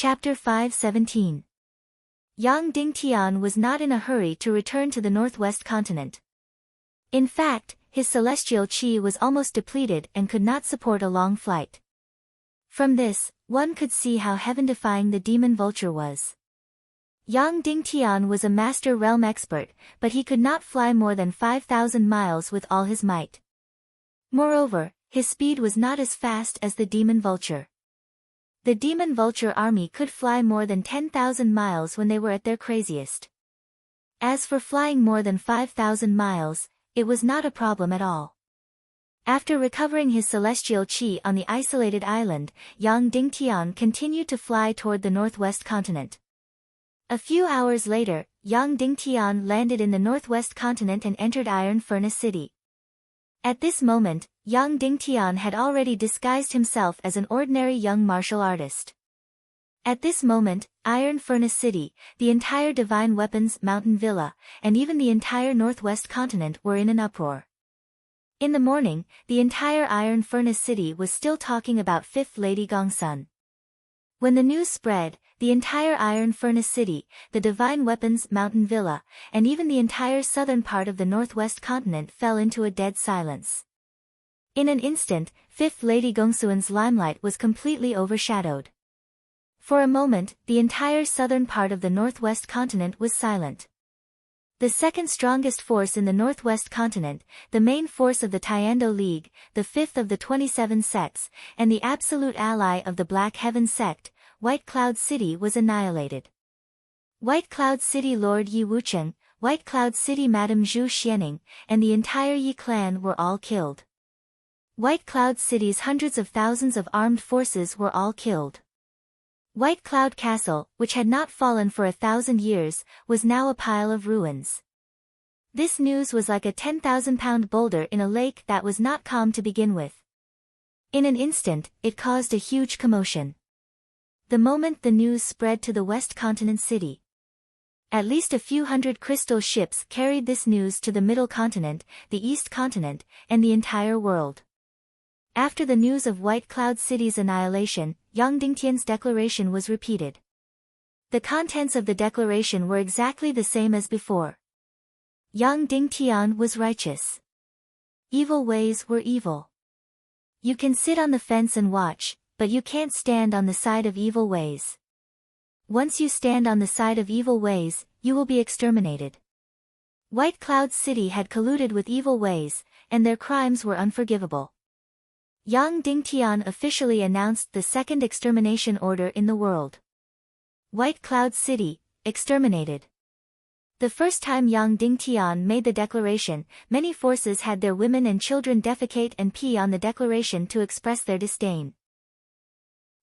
Chapter 5:17. Yang Dingtian was not in a hurry to return to the northwest continent. In fact, his celestial qi was almost depleted and could not support a long flight. From this, one could see how heaven-defying the demon vulture was. Yang Dingtian was a master realm expert, but he could not fly more than 5,000 miles with all his might. Moreover, his speed was not as fast as the demon vulture. The demon vulture army could fly more than 10,000 miles when they were at their craziest. As for flying more than 5,000 miles, it was not a problem at all. After recovering his celestial qi on the isolated island, Yang Dingtian continued to fly toward the northwest continent. A few hours later, Yang Dingtian landed in the northwest continent and entered Iron Furnace City. At this moment, Yang Dingtian had already disguised himself as an ordinary young martial artist. At this moment, Iron Furnace City, the entire Divine Weapons Mountain Villa, and even the entire northwest continent were in an uproar. In the morning, the entire Iron Furnace City was still talking about Fifth Lady Gongsun. When the news spread, the entire Iron Furnace City, the Divine Weapons Mountain Villa, and even the entire southern part of the northwest continent fell into a dead silence. In an instant, Fifth Lady Gongsun's limelight was completely overshadowed. For a moment, the entire southern part of the northwest continent was silent. The second strongest force in the northwest continent, the main force of the Tiando League, the fifth of the 27 sects, and the absolute ally of the Black Heaven sect, White Cloud City was annihilated. White Cloud City Lord Yi Wucheng, White Cloud City Madame Zhu Xianing, and the entire Yi clan were all killed. White Cloud City's hundreds of thousands of armed forces were all killed. White Cloud Castle, which had not fallen for 1,000 years, was now a pile of ruins. This news was like a 10,000-pound boulder in a lake that was not calm to begin with. In an instant, it caused a huge commotion. The moment the news spread to the West Continent City, at least a few hundred crystal ships carried this news to the Middle Continent, the East Continent, and the entire world. After the news of White Cloud City's annihilation, Yang Dingtian's declaration was repeated. The contents of the declaration were exactly the same as before. Yang Dingtian was righteous. Evil ways were evil. You can sit on the fence and watch, but you can't stand on the side of evil ways. Once you stand on the side of evil ways, you will be exterminated. White Cloud City had colluded with evil ways, and their crimes were unforgivable. Yang Dingtian officially announced the second extermination order in the world. White Cloud City, exterminated. The first time Yang Dingtian made the declaration, many forces had their women and children defecate and pee on the declaration to express their disdain.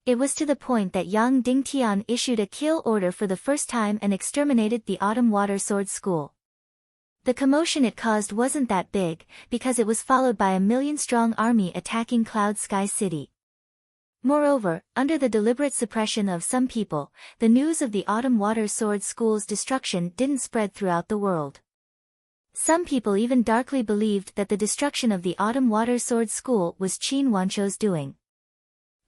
It was to the point that Yang Dingtian issued a kill order for the first time and exterminated the Autumn Water Sword School. The commotion it caused wasn't that big, because it was followed by a 1,000,000-strong army attacking Cloud Sky City. Moreover, under the deliberate suppression of some people, the news of the Autumn Water Sword School's destruction didn't spread throughout the world. Some people even darkly believed that the destruction of the Autumn Water Sword School was Qin Wanchou's doing.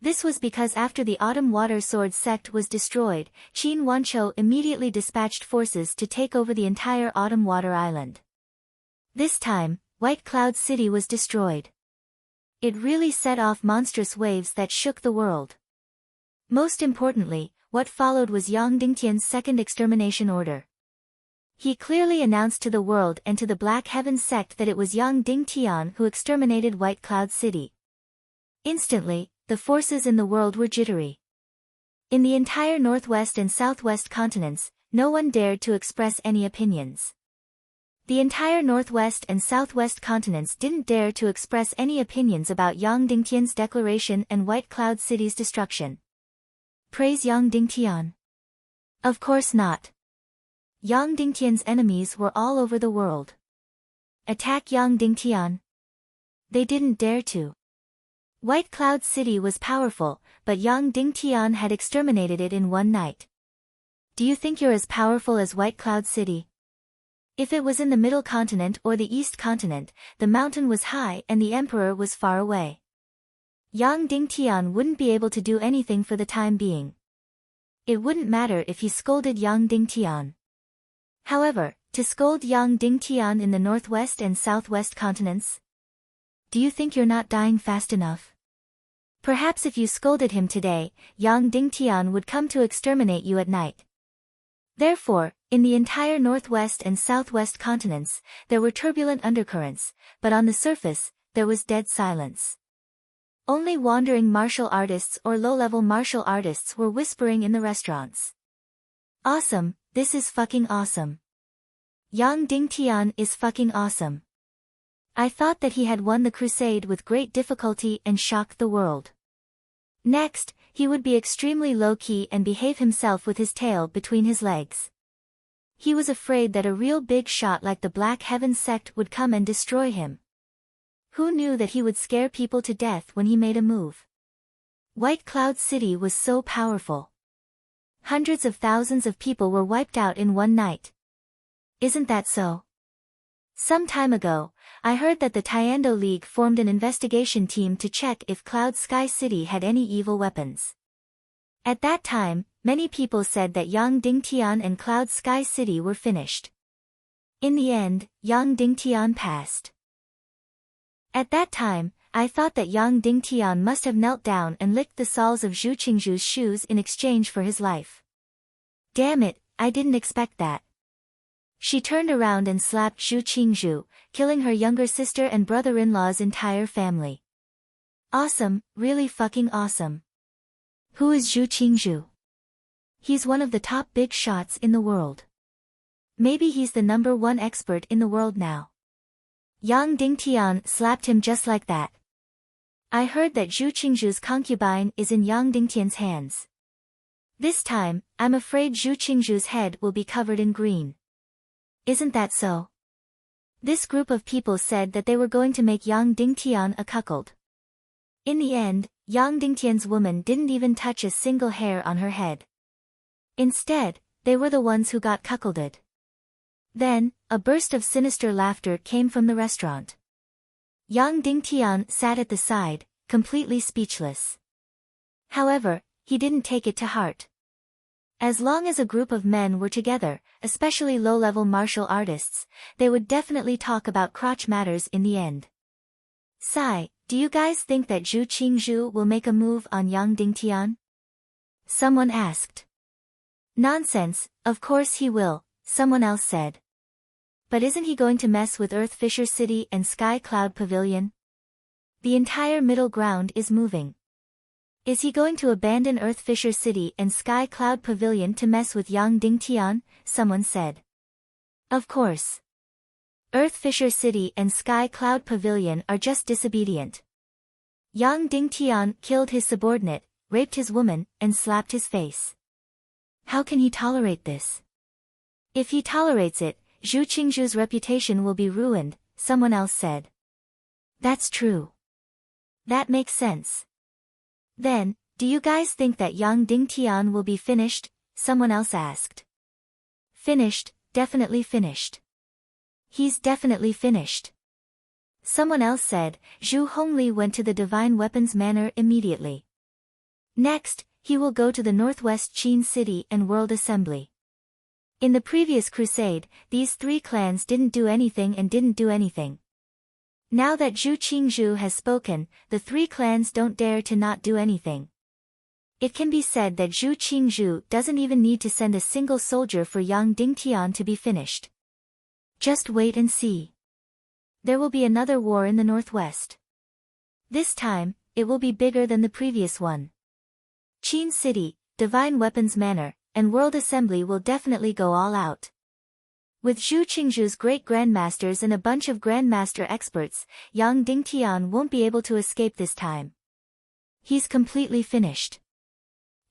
This was because after the Autumn Water Sword sect was destroyed, Qin Wanchou immediately dispatched forces to take over the entire Autumn Water Island. This time, White Cloud City was destroyed. It really set off monstrous waves that shook the world. Most importantly, what followed was Yang Dingtian's second extermination order. He clearly announced to the world and to the Black Heaven sect that it was Yang Dingtian who exterminated White Cloud City. Instantly, the forces in the world were jittery. In the entire northwest and southwest continents, no one dared to express any opinions. The entire northwest and southwest continents didn't dare to express any opinions about Yang Dingtian's declaration and White Cloud City's destruction. Praise Yang Dingtian? Of course not. Yang Dingtian's enemies were all over the world. Attack Yang Dingtian? They didn't dare to. White Cloud City was powerful, but Yang Dingtian had exterminated it in one night. Do you think you're as powerful as White Cloud City? If it was in the Middle Continent or the East Continent, the mountain was high and the emperor was far away. Yang Dingtian wouldn't be able to do anything for the time being. It wouldn't matter if he scolded Yang Dingtian. However, to scold Yang Dingtian in the northwest and southwest continents? Do you think you're not dying fast enough? Perhaps if you scolded him today, Yang Dingtian would come to exterminate you at night. Therefore, in the entire northwest and southwest continents, there were turbulent undercurrents, but on the surface, there was dead silence. Only wandering martial artists or low-level martial artists were whispering in the restaurants. Awesome, this is fucking awesome. Yang Dingtian is fucking awesome. I thought that he had won the crusade with great difficulty and shocked the world. Next, he would be extremely low-key and behave himself with his tail between his legs. He was afraid that a real big shot like the Black Heaven sect would come and destroy him. Who knew that he would scare people to death when he made a move? White Cloud City was so powerful. Hundreds of thousands of people were wiped out in one night. Isn't that so? Some time ago, I heard that the Tiando League formed an investigation team to check if Cloud Sky City had any evil weapons. At that time, many people said that Yang Dingtian and Cloud Sky City were finished. In the end, Yang Dingtian passed. At that time, I thought that Yang Dingtian must have knelt down and licked the soles of Zhu Qingzhu's shoes in exchange for his life. Damn it, I didn't expect that. She turned around and slapped Zhu Qingzhu, killing her younger sister and brother-in-law's entire family. Awesome, really fucking awesome. Who is Zhu Qingzhu? He's one of the top big shots in the world. Maybe he's the #1 expert in the world now. Yang Dingtian slapped him just like that. I heard that Zhu Qingzhu's concubine is in Yang Dingtian's hands. This time, I'm afraid Zhu Qingzhu's head will be covered in green. Isn't that so? This group of people said that they were going to make Yang Dingtian a cuckold. In the end, Yang Dingtian's woman didn't even touch a single hair on her head. Instead, they were the ones who got cuckolded. Then, a burst of sinister laughter came from the restaurant. Yang Dingtian sat at the side, completely speechless. However, he didn't take it to heart. As long as a group of men were together, especially low-level martial artists, they would definitely talk about crotch matters in the end. Sigh, do you guys think that Zhu Qingzhu will make a move on Yang Dingtian? Someone asked. Nonsense, of course he will, someone else said. But isn't he going to mess with Earth Fisher City and Sky Cloud Pavilion? The entire middle ground is moving. Is he going to abandon Earth Fisher City and Sky Cloud Pavilion to mess with Yang Dingtian? Someone said. Of course. Earth Fisher City and Sky Cloud Pavilion are just disobedient. Yang Dingtian killed his subordinate, raped his woman, and slapped his face. How can he tolerate this? If he tolerates it, Zhu Qingzhu's reputation will be ruined, someone else said. That's true. That makes sense. Then, do you guys think that Yang Dingtian will be finished? Someone else asked. Finished, definitely finished. He's definitely finished. Someone else said, Zhu Hongli went to the Divine Weapons Manor immediately. Next, he will go to the Northwest Qin City and World Assembly. In the previous crusade, these three clans didn't do anything and didn't do anything. Now that Zhu Qingzhu has spoken, the three clans don't dare to not do anything. It can be said that Zhu Qingzhu doesn't even need to send a single soldier for Yang Dingtian to be finished. Just wait and see. There will be another war in the northwest. This time, it will be bigger than the previous one. Qin City, Divine Weapons Manor, and World Assembly will definitely go all out. With Zhu Qingzhu's great grandmasters and a bunch of grandmaster experts, Yang Dingtian won't be able to escape this time. He's completely finished.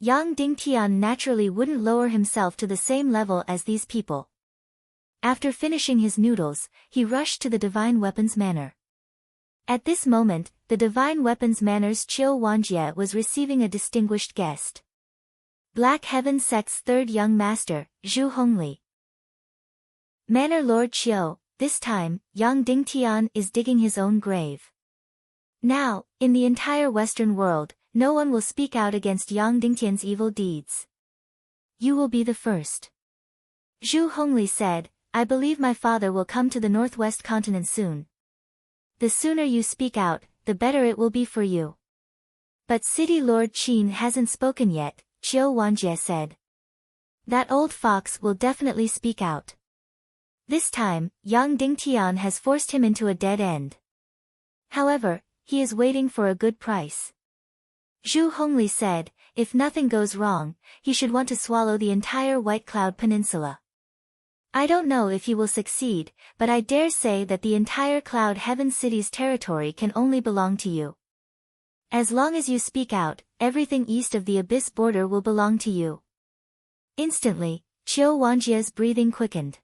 Yang Dingtian naturally wouldn't lower himself to the same level as these people. After finishing his noodles, he rushed to the Divine Weapons Manor. At this moment, the Divine Weapons Manor's Qiu Wanjie was receiving a distinguished guest. Black Heaven Sect's third young master, Zhu Hongli. Manor Lord Qiu, this time, Yang Dingtian is digging his own grave. Now, in the entire Western world, no one will speak out against Yang Dingtian's evil deeds. You will be the first. Zhu Hongli said, I believe my father will come to the northwest continent soon. The sooner you speak out, the better it will be for you. But City Lord Qin hasn't spoken yet, Qiu Wanjie said. That old fox will definitely speak out. This time, Yang Dingtian has forced him into a dead end. However, he is waiting for a good price. Zhu Hongli said, if nothing goes wrong, he should want to swallow the entire White Cloud Peninsula. I don't know if he will succeed, but I dare say that the entire Cloud Heaven City's territory can only belong to you. As long as you speak out, everything east of the abyss border will belong to you. Instantly, Qiu Wanjie's breathing quickened.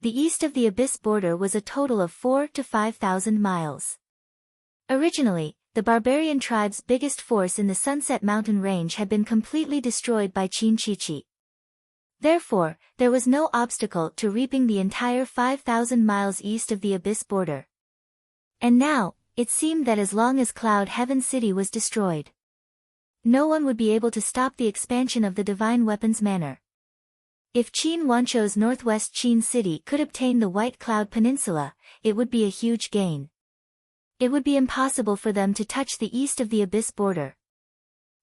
The east of the abyss border was a total of 4,000 to 5,000 miles. Originally, the barbarian tribe's biggest force in the Sunset Mountain Range had been completely destroyed by Qin Chichi. Therefore, there was no obstacle to reaping the entire 5,000 miles east of the abyss border. And now, it seemed that as long as Cloud Heaven City was destroyed, no one would be able to stop the expansion of the Divine Weapons Manor. If Qin Wancho's northwest Qin City could obtain the White Cloud Peninsula, it would be a huge gain. It would be impossible for them to touch the east of the abyss border.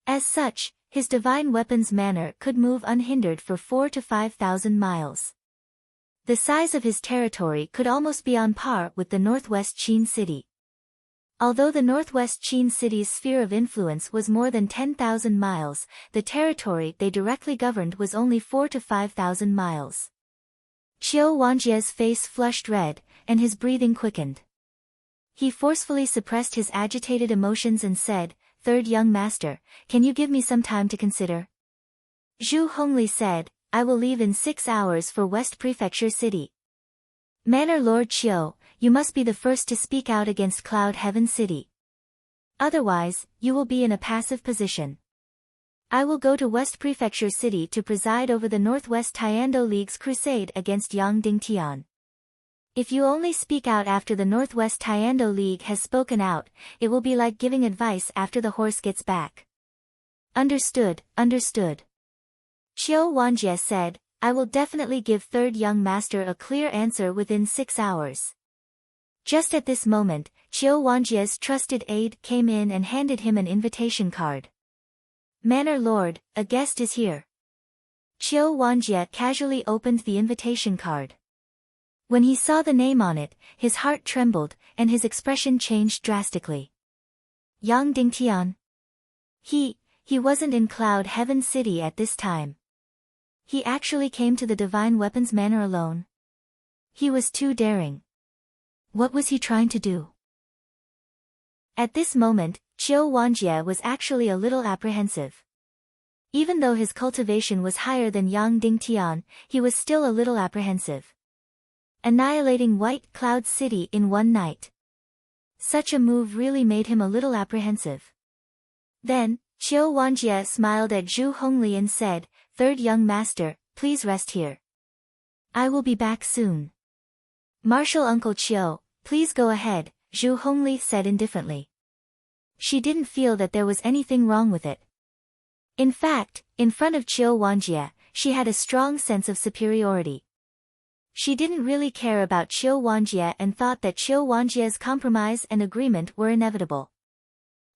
As such, his Divine Weapons Manor could move unhindered for 4,000 to 5,000 miles. The size of his territory could almost be on par with the northwest Qin City. Although the northwest Qin City's sphere of influence was more than 10,000 miles, the territory they directly governed was only 4,000 to 5,000 miles. Qiu Wanjie's face flushed red, and his breathing quickened. He forcefully suppressed his agitated emotions and said, Third young master, can you give me some time to consider? Zhu Hongli said, I will leave in 6 hours for West Prefecture City. Manor Lord Qiu, you must be the first to speak out against Cloud Heaven City. Otherwise, you will be in a passive position. I will go to West Prefecture City to preside over the Northwest Tiando League's crusade against Yang Dingtian. If you only speak out after the Northwest Tiando League has spoken out, it will be like giving advice after the horse gets back. Understood, understood. Qiu Wanjie said, I will definitely give third young master a clear answer within 6 hours. Just at this moment, Qiu Wanjie's trusted aide came in and handed him an invitation card. Manor Lord, a guest is here. Qiu Wanjie casually opened the invitation card. When he saw the name on it, his heart trembled, and his expression changed drastically. Yang Dingtian. He wasn't in Cloud Heaven City at this time. He actually came to the Divine Weapons Manor alone. He was too daring. What was he trying to do? At this moment, Qiu Wanjie was actually a little apprehensive. Even though his cultivation was higher than Yang Dingtian, he was still a little apprehensive. Annihilating White Cloud City in one night. Such a move really made him a little apprehensive. Then, Qiu Wanjie smiled at Zhu Hongli and said, Third young master, please rest here. I will be back soon. Martial Uncle Qiu, please go ahead, Zhu Hongli said indifferently. She didn't feel that there was anything wrong with it. In fact, in front of Qiu Wanjie, she had a strong sense of superiority. She didn't really care about Qiu Wanjie and thought that Qiu Wanjie's compromise and agreement were inevitable.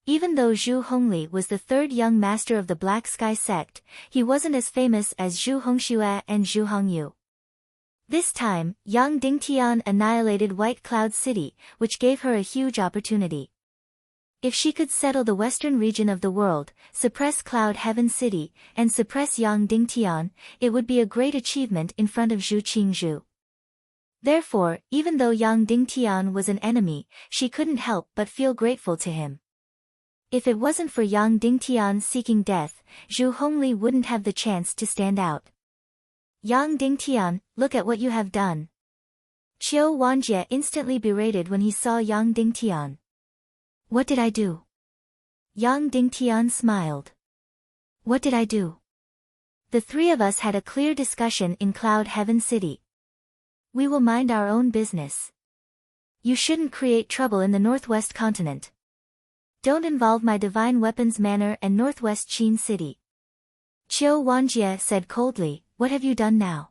Even though Zhu Hongli was the third young master of the Black Sky sect, he wasn't as famous as Zhu Hongxue and Zhu Hongyu. This time, Yang Dingtian annihilated White Cloud City, which gave her a huge opportunity. If she could settle the western region of the world, suppress Cloud Heaven City, and suppress Yang Dingtian, it would be a great achievement in front of Zhu Qingzhu. Therefore, even though Yang Dingtian was an enemy, she couldn't help but feel grateful to him. If it wasn't for Yang Dingtian seeking death, Zhu Hongli wouldn't have the chance to stand out. Yang Dingtian, look at what you have done. Qiu Wanjie instantly berated when he saw Yang Dingtian. What did I do? Yang Dingtian smiled. What did I do? The three of us had a clear discussion in Cloud Heaven City. We will mind our own business. You shouldn't create trouble in the Northwest continent. Don't involve my Divine Weapons Manor and Northwest Qin City. Qiu Wanjie said coldly, "What have you done now?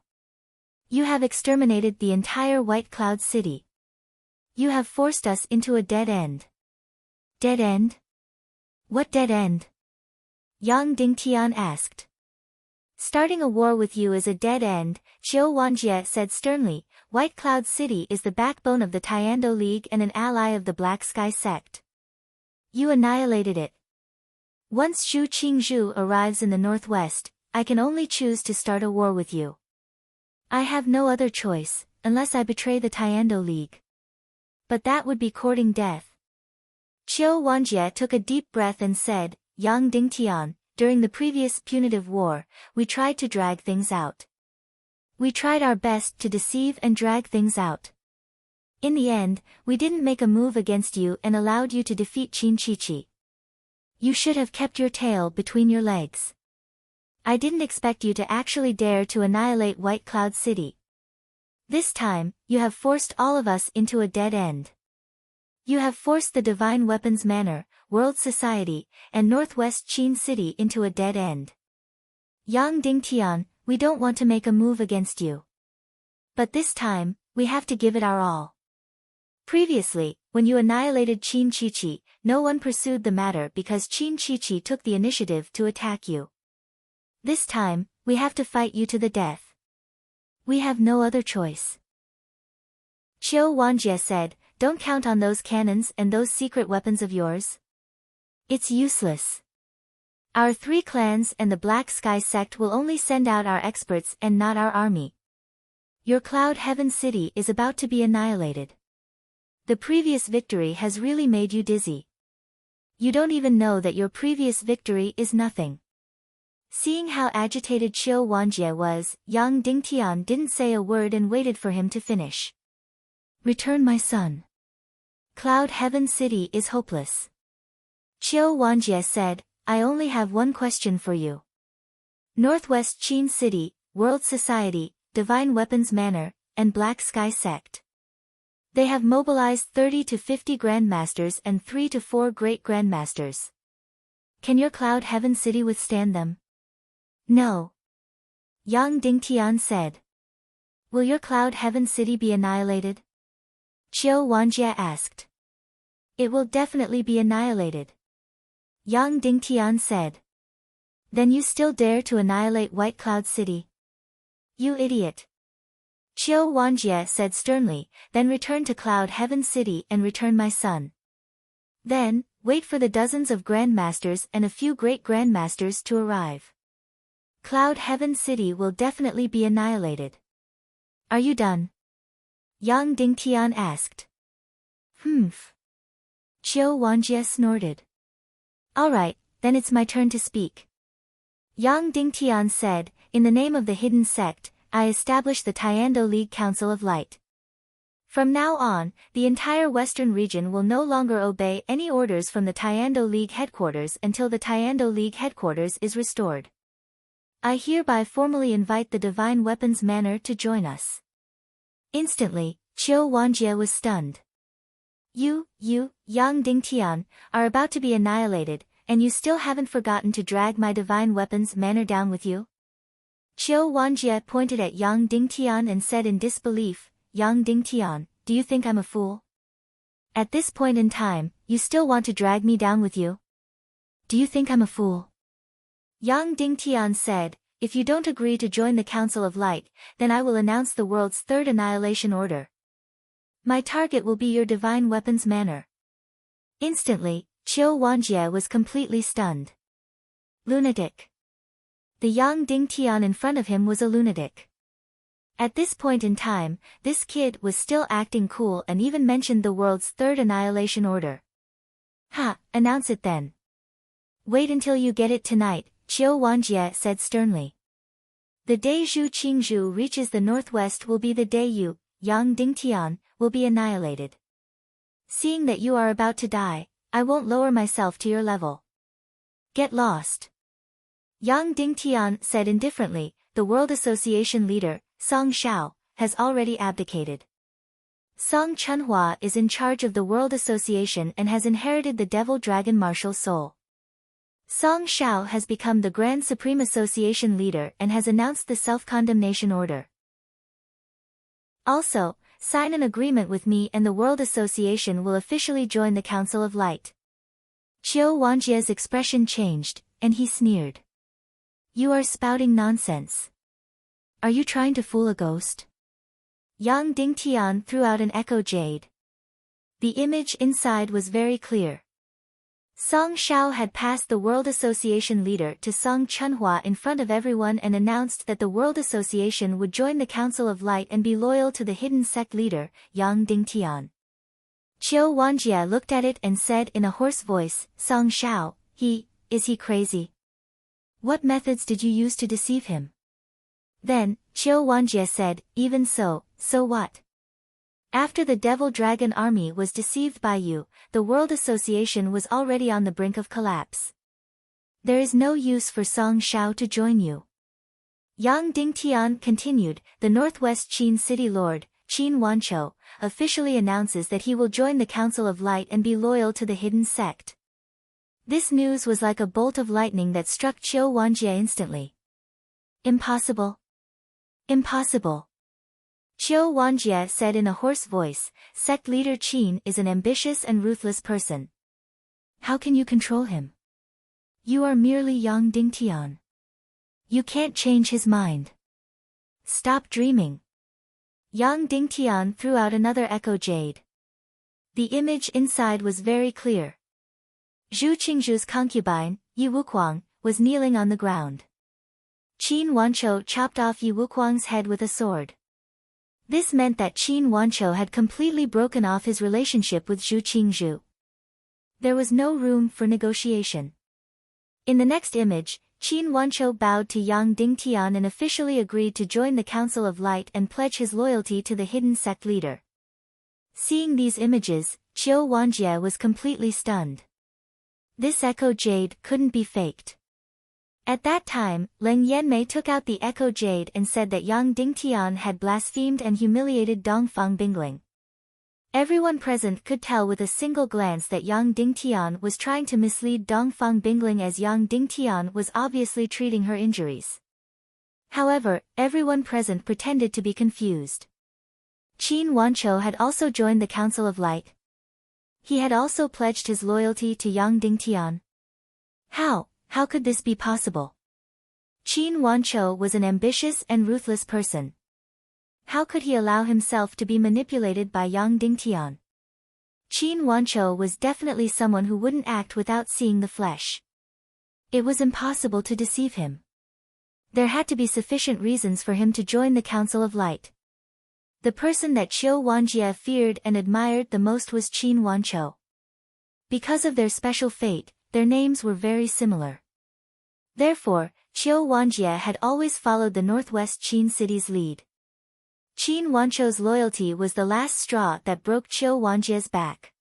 You have exterminated the entire White Cloud City. You have forced us into a dead end." "Dead end? What dead end?" Yang Dingtian asked. "Starting a war with you is a dead end," Qiu Wanjie said sternly. "White Cloud City is the backbone of the Tiando League and an ally of the Black Sky sect. You annihilated it. Once Xu Qingzhu arrives in the northwest, I can only choose to start a war with you. I have no other choice, unless I betray the Tiando League. But that would be courting death." Qiu Wanjie took a deep breath and said, "Yang Dingtian, during the previous punitive war, we tried to drag things out. We tried our best to deceive and drag things out. In the end, we didn't make a move against you and allowed you to defeat Qin Chichi. You should have kept your tail between your legs. I didn't expect you to actually dare to annihilate White Cloud City. This time, you have forced all of us into a dead end. You have forced the Divine Weapons Manor, World Society, and Northwest Qin City into a dead end. Yang Dingtian, we don't want to make a move against you. But this time, we have to give it our all. Previously, when you annihilated Qin Chichi, no one pursued the matter because Qin Chichi took the initiative to attack you. This time, we have to fight you to the death. We have no other choice." Qiu Wanjie said, "Don't count on those cannons and those secret weapons of yours. It's useless. Our 3 clans and the Black Sky sect will only send out our experts and not our army. Your Cloud Heaven City is about to be annihilated. The previous victory has really made you dizzy. You don't even know that your previous victory is nothing." Seeing how agitated Qiu Wanjie was, Yang Dingtian didn't say a word and waited for him to finish. "Return my son. Cloud Heaven City is hopeless." Qiu Wanjie said, "I only have one question for you. Northwest Qin City, World Society, Divine Weapons Manor, and Black Sky Sect. They have mobilized 30 to 50 Grandmasters and 3 to 4 Great Grandmasters. Can your Cloud Heaven City withstand them?" "No." Yang Dingtian said. "Will your Cloud Heaven City be annihilated?" Qiu Wanjie asked. "It will definitely be annihilated." Yang Dingtian said. "Then you still dare to annihilate White Cloud City? You idiot." Qiu Wanjie said sternly, "Then return to Cloud Heaven City and return my son. Then, wait for the dozens of Grandmasters and a few Great Grandmasters to arrive. Cloud Heaven City will definitely be annihilated. Are you done?" Yang Dingtian asked. "Humph." Qiu Wanjie snorted. "All right, then it's my turn to speak." Yang Dingtian said, "In the name of the Hidden Sect, I establish the Tiando League Council of Light. From now on, the entire western region will no longer obey any orders from the Tiando League headquarters until the Tiando League headquarters is restored. I hereby formally invite the Divine Weapons Manor to join us." Instantly, Qiu Wanjie was stunned. You, Yang Dingtian, are about to be annihilated, and you still haven't forgotten to drag my Divine Weapons Manor down with you? Qiu Wanjie pointed at Yang Dingtian and said in disbelief, "Yang Dingtian, do you think I'm a fool? At this point in time, you still want to drag me down with you? Do you think I'm a fool?" Yang Dingtian said, "If you don't agree to join the Council of Light, then I will announce the world's 3rd annihilation order. My target will be your Divine Weapons Manor." Instantly, Qiu Wanjie was completely stunned. Lunatic. The Yang Dingtian in front of him was a lunatic. At this point in time, this kid was still acting cool and even mentioned the world's 3rd annihilation order. "Ha, announce it then. Wait until you get it tonight," Qiu Wanjie said sternly. "The day Xu Qingzhu reaches the northwest will be the day you, Yang Dingtian, will be annihilated. Seeing that you are about to die, I won't lower myself to your level. Get lost." Yang Dingtian said indifferently, "The World Association leader, Song Shao, has already abdicated. Song Chunhua is in charge of the World Association and has inherited the Devil Dragon martial soul. Song Shao has become the Grand Supreme Association leader and has announced the self-condemnation order. Also, sign an agreement with me and the World Association will officially join the Council of Light. Qiu Wanjie's expression changed, and he sneered. You are spouting nonsense. Are you trying to fool a ghost? Yang Dingtian threw out an echo jade. The image inside was very clear. Song Shao had passed the World Association leader to Song Chunhua in front of everyone and announced that the World Association would join the Council of Light and be loyal to the hidden sect leader, Yang Dingtian. Qiu Wanjie looked at it and said in a hoarse voice, Song Shao, is he crazy? What methods did you use to deceive him? Then, Qiu Wanjie said, even so what? After the Devil Dragon army was deceived by you, the World Association was already on the brink of collapse. There is no use for Song Shao to join you. Yang Dingtian continued, the Northwest Qin City Lord, Qin Wanchou, officially announces that he will join the Council of Light and be loyal to the hidden sect. This news was like a bolt of lightning that struck Qiu Wanjie instantly. Impossible. Impossible. Qiu Wanjie said in a hoarse voice, sect leader Qin is an ambitious and ruthless person. How can you control him? You are merely Yang Dingtian. You can't change his mind. Stop dreaming. Yang Dingtian threw out another echo jade. The image inside was very clear. Zhu Qingzhu's concubine, Yi Wukuang, was kneeling on the ground. Qin Wanchou chopped off Yi Wukuang's head with a sword. This meant that Qin Wanchou had completely broken off his relationship with Zhu Qingzhu. There was no room for negotiation. In the next image, Qin Wanchou bowed to Yang Dingtian and officially agreed to join the Council of Light and pledge his loyalty to the hidden sect leader. Seeing these images, Qiu Wanjie was completely stunned. This echo jade couldn't be faked. At that time, Leng Yanmei took out the echo jade and said that Yang Dingtian had blasphemed and humiliated Dongfang Bingling. Everyone present could tell with a single glance that Yang Dingtian was trying to mislead Dongfang Bingling as Yang Dingtian was obviously treating her injuries. However, everyone present pretended to be confused. Qin Wanchou had also joined the Council of Light. He had also pledged his loyalty to Yang Dingtian. How could this be possible? Qin Wanchou was an ambitious and ruthless person. How could he allow himself to be manipulated by Yang Dingtian? Qin Wanchou was definitely someone who wouldn't act without seeing the flesh. It was impossible to deceive him. There had to be sufficient reasons for him to join the Council of Light. The person that Qiu Wanjie feared and admired the most was Qin Wanchou. Because of their special fate, their names were very similar. Therefore, Qiu Wanjie had always followed the Northwest Qin city's lead. Qin Wanchou's loyalty was the last straw that broke Qiu Wanjie's back.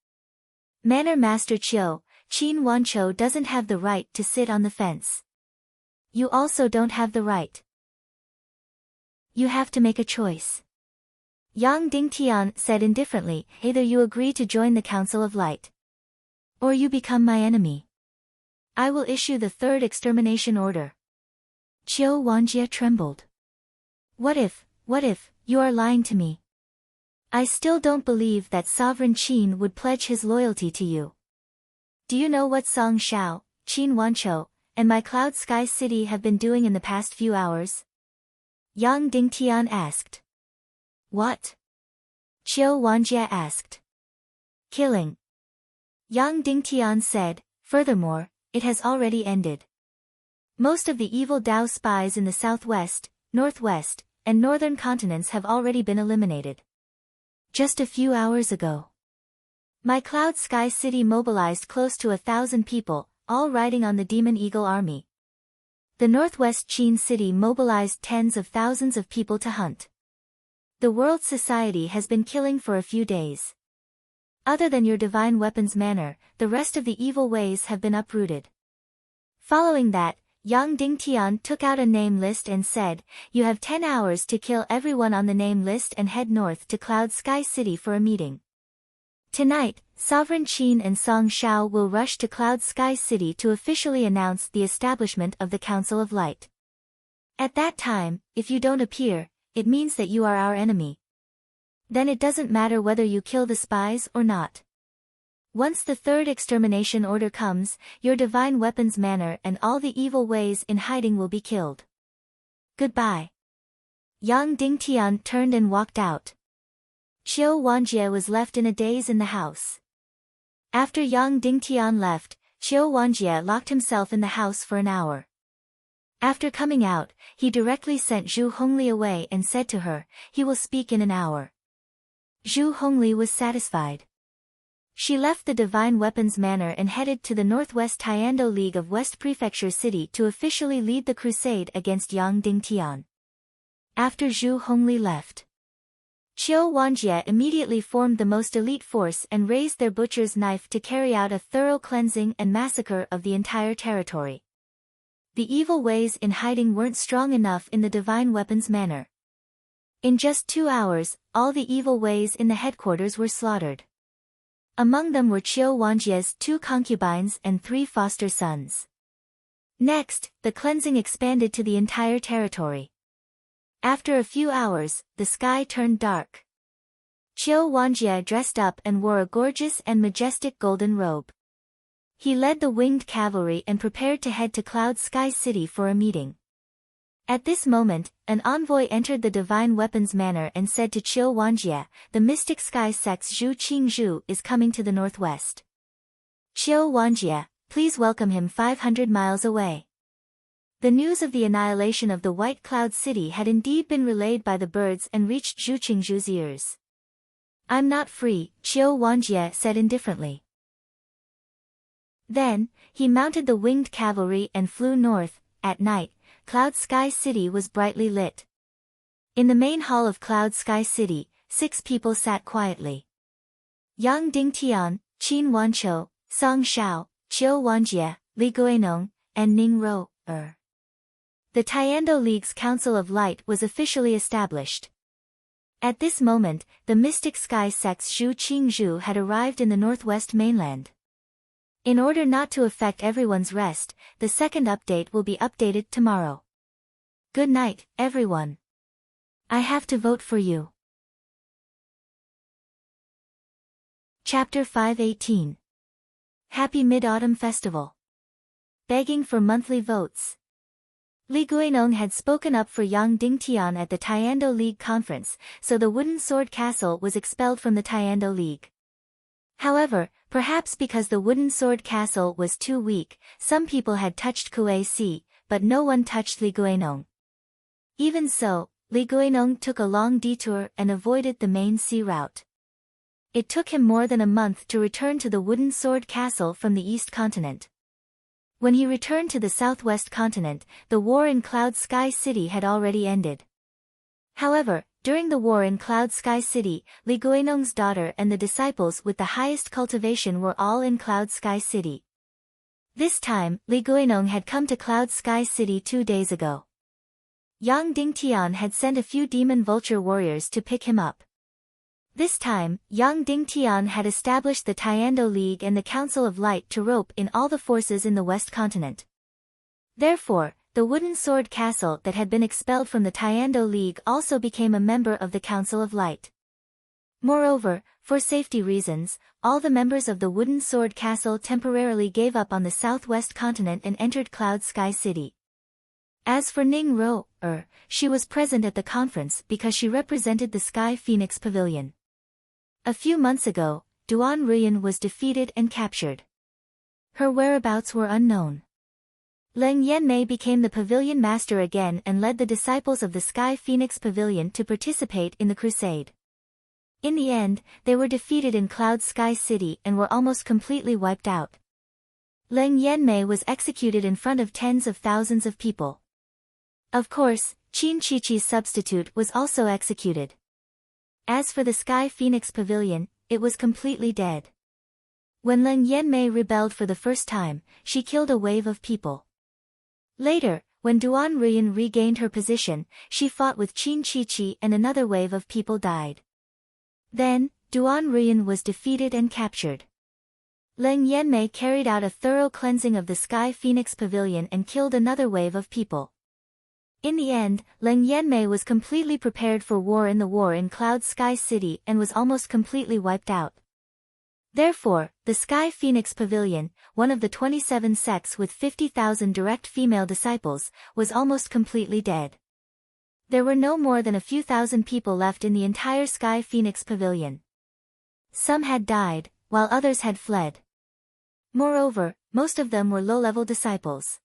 Manor Master Qiu, Qin Wanchou doesn't have the right to sit on the fence. You also don't have the right. You have to make a choice. Yang Dingtian said indifferently, either you agree to join the Council of Light, or you become my enemy. I will issue the third extermination order. Qiu Wanjie trembled. What if, you are lying to me? I still don't believe that Sovereign Qin would pledge his loyalty to you. Do you know what Song Shao, Qin Wanchou, and my Cloud Sky City have been doing in the past few hours? Yang Dingtian asked. What? Qiu Wanjie asked. Killing. Yang Dingtian said, furthermore, it has already ended. Most of the evil Dao spies in the southwest, northwest, and northern continents have already been eliminated. Just a few hours ago. My Cloud Sky City mobilized close to 1,000 people, all riding on the Demon Eagle army. The Northwest Qin City mobilized tens of thousands of people to hunt. The World Society has been killing for a few days. Other than your divine weapons manor, the rest of the evil ways have been uprooted. Following that, Yang Dingtian took out a name list and said, you have 10 hours to kill everyone on the name list and head north to Cloud Sky City for a meeting. Tonight, Sovereign Qin and Song Shao will rush to Cloud Sky City to officially announce the establishment of the Council of Light. At that time, if you don't appear, it means that you are our enemy. Then it doesn't matter whether you kill the spies or not. Once the third extermination order comes, your divine weapons manner and all the evil ways in hiding will be killed. Goodbye. Yang Dingtian turned and walked out. Qiu Wanjie was left in a daze in the house. After Yang Dingtian left, Qiu Wanjie locked himself in the house for an hour. After coming out, he directly sent Zhu Hongli away and said to her, "He will speak in an hour." Zhu Hongli was satisfied. She left the Divine Weapons Manor and headed to the Northwest Tiando League of West Prefecture City to officially lead the crusade against Yang Dingtian. After Zhu Hongli left, Qiu Wanjie immediately formed the most elite force and raised their butcher's knife to carry out a thorough cleansing and massacre of the entire territory. The evil ways in hiding weren't strong enough in the Divine Weapons Manor. In just 2 hours, all the evil ways in the headquarters were slaughtered. Among them were Qiu Wanjie's 2 concubines and 3 foster sons. Next, the cleansing expanded to the entire territory. After a few hours, the sky turned dark. Qiu Wanjie dressed up and wore a gorgeous and majestic golden robe. He led the winged cavalry and prepared to head to Cloud Sky City for a meeting. At this moment, an envoy entered the Divine Weapons Manor and said to Qiu Wanjie, "The mystic sky sex Zhu Qingzhu is coming to the northwest. Qiu Wanjie, please welcome him 500 miles away." The news of the annihilation of the White Cloud City had indeed been relayed by the birds and reached Zhu Qingzhu's ears. "I'm not free," Qiu Wanjie said indifferently. Then, he mounted the winged cavalry and flew north. At night, Cloud Sky City was brightly lit. In the main hall of Cloud Sky City, 6 people sat quietly. Yang Dingtian, Qin Wanqiu, Song Shao, Qiu Wanjie, Li Guinong, and Ning Rou. The Tiando League's Council of Light was officially established. At this moment, the mystic sky sex Zhu Qingzhu had arrived in the northwest mainland. In order not to affect everyone's rest, the second update will be updated tomorrow. Good night, everyone. I have to vote for you. Chapter 518. Happy Mid-Autumn Festival. Begging for monthly votes. Li Guinong had spoken up for Yang Dingtian at the Tiando League conference, so the Wooden Sword Castle was expelled from the Tiando League. However, perhaps because the Wooden Sword Castle was too weak, some people had touched Kuei Si, but no one touched Li Guinong. Even so, Li Guinong took a long detour and avoided the main sea route. It took him more than a month to return to the Wooden Sword Castle from the East Continent. When he returned to the Southwest Continent, the war in Cloud Sky City had already ended. However, during the war in Cloud Sky City, Li Guinong's daughter and the disciples with the highest cultivation were all in Cloud Sky City. This time, Li Guinong had come to Cloud Sky City 2 days ago. Yang Dingtian had sent a few demon vulture warriors to pick him up. This time, Yang Dingtian had established the Tiando League and the Council of Light to rope in all the forces in the West Continent. Therefore, the Wooden Sword Castle that had been expelled from the Tiando League also became a member of the Council of Light. Moreover, for safety reasons, all the members of the Wooden Sword Castle temporarily gave up on the Southwest Continent and entered Cloud Sky City. As for Ning Rou, she was present at the conference because she represented the Sky Phoenix Pavilion. A few months ago, Duan Ruyan was defeated and captured. Her whereabouts were unknown. Leng Yanmei became the pavilion master again and led the disciples of the Sky Phoenix Pavilion to participate in the crusade. In the end, they were defeated in Cloud Sky City and were almost completely wiped out. Leng Yanmei was executed in front of tens of thousands of people. Of course, Qin Chichi's substitute was also executed. As for the Sky Phoenix Pavilion, it was completely dead. When Leng Yanmei rebelled for the first time, she killed a wave of people. Later, when Duan Ruyan regained her position, she fought with Qin Chichi and another wave of people died. Then, Duan Ruyan was defeated and captured. Leng Yanmei carried out a thorough cleansing of the Sky Phoenix Pavilion and killed another wave of people. In the end, Leng Yanmei was completely prepared for war in Cloud Sky City and was almost completely wiped out. Therefore, the Sky Phoenix Pavilion, one of the 27 sects with 50,000 direct female disciples, was almost completely dead. There were no more than a few thousand people left in the entire Sky Phoenix Pavilion. Some had died, while others had fled. Moreover, most of them were low-level disciples.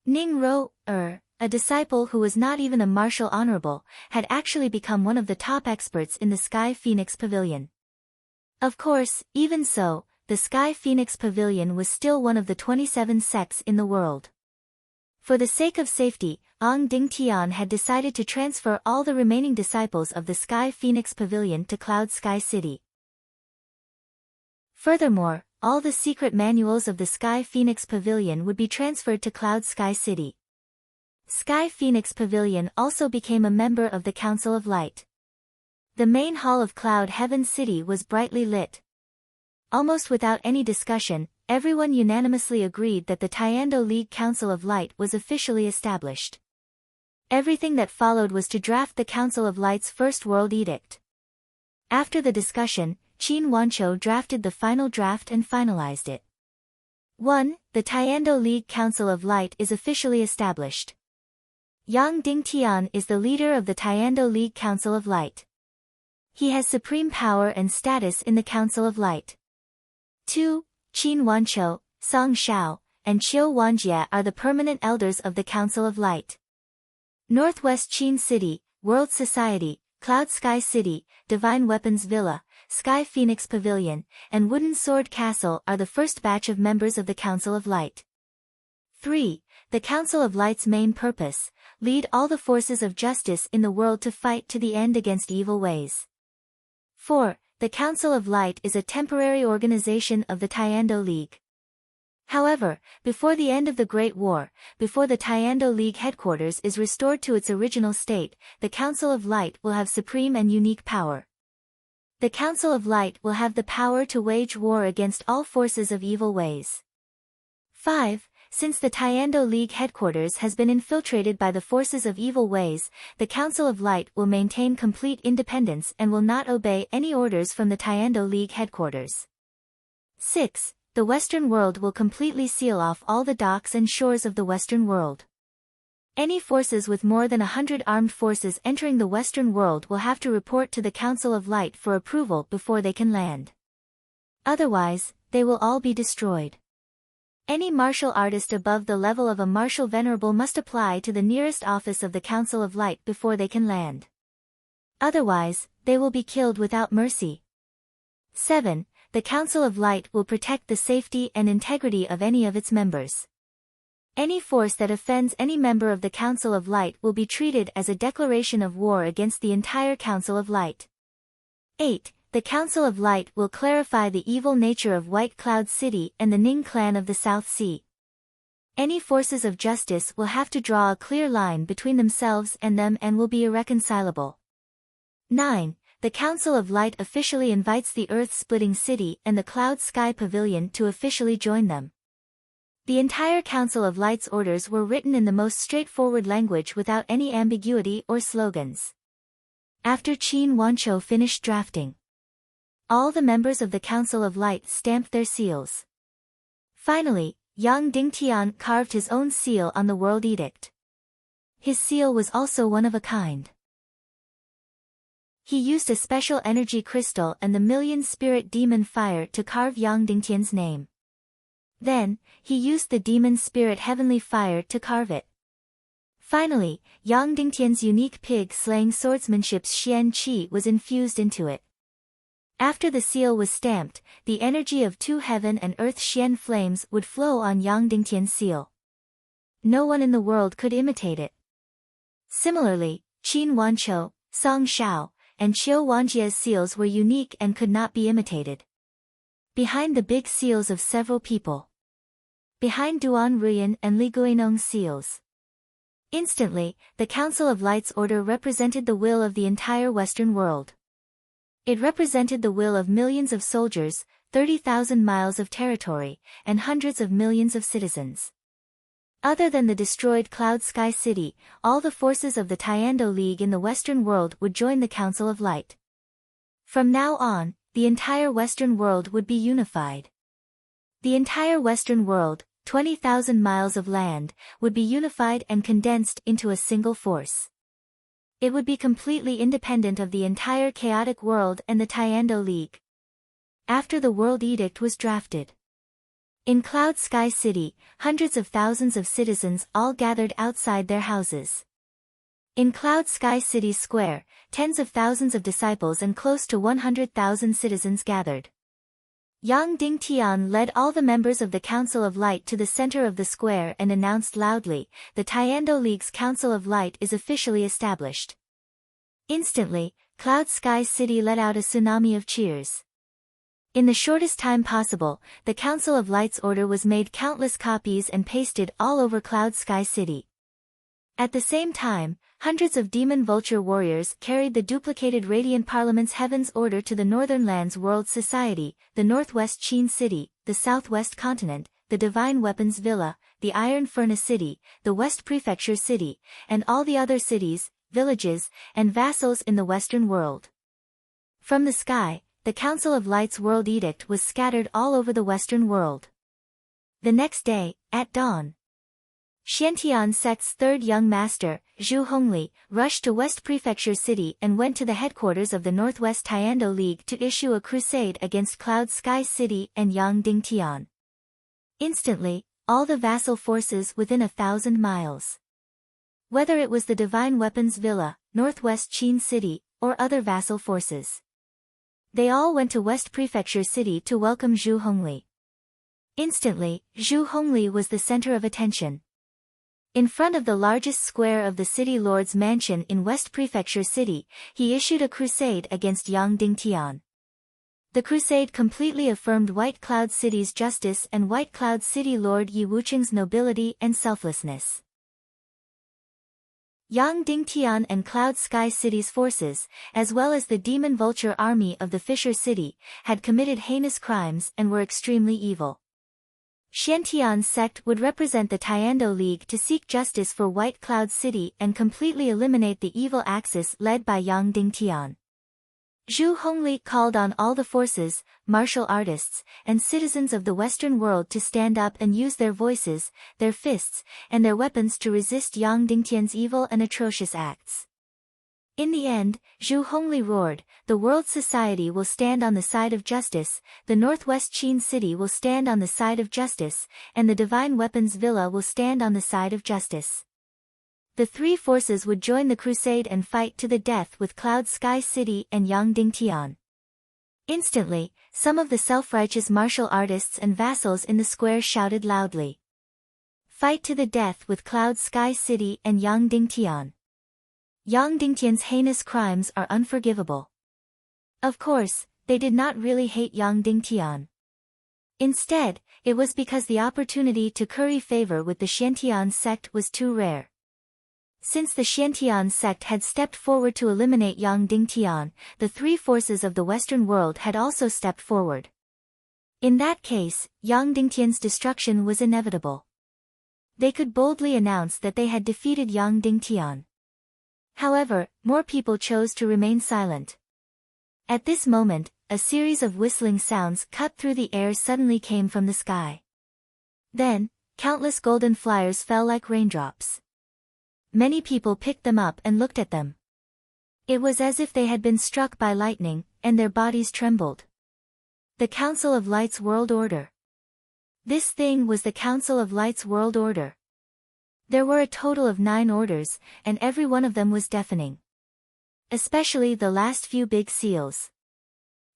Ning Ro, a disciple who was not even a martial honorable, had actually become one of the top experts in the Sky Phoenix Pavilion. Of course, even so, the Sky Phoenix Pavilion was still one of the 27 sects in the world. For the sake of safety, Ong Dingtian had decided to transfer all the remaining disciples of the Sky Phoenix Pavilion to Cloud Sky City. Furthermore, all the secret manuals of the Sky Phoenix Pavilion would be transferred to Cloud Sky City. Sky Phoenix Pavilion also became a member of the Council of Light. The main hall of Cloud Heaven City was brightly lit. Almost without any discussion, everyone unanimously agreed that the Tiando League Council of Light was officially established. Everything that followed was to draft the Council of Light's first world edict. After the discussion, Qin Wanqiu drafted the final draft and finalized it. 1. The Tiando League Council of Light is officially established. Yang Dingtian is the leader of the Tiando League Council of Light. He has supreme power and status in the Council of Light. 2. Qin Wanqiu, Song Shao, and Qiu Wanjie are the permanent elders of the Council of Light. Northwest Qin City, World Society, Cloud Sky City, Divine Weapons Villa, Sky Phoenix Pavilion, and Wooden Sword Castle are the first batch of members of the Council of Light. 3. The Council of Light's main purpose: lead all the forces of justice in the world to fight to the end against evil ways. 4. The Council of Light is a temporary organization of the Tiando League. However, before the end of the Great War, before the Tiando League headquarters is restored to its original state, the Council of Light will have supreme and unique power. The Council of Light will have the power to wage war against all forces of evil ways. 5. Since the Tiando League headquarters has been infiltrated by the forces of evil ways, the Council of Light will maintain complete independence and will not obey any orders from the Tiando League headquarters. 6. The Western world will completely seal off all the docks and shores of the Western world. Any forces with more than 100 armed forces entering the Western world will have to report to the Council of Light for approval before they can land. Otherwise, they will all be destroyed. Any martial artist above the level of a martial venerable must apply to the nearest office of the Council of Light before they can land. Otherwise, they will be killed without mercy. 7. The Council of Light will protect the safety and integrity of any of its members. Any force that offends any member of the Council of Light will be treated as a declaration of war against the entire Council of Light. 8. The Council of Light will clarify the evil nature of White Cloud City and the Ning clan of the South Sea. Any forces of justice will have to draw a clear line between themselves and them and will be irreconcilable. 9. The Council of Light officially invites the Earth-splitting city and the Cloud Sky Pavilion to officially join them. The entire Council of Light's orders were written in the most straightforward language without any ambiguity or slogans. After Qin Wanqiu finished drafting, all the members of the Council of Light stamped their seals. Finally, Yang Dingtian carved his own seal on the World Edict. His seal was also one of a kind. He used a special energy crystal and the million spirit demon fire to carve Yang Dingtian's name. Then, he used the demon spirit heavenly fire to carve it. Finally, Yang Dingtian's unique pig-slaying swordsmanship's Xian Qi was infused into it. After the seal was stamped, the energy of two heaven and earth Xian flames would flow on Yang Dingtian's seal. No one in the world could imitate it. Similarly, Qin Wanqiu, Song Shao, and Qiu Wanjie's seals were unique and could not be imitated. Behind the big seals of several people. Behind Duan Ruyan and Li Guinong's seals. Instantly, the Council of Light's order represented the will of the entire Western world. It represented the will of millions of soldiers, 30,000 miles of territory, and hundreds of millions of citizens. Other than the destroyed Cloud Sky City, all the forces of the Tiando League in the Western world would join the Council of Light. From now on, the entire Western world would be unified. The entire Western world, 20,000 miles of land, would be unified and condensed into a single force. It would be completely independent of the entire chaotic world and the Tiando League. After the World Edict was drafted. In Cloud Sky City, hundreds of thousands of citizens all gathered outside their houses. In Cloud Sky City Square, tens of thousands of disciples and close to 100,000 citizens gathered. Yang Dingtian led all the members of the Council of Light to the center of the square and announced loudly, "The Tiando League's Council of Light is officially established." Instantly, Cloud Sky City let out a tsunami of cheers. In the shortest time possible, the Council of Light's order was made countless copies and pasted all over Cloud Sky City. At the same time, hundreds of demon vulture warriors carried the duplicated Radiant Parliament's Heaven's Order to the Northern Lands World Society, the Northwest Qin City, the Southwest Continent, the Divine Weapons Villa, the Iron Furnace City, the West Prefecture City, and all the other cities, villages, and vassals in the Western world. From the sky, the Council of Light's World Edict was scattered all over the Western world. The next day, at dawn, Xiantian sect's third young master, Zhu Hongli, rushed to West Prefecture City and went to the headquarters of the Northwest Tiando League to issue a crusade against Cloud Sky City and Yang Dingtian. Instantly, all the vassal forces within 1,000 miles. Whether it was the Divine Weapons Villa, Northwest Qin City, or other vassal forces, they all went to West Prefecture City to welcome Zhu Hongli. Instantly, Zhu Hongli was the center of attention. In front of the largest square of the city lord's mansion in West Prefecture City, he issued a crusade against Yang Dingtian. The crusade completely affirmed White Cloud City's justice and White Cloud City Lord Yi Wucheng's nobility and selflessness. Yang Dingtian and Cloud Sky City's forces, as well as the Demon Vulture army of the Fisher City, had committed heinous crimes and were extremely evil. Xiantian's sect would represent the Tiando League to seek justice for White Cloud City and completely eliminate the evil axis led by Yang Dingtian. Zhu Hongli called on all the forces, martial artists, and citizens of the Western world to stand up and use their voices, their fists, and their weapons to resist Yang Dingtian's evil and atrocious acts. In the end, Zhu Hongli roared, "The World Society will stand on the side of justice, the Northwest Qin City will stand on the side of justice, and the Divine Weapons Villa will stand on the side of justice." The three forces would join the crusade and fight to the death with Cloud Sky City and Yang Dingtian. Instantly, some of the self-righteous martial artists and vassals in the square shouted loudly, "Fight to the death with Cloud Sky City and Yang Dingtian." Yang Dingtian's heinous crimes are unforgivable. Of course, they did not really hate Yang Dingtian. Instead, it was because the opportunity to curry favor with the Xiantian sect was too rare. Since the Xiantian sect had stepped forward to eliminate Yang Dingtian, the three forces of the Western world had also stepped forward. In that case, Yang Dingtian's destruction was inevitable. They could boldly announce that they had defeated Yang Dingtian. However, more people chose to remain silent. At this moment, a series of whistling sounds cut through the air suddenly came from the sky. Then, countless golden flyers fell like raindrops. Many people picked them up and looked at them. It was as if they had been struck by lightning, and their bodies trembled. The Council of Light's World Order. This thing was the Council of Light's World Order. There were a total of 9 orders, and every one of them was deafening. Especially the last few big seals.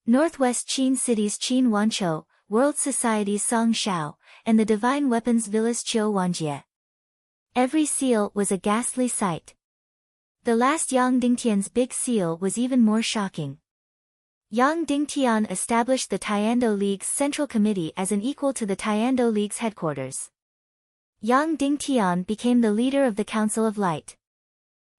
Northwest Qin City's Qin Wanqiu, World Society's Song Shao, and the Divine Weapons Villa's Qiu Wanjie. Every seal was a ghastly sight. The last Yang Dingtian's big seal was even more shocking. Yang Dingtian established the Tiando League's Central Committee as an equal to the Tiando League's headquarters. Yang Dingtian became the leader of the Council of Light.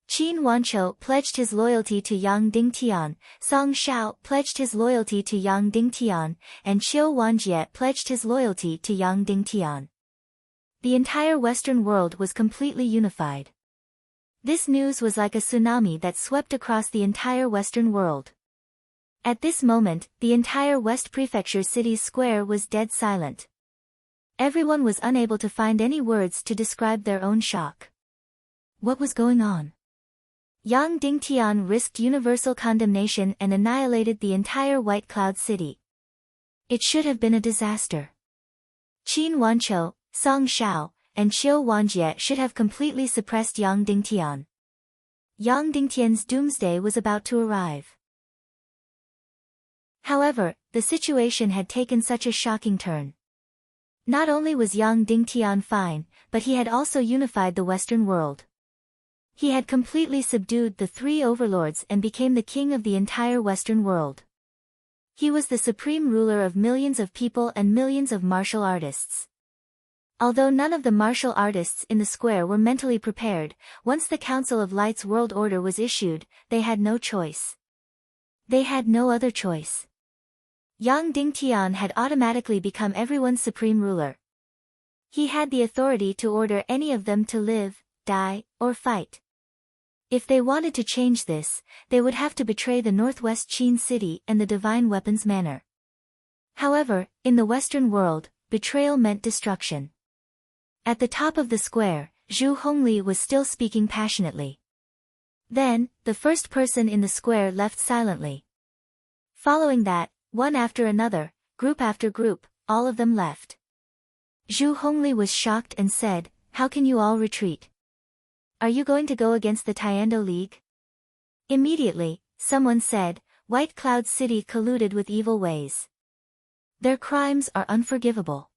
Qin Wanqiu pledged his loyalty to Yang Dingtian, Song Shao pledged his loyalty to Yang Dingtian, and Qiu Wanjie pledged his loyalty to Yang Dingtian. The entire Western world was completely unified. This news was like a tsunami that swept across the entire Western world. At this moment, the entire West Prefecture city's square was dead silent. Everyone was unable to find any words to describe their own shock. What was going on? Yang Dingtian risked universal condemnation and annihilated the entire White Cloud City. It should have been a disaster. Qin Wanqiu, Song Shao, and Qiu Wanjie should have completely suppressed Yang Dingtian. Yang Dingtian's doomsday was about to arrive. However, the situation had taken such a shocking turn. Not only was Yang Dingtian fine, but he had also unified the Western world. He had completely subdued the three overlords and became the king of the entire Western world. He was the supreme ruler of millions of people and millions of martial artists. Although none of the martial artists in the square were mentally prepared, once the Council of Light's world order was issued, they had no choice. They had no other choice. Yang Dingtian had automatically become everyone's supreme ruler. He had the authority to order any of them to live, die, or fight. If they wanted to change this, they would have to betray the Northwest Qin city and the divine weapons manor. However, in the Western world, betrayal meant destruction. At the top of the square, Zhu Hongli was still speaking passionately. Then, the first person in the square left silently. Following that, one after another, group after group, all of them left. Zhu Hongli was shocked and said, "How can you all retreat? Are you going to go against the Tiando League?" Immediately, someone said, "White Cloud City colluded with evil ways. Their crimes are unforgivable.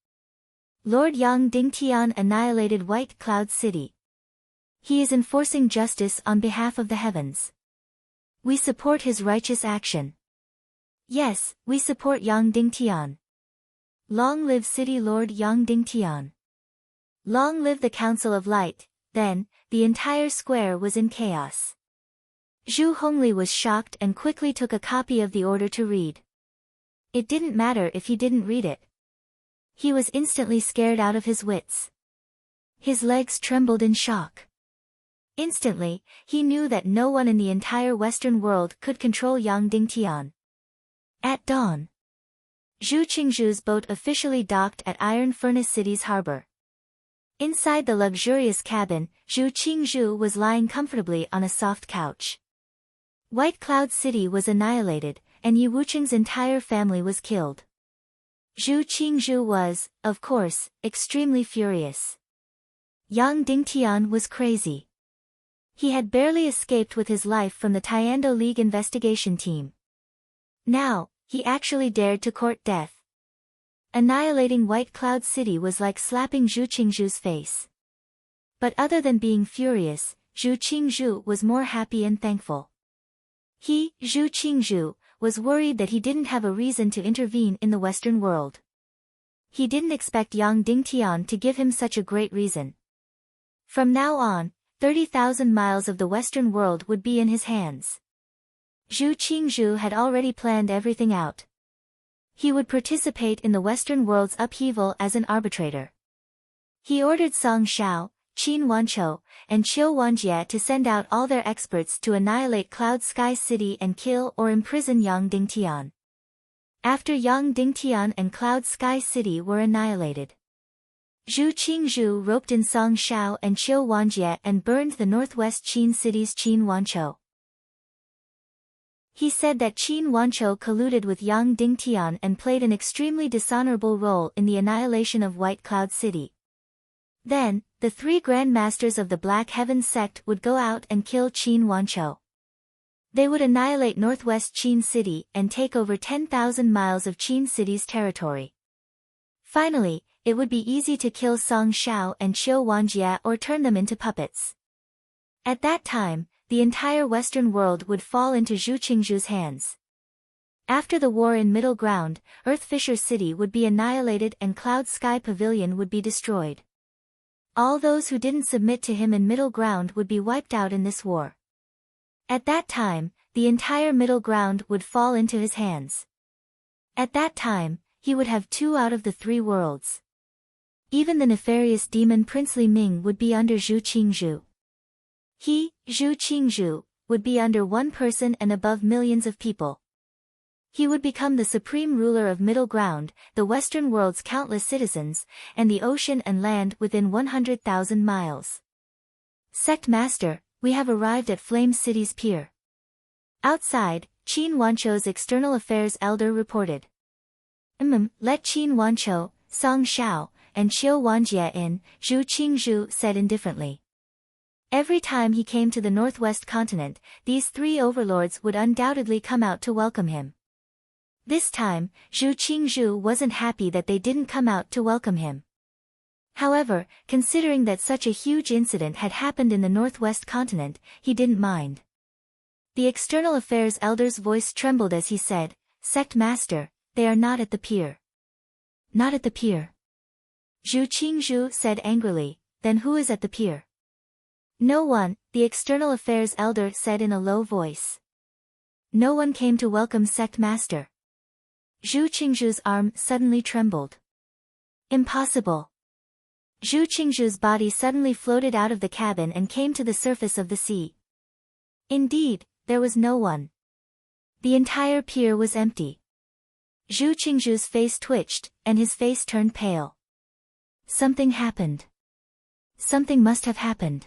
Lord Yang Dingtian annihilated White Cloud City. He is enforcing justice on behalf of the heavens. We support his righteous action. Yes, we support Yang Dingtian. Long live City Lord Yang Dingtian. Long live the Council of Light." Then, the entire square was in chaos. Zhu Hongli was shocked and quickly took a copy of the order to read. It didn't matter if he didn't read it. He was instantly scared out of his wits. His legs trembled in shock. Instantly, he knew that no one in the entire Western world could control Yang Dingtian. At dawn, Zhu Qingzhu's boat officially docked at Iron Furnace City's harbor. Inside the luxurious cabin, Zhu Qingzhu was lying comfortably on a soft couch. White Cloud City was annihilated, and Yi Wucheng's entire family was killed. Zhu Qingzhu was, of course, extremely furious. Yang Dingtian was crazy. He had barely escaped with his life from the Tiando League investigation team. Now, he actually dared to court death. Annihilating White Cloud City was like slapping Zhu Qingzhu's face. But other than being furious, Zhu Qingzhu was more happy and thankful. He, Zhu Qingzhu, was worried that he didn't have a reason to intervene in the Western world. He didn't expect Yang Dingtian to give him such a great reason. From now on, 30,000 miles of the Western world would be in his hands. Zhu Qingzhu had already planned everything out. He would participate in the Western world's upheaval as an arbitrator. He ordered Song Shao, Qin Wanqiu, and Qiu Wanjie to send out all their experts to annihilate Cloud Sky City and kill or imprison Yang Dingtian. After Yang Dingtian and Cloud Sky City were annihilated, Zhu Qingzhu roped in Song Shao and Qiu Wanjie and burned the northwest Qin city's Qin Wanqiu. He said that Qin Wanqiu colluded with Yang Dingtian and played an extremely dishonorable role in the annihilation of White Cloud City. Then, the three Grand Masters of the Black Heaven sect would go out and kill Qin Wanqiu. They would annihilate northwest Qin City and take over 10,000 miles of Qin City's territory. Finally, it would be easy to kill Song Shao and Qiu Wanjie or turn them into puppets. At that time, the entire Western world would fall into Zhu Qingzhu's hands. After the war in Middle Ground, Earth Fisher City would be annihilated and Cloud Sky Pavilion would be destroyed. All those who didn't submit to him in Middle Ground would be wiped out in this war. At that time, the entire middle ground would fall into his hands. At that time, he would have 2 out of the 3 worlds. Even the nefarious demon Princely Ming would be under Zhu Qingzhu. He, Zhu Qingzhu, would be under one person and above millions of people. He would become the supreme ruler of middle ground, the Western world's countless citizens, and the ocean and land within 100,000 miles. Sect Master, we have arrived at Flame City's pier. Outside, Qin Wanchou's external affairs elder reported. Let Qin Wanchou, Song Shao, and Qiu Wanjie in, Zhu Qingzhu said indifferently. Every time he came to the northwest continent, these 3 overlords would undoubtedly come out to welcome him. This time, Zhu Qingzhu wasn't happy that they didn't come out to welcome him. However, considering that such a huge incident had happened in the northwest continent, he didn't mind. The external affairs elder's voice trembled as he said, Sect Master, they are not at the pier. Not at the pier. Zhu Qingzhu said angrily, then who is at the pier? No one, the external affairs elder said in a low voice. No one came to welcome Sect Master. Zhu Qingzhu's arm suddenly trembled. Impossible. Zhu Qingzhu's body suddenly floated out of the cabin and came to the surface of the sea. Indeed, there was no one. The entire pier was empty. Zhu Qingzhu's face twitched, and his face turned pale. Something happened. Something must have happened.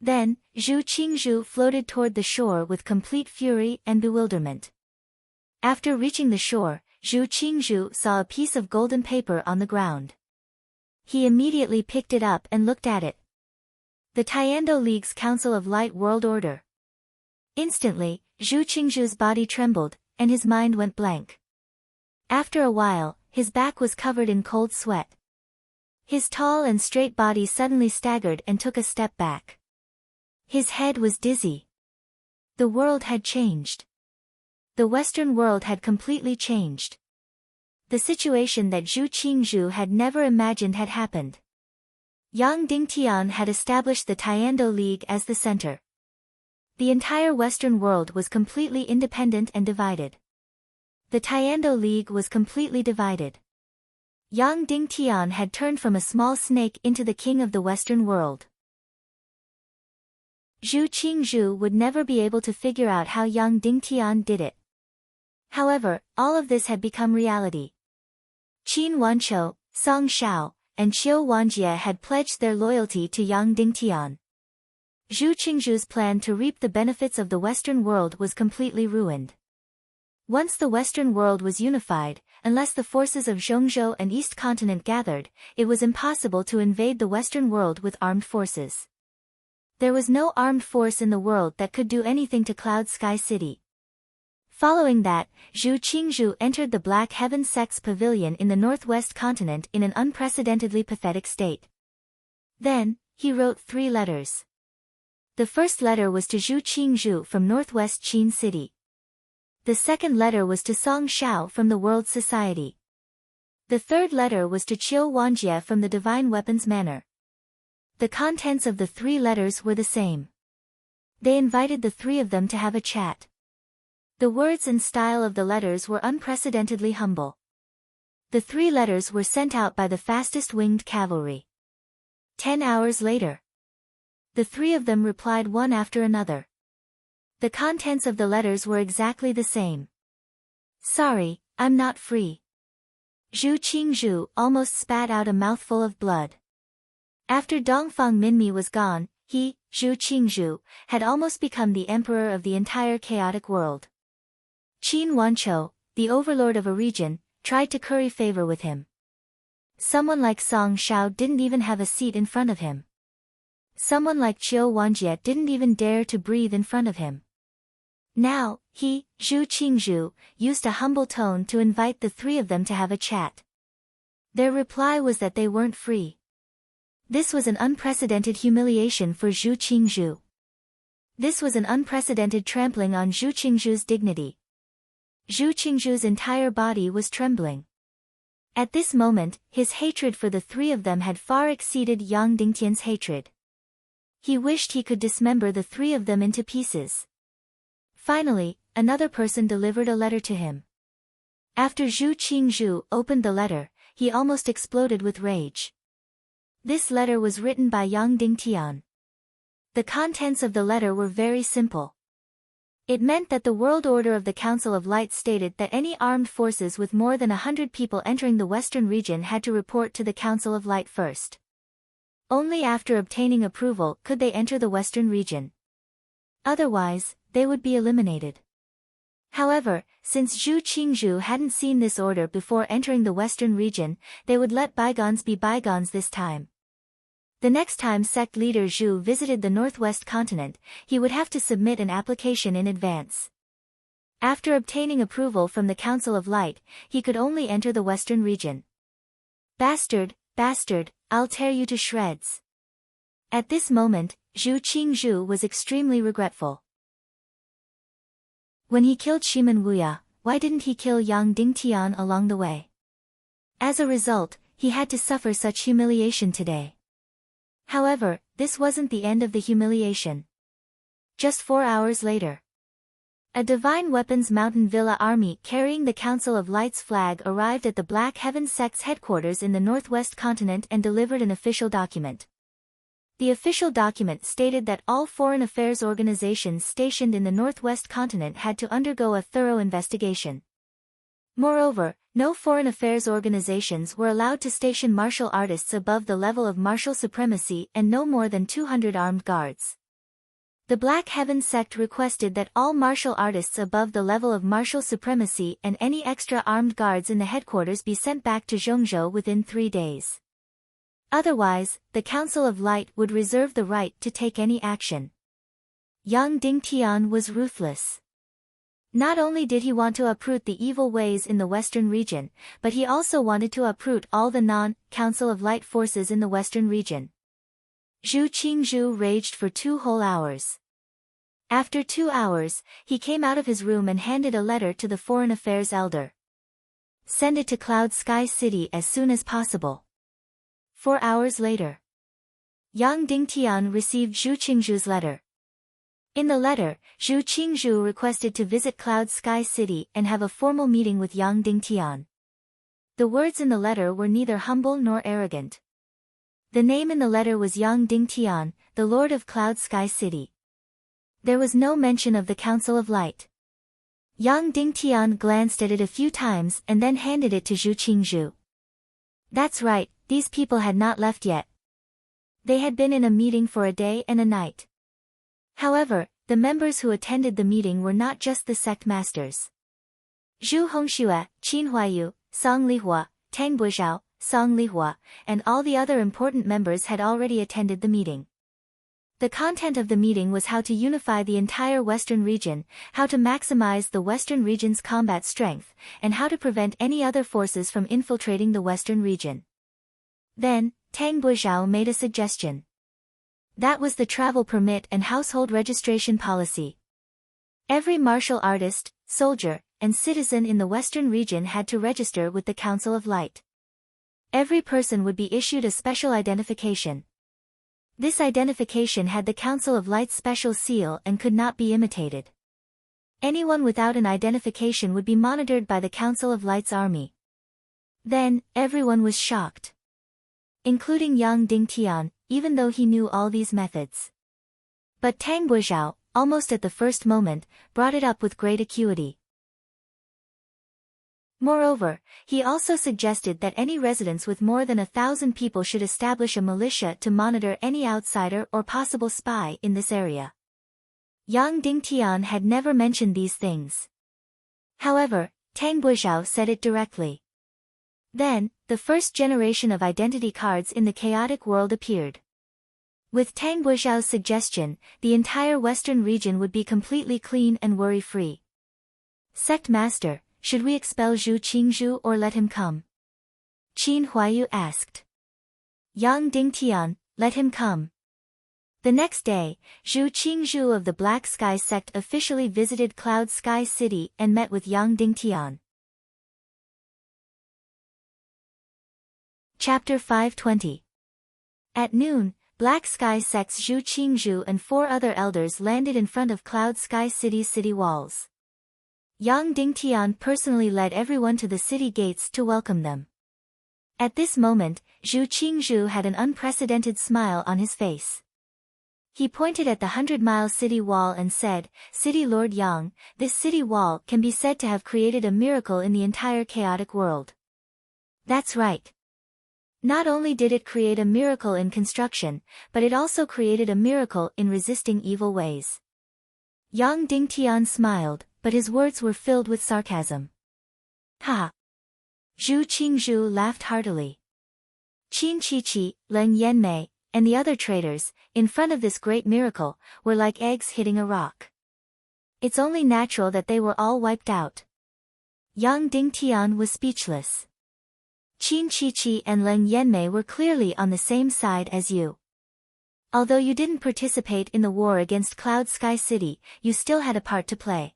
Then, Zhu Qingzhu floated toward the shore with complete fury and bewilderment. After reaching the shore, Zhu Qingzhu saw a piece of golden paper on the ground. He immediately picked it up and looked at it. The Tiando League's Council of Light World Order. Instantly, Zhu Qingzhu's body trembled, and his mind went blank. After a while, his back was covered in cold sweat. His tall and straight body suddenly staggered and took a step back. His head was dizzy. The world had changed. The Western world had completely changed. The situation that Zhu Qingzhu had never imagined had happened. Yang Dingtian had established the Tiando League as the center. The entire Western world was completely independent and divided. The Tiando League was completely divided. Yang Dingtian had turned from a small snake into the king of the Western world. Zhu Qingzhu would never be able to figure out how Yang Dingtian did it. However, all of this had become reality. Qin Wanchou, Song Shao, and Qiu Wanjie had pledged their loyalty to Yang Dingtian. Zhu Qingzhu's plan to reap the benefits of the Western world was completely ruined. Once the Western world was unified, unless the forces of Zhongzhou and East Continent gathered, it was impossible to invade the Western world with armed forces. There was no armed force in the world that could do anything to Cloud Sky City. Following that, Zhu Qingzhu entered the Black Heaven Sect's pavilion in the northwest continent in an unprecedentedly pathetic state. Then, he wrote 3 letters. The first letter was to Zhu Qingzhu from northwest Qin City. The second letter was to Song Shao from the World Society. The third letter was to Qiu Wanjie from the Divine Weapons Manor. The contents of the 3 letters were the same. They invited the 3 of them to have a chat. The words and style of the letters were unprecedentedly humble. The 3 letters were sent out by the fastest winged cavalry. 10 hours later, the 3 of them replied one after another. The contents of the letters were exactly the same. Sorry, I'm not free. Zhu Qingzhu almost spat out a mouthful of blood. After Dongfang Minmi was gone, he, Zhu Qingzhu, had almost become the emperor of the entire chaotic world. Qin Wanchou, the overlord of a region, tried to curry favor with him. Someone like Song Shao didn't even have a seat in front of him. Someone like Qiu Wanjie didn't even dare to breathe in front of him. Now, he, Zhu Qingzhu, used a humble tone to invite the 3 of them to have a chat. Their reply was that they weren't free. This was an unprecedented humiliation for Zhu Qingzhu. This was an unprecedented trampling on Zhu Qingzhu's dignity. Zhu Qingzhu's entire body was trembling. At this moment, his hatred for the 3 of them had far exceeded Yang Dingtian's hatred. He wished he could dismember the 3 of them into pieces. Finally, another person delivered a letter to him. After Zhu Qingzhu opened the letter, he almost exploded with rage. This letter was written by Yang Dingtian. The contents of the letter were very simple. It meant that the world order of the Council of Light stated that any armed forces with more than 100 people entering the Western region had to report to the Council of Light first. Only after obtaining approval could they enter the Western region. Otherwise, they would be eliminated. However, since Zhu Qingzhu hadn't seen this order before entering the Western region, they would let bygones be bygones this time. The next time sect leader Zhu visited the Northwest continent, he would have to submit an application in advance. After obtaining approval from the Council of Light, he could only enter the Western region. Bastard, bastard, I'll tear you to shreds. At this moment, Zhu Qingzhu was extremely regretful. When he killed Shimen Wuya, why didn't he kill Yang Dingtian along the way? As a result, he had to suffer such humiliation today. However, this wasn't the end of the humiliation. Just 4 hours later, a Divine Weapons Mountain Villa army carrying the Council of Light's flag arrived at the Black Heaven sect's headquarters in the Northwest continent and delivered an official document. The official document stated that all foreign affairs organizations stationed in the Northwest continent had to undergo a thorough investigation. Moreover, no foreign affairs organizations were allowed to station martial artists above the level of martial supremacy and no more than 200 armed guards. The Black Heaven sect requested that all martial artists above the level of martial supremacy and any extra armed guards in the headquarters be sent back to Zhongzhou within 3 days. Otherwise, the Council of Light would reserve the right to take any action. Yang Dingtian was ruthless. Not only did he want to uproot the evil ways in the Western region, but he also wanted to uproot all the non-Council of Light forces in the Western region. Zhu Qingzhu raged for 2 whole hours. After 2 hours, he came out of his room and handed a letter to the Foreign Affairs Elder. Send it to Cloud Sky City as soon as possible. 4 hours later, Yang Dingtian received Zhu Qingzhu's letter. In the letter, Zhu Qingzhu requested to visit Cloud Sky City and have a formal meeting with Yang Dingtian. The words in the letter were neither humble nor arrogant. The name in the letter was Yang Dingtian, the Lord of Cloud Sky City. There was no mention of the Council of Light. Yang Dingtian glanced at it a few times and then handed it to Zhu Qingzhu. That's right, these people had not left yet. They had been in a meeting for a day and a night. However, the members who attended the meeting were not just the sect masters. Zhu Hongxue, Qin Huayu, Song Lihua, Tang Buizhao, Song Lihua, and all the other important members had already attended the meeting. The content of the meeting was how to unify the entire Western region, how to maximize the Western region's combat strength, and how to prevent any other forces from infiltrating the Western region. Then, Tang Buizhao made a suggestion. That was the travel permit and household registration policy. Every martial artist, soldier, and citizen in the Western region had to register with the Council of Light. Every person would be issued a special identification. This identification had the Council of Light's special seal and could not be imitated. Anyone without an identification would be monitored by the Council of Light's army. Then, everyone was shocked. Including Yang Dingtian, even though he knew all these methods. But Tang Buizhao, almost at the first moment, brought it up with great acuity. Moreover, he also suggested that any residents with more than 1,000 people should establish a militia to monitor any outsider or possible spy in this area. Yang Dingtian had never mentioned these things. However, Tang Buizhao said it directly. Then, the first generation of identity cards in the chaotic world appeared. With Tang Buizhao's suggestion, the entire Western region would be completely clean and worry-free. Sect Master, should we expel Zhu Qingzhu or let him come? Qin Huayu asked. Yang Dingtian, let him come. The next day, Zhu Qingzhu of the Black Sky sect officially visited Cloud Sky City and met with Yang Dingtian. Chapter 520. At noon, Black Sky sect's Zhu Qingzhu and 4 other elders landed in front of Cloud Sky City's city walls. Yang Dingtian personally led everyone to the city gates to welcome them. At this moment, Zhu Qingzhu had an unprecedented smile on his face. He pointed at the 100-mile city wall and said, "City Lord Yang, this city wall can be said to have created a miracle in the entire chaotic world." That's right. Not only did it create a miracle in construction, but it also created a miracle in resisting evil ways. Yang Dingtian smiled, but his words were filled with sarcasm. Ha! Zhu Qingzhu laughed heartily. Qin Chichi, Leng Yanmei, and the other traders, in front of this great miracle, were like eggs hitting a rock. It's only natural that they were all wiped out. Yang Dingtian was speechless. Qin Chichi and Leng Yanmei were clearly on the same side as you. Although you didn't participate in the war against Cloud Sky City, you still had a part to play.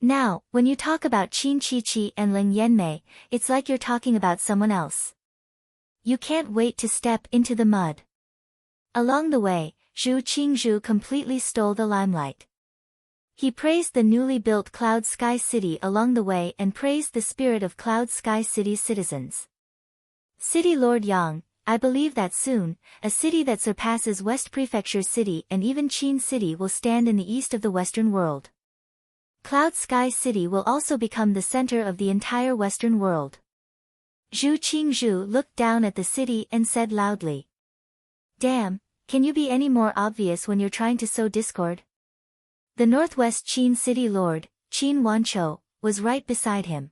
Now, when you talk about Qin Chichi and Leng Yanmei, it's like you're talking about someone else. You can't wait to step into the mud. Along the way, Zhu Qingzhu completely stole the limelight. He praised the newly built Cloud Sky City along the way and praised the spirit of Cloud Sky City's citizens. City Lord Yang, I believe that soon, a city that surpasses West Prefecture City and even Qin City will stand in the east of the Western world. Cloud Sky City will also become the center of the entire Western world. Zhu Qingzhu looked down at the city and said loudly. Damn, can you be any more obvious when you're trying to sow discord? The Northwest Qin City Lord, Qin Wanchou, was right beside him.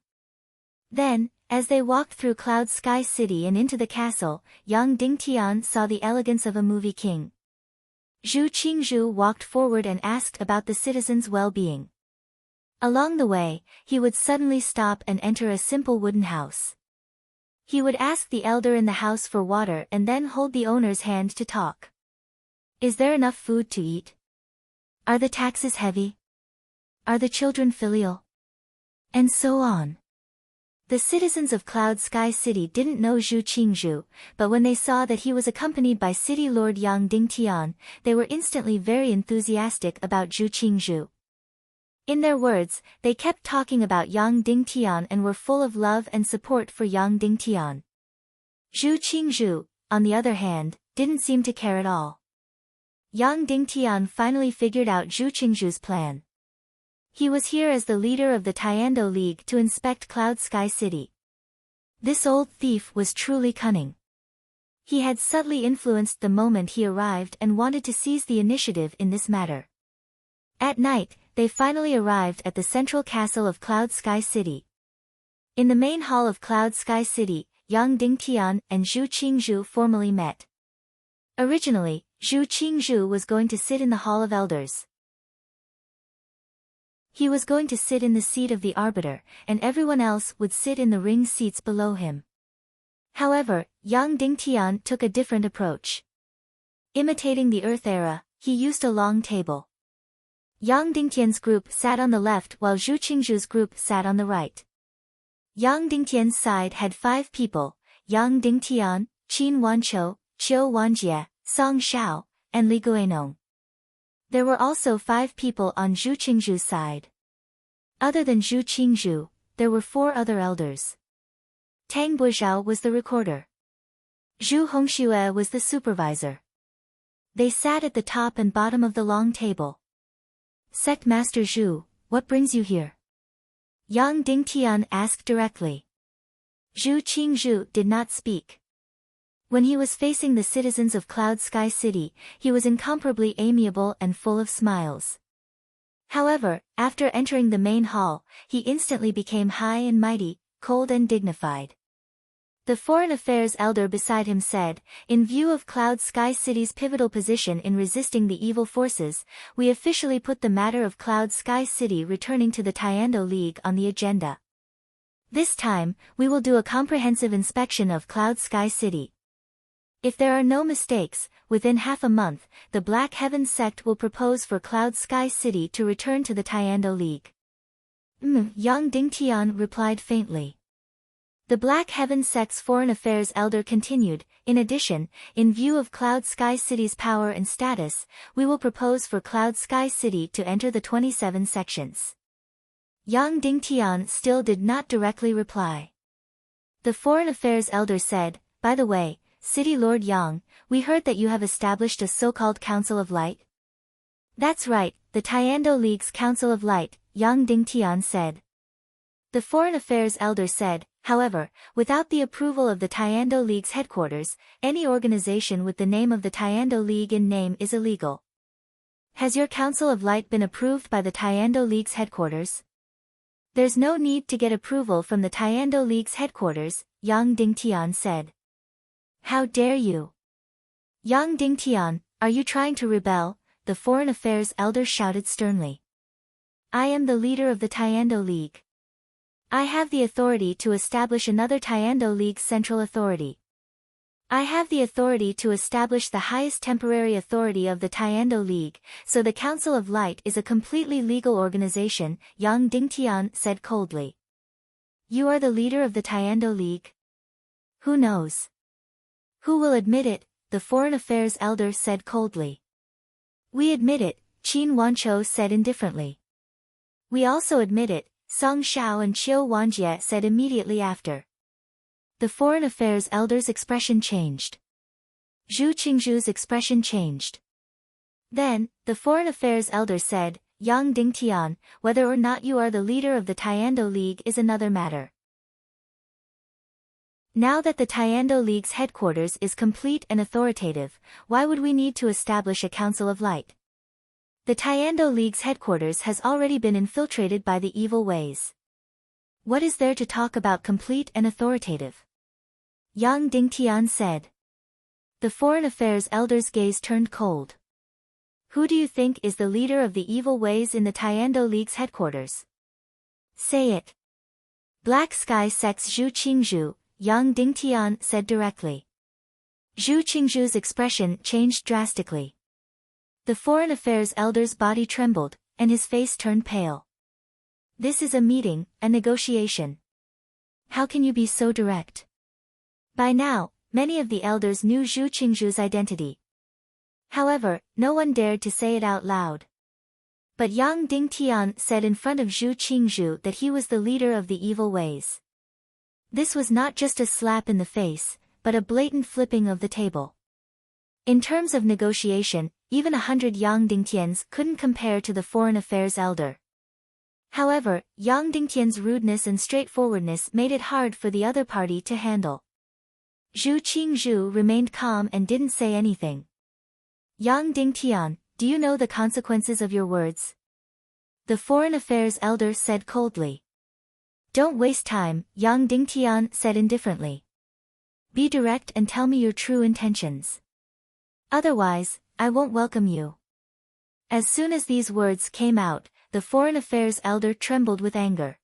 Then, as they walked through Cloud Sky City and into the castle, Yang Dingtian saw the elegance of a movie king. Zhu Qingzhu walked forward and asked about the citizens' well-being. Along the way, he would suddenly stop and enter a simple wooden house. He would ask the elder in the house for water and then hold the owner's hand to talk. Is there enough food to eat? Are the taxes heavy? Are the children filial? And so on. The citizens of Cloud Sky City didn't know Zhu Qingzhu, but when they saw that he was accompanied by City Lord Yang Dingtian, they were instantly very enthusiastic about Zhu Qingzhu. In their words, they kept talking about Yang Dingtian and were full of love and support for Yang Dingtian. Zhu Qingzhu, on the other hand, didn't seem to care at all. Yang Dingtian finally figured out Zhu Qingzhu's plan. He was here as the leader of the Tiando League to inspect Cloud Sky City. This old thief was truly cunning. He had subtly influenced the moment he arrived and wanted to seize the initiative in this matter. At night, they finally arrived at the central castle of Cloud Sky City. In the main hall of Cloud Sky City, Yang Dingtian and Zhu Qingzhu formally met. Originally, Zhu Qingzhu was going to sit in the Hall of Elders. He was going to sit in the seat of the Arbiter, and everyone else would sit in the ring seats below him. However, Yang Dingtian took a different approach. Imitating the Earth era, he used a long table. Yang Dingtian's group sat on the left while Zhu Qingzhu's group sat on the right. Yang Dingtian's side had 5 people, Yang Dingtian, Qin Wanchou, Qiu Wanjie, Song Shao, and Li Guinong. There were also 5 people on Zhu Qingzhu's side. Other than Zhu Qingzhu, there were 4 other elders. Tang Buizhao was the recorder. Zhu Hongxue was the supervisor. They sat at the top and bottom of the long table. Sect Master Zhu, what brings you here? Yang Dingtian asked directly. Zhu Qingzhu did not speak. When he was facing the citizens of Cloud Sky City, he was incomparably amiable and full of smiles. However, after entering the main hall, he instantly became high and mighty, cold and dignified. The foreign affairs elder beside him said, in view of Cloud Sky City's pivotal position in resisting the evil forces, we officially put the matter of Cloud Sky City returning to the Tiando League on the agenda. This time, we will do a comprehensive inspection of Cloud Sky City. If there are no mistakes, within half a month, the Black Heaven sect will propose for Cloud Sky City to return to the Tiando League. Yang Dingtian replied faintly. The Black Heaven Sect's Foreign Affairs Elder continued, in addition, in view of Cloud Sky City's power and status, we will propose for Cloud Sky City to enter the 27 sections. Yang Dingtian still did not directly reply. The Foreign Affairs Elder said, by the way, City Lord Yang, we heard that you have established a so-called Council of Light? That's right, the Tiando League's Council of Light, Yang Dingtian said. The Foreign Affairs Elder said, however, without the approval of the Tiando League's headquarters, any organization with the name of the Tiando League in name is illegal. Has your Council of Light been approved by the Tiando League's headquarters? There's no need to get approval from the Tiando League's headquarters, Yang Dingtian said. How dare you? Yang Dingtian, are you trying to rebel? The Foreign Affairs Elder shouted sternly. I am the leader of the Tiando League. I have the authority to establish another Tiando League's central authority. I have the authority to establish the highest temporary authority of the Tiando League, so the Council of Light is a completely legal organization, Yang Dingtian said coldly. You are the leader of the Tiando League? Who knows? Who will admit it? The Foreign Affairs Elder said coldly. We admit it, Qin Wanchou said indifferently. We also admit it, Song Xiao and Qiu Wanjie said immediately after. The Foreign Affairs Elder's expression changed. Zhu Qingzhu's expression changed. Then, the Foreign Affairs Elder said, Yang Dingtian, whether or not you are the leader of the Tiando League is another matter. Now that the Tiando League's headquarters is complete and authoritative, why would we need to establish a Council of Light? The Tiando League's headquarters has already been infiltrated by the evil ways. What is there to talk about complete and authoritative? Yang Dingtian said. The Foreign Affairs Elder's gaze turned cold. Who do you think is the leader of the evil ways in the Tiando League's headquarters? Say it. Black Sky Sect's Zhu Qingzhu, Yang Dingtian said directly. Zhu Qingzhu's expression changed drastically. The Foreign Affairs Elder's body trembled, and his face turned pale. This is a meeting, a negotiation. How can you be so direct? By now, many of the elders knew Zhu Qingzhu's identity. However, no one dared to say it out loud. But Yang Dingtian said in front of Zhu Qingzhu that he was the leader of the evil ways. This was not just a slap in the face, but a blatant flipping of the table. In terms of negotiation, even 100 Yang Dingtians couldn't compare to the Foreign Affairs Elder. However, Yang Dingtian's rudeness and straightforwardness made it hard for the other party to handle. Zhu Qingzhu remained calm and didn't say anything. Yang Dingtian, do you know the consequences of your words? The Foreign Affairs Elder said coldly. Don't waste time, Yang Dingtian said indifferently. Be direct and tell me your true intentions. Otherwise, I won't welcome you. As soon as these words came out, the Foreign Affairs Elder trembled with anger.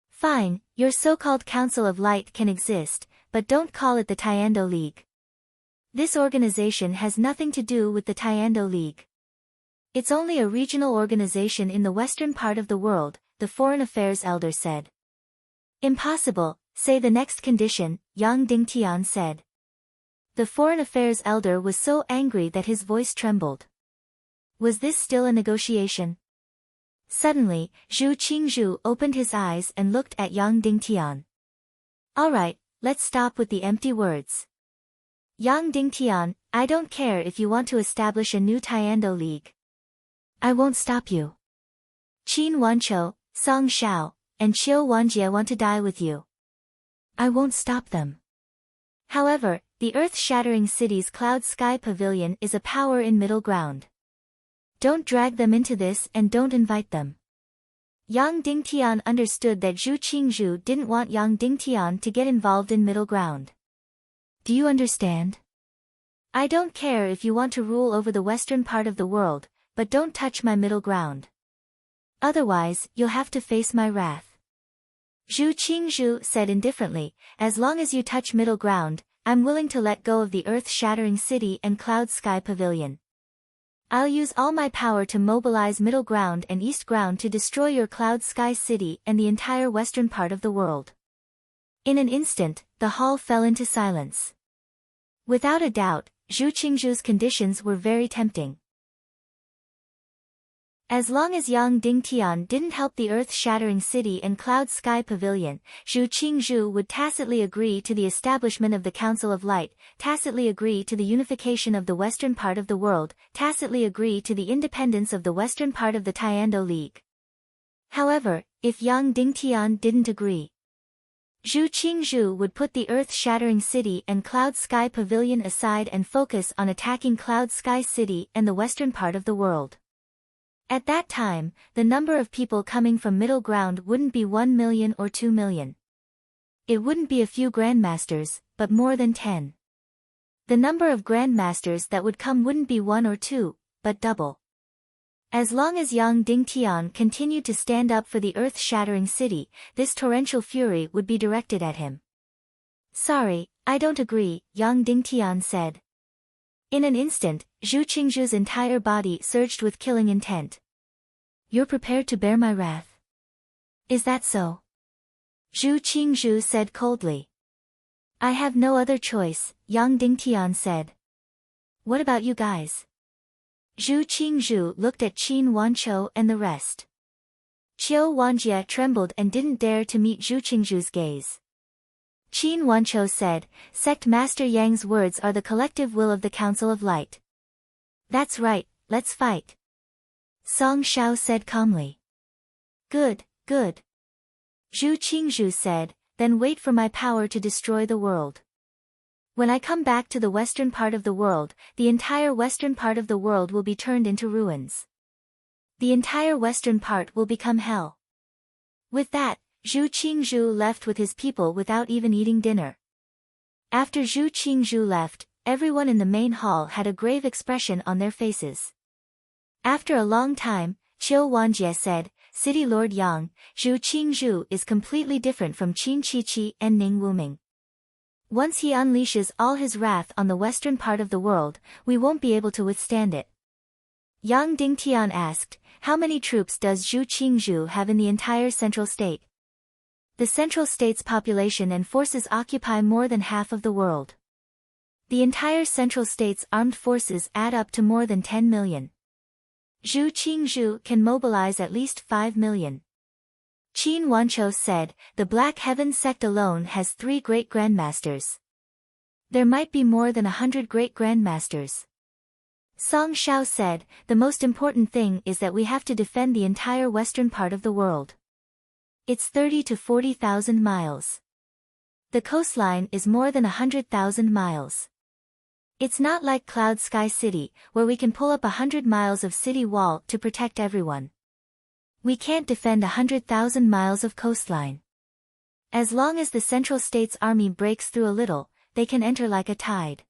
Fine, your so-called Council of Light can exist, but don't call it the Tiando League. This organization has nothing to do with the Tiando League. It's only a regional organization in the western part of the world, the Foreign Affairs Elder said. Impossible, say the next condition, Yang Dingtian said. The Foreign Affairs Elder was so angry that his voice trembled. Was this still a negotiation? Suddenly, Zhu Qingzhu opened his eyes and looked at Yang Dingtian. All right, let's stop with the empty words. Yang Dingtian, I don't care if you want to establish a new Tiando League. I won't stop you. Qin Wanchou, Song Xiao, and Qiu Wanjie want to die with you. I won't stop them. However, the earth-shattering city's Cloud Sky Pavilion is a power in middle ground. Don't drag them into this and don't invite them. Yang Dingtian understood that Zhu Qingzhu didn't want Yang Dingtian to get involved in middle ground. Do you understand? I don't care if you want to rule over the western part of the world, but don't touch my middle ground. Otherwise, you'll have to face my wrath. Zhu Qingzhu said indifferently, as long as you touch middle ground, I'm willing to let go of the earth-shattering city and Cloud Sky Pavilion. I'll use all my power to mobilize middle ground and east ground to destroy your Cloud Sky City and the entire western part of the world. In an instant, the hall fell into silence. Without a doubt, Zhu Qingzhu's conditions were very tempting. As long as Yang Dingtian didn't help the earth-shattering city and cloud sky pavilion, Zhu Qingzhu would tacitly agree to the establishment of the Council of Light, tacitly agree to the unification of the western part of the world, tacitly agree to the independence of the western part of the Tiando League. However, if Yang Dingtian didn't agree, Zhu Qingzhu would put the earth-shattering city and cloud sky pavilion aside and focus on attacking cloud sky city and the western part of the world. At that time, the number of people coming from middle ground wouldn't be 1 million or 2 million. It wouldn't be a few grandmasters, but more than 10. The number of grandmasters that would come wouldn't be 1 or 2, but double. As long as Yang Dingtian continued to stand up for the earth-shattering city, this torrential fury would be directed at him. Sorry, I don't agree, Yang Dingtian said. In an instant, Zhu Qingzhu's entire body surged with killing intent. You're prepared to bear my wrath? Is that so? Zhu Qingzhu said coldly. I have no other choice, Yang Dingtian said. What about you guys? Zhu Qingzhu looked at Qin Wanqiu and the rest. Qiu Wanjie trembled and didn't dare to meet Zhu Qingzhu's gaze. Qin Wanqiu said, Sect Master Yang's words are the collective will of the Council of Light. That's right, let's fight. Song Shao said calmly. Good, good. Zhu Qingzhu said, then wait for my power to destroy the world. When I come back to the western part of the world, the entire western part of the world will be turned into ruins. The entire western part will become hell. With that, Zhu Qingzhu left with his people without even eating dinner. After Zhu Qingzhu left, everyone in the main hall had a grave expression on their faces. After a long time, Qiu Wanjie said, City Lord Yang, Zhu Qingzhu is completely different from Qin Qiqi and Ning Wuming. Once he unleashes all his wrath on the western part of the world, we won't be able to withstand it. Yang Dingtian asked, how many troops does Zhu Qingzhu have in the entire central state? The central state's population and forces occupy more than half of the world. The entire central state's armed forces add up to more than 10 million. Zhu Qingzhu can mobilize at least 5 million. Qin Wanqiu said, the Black Heaven sect alone has 3 great grandmasters. There might be more than 100 great grandmasters. Song Shao said, the most important thing is that we have to defend the entire western part of the world. It's 30 to 40,000 miles. The coastline is more than 100,000 miles. It's not like Cloud Sky City, where we can pull up 100 miles of city wall to protect everyone. We can't defend 100,000 miles of coastline. As long as the central state's army breaks through a little, they can enter like a tide.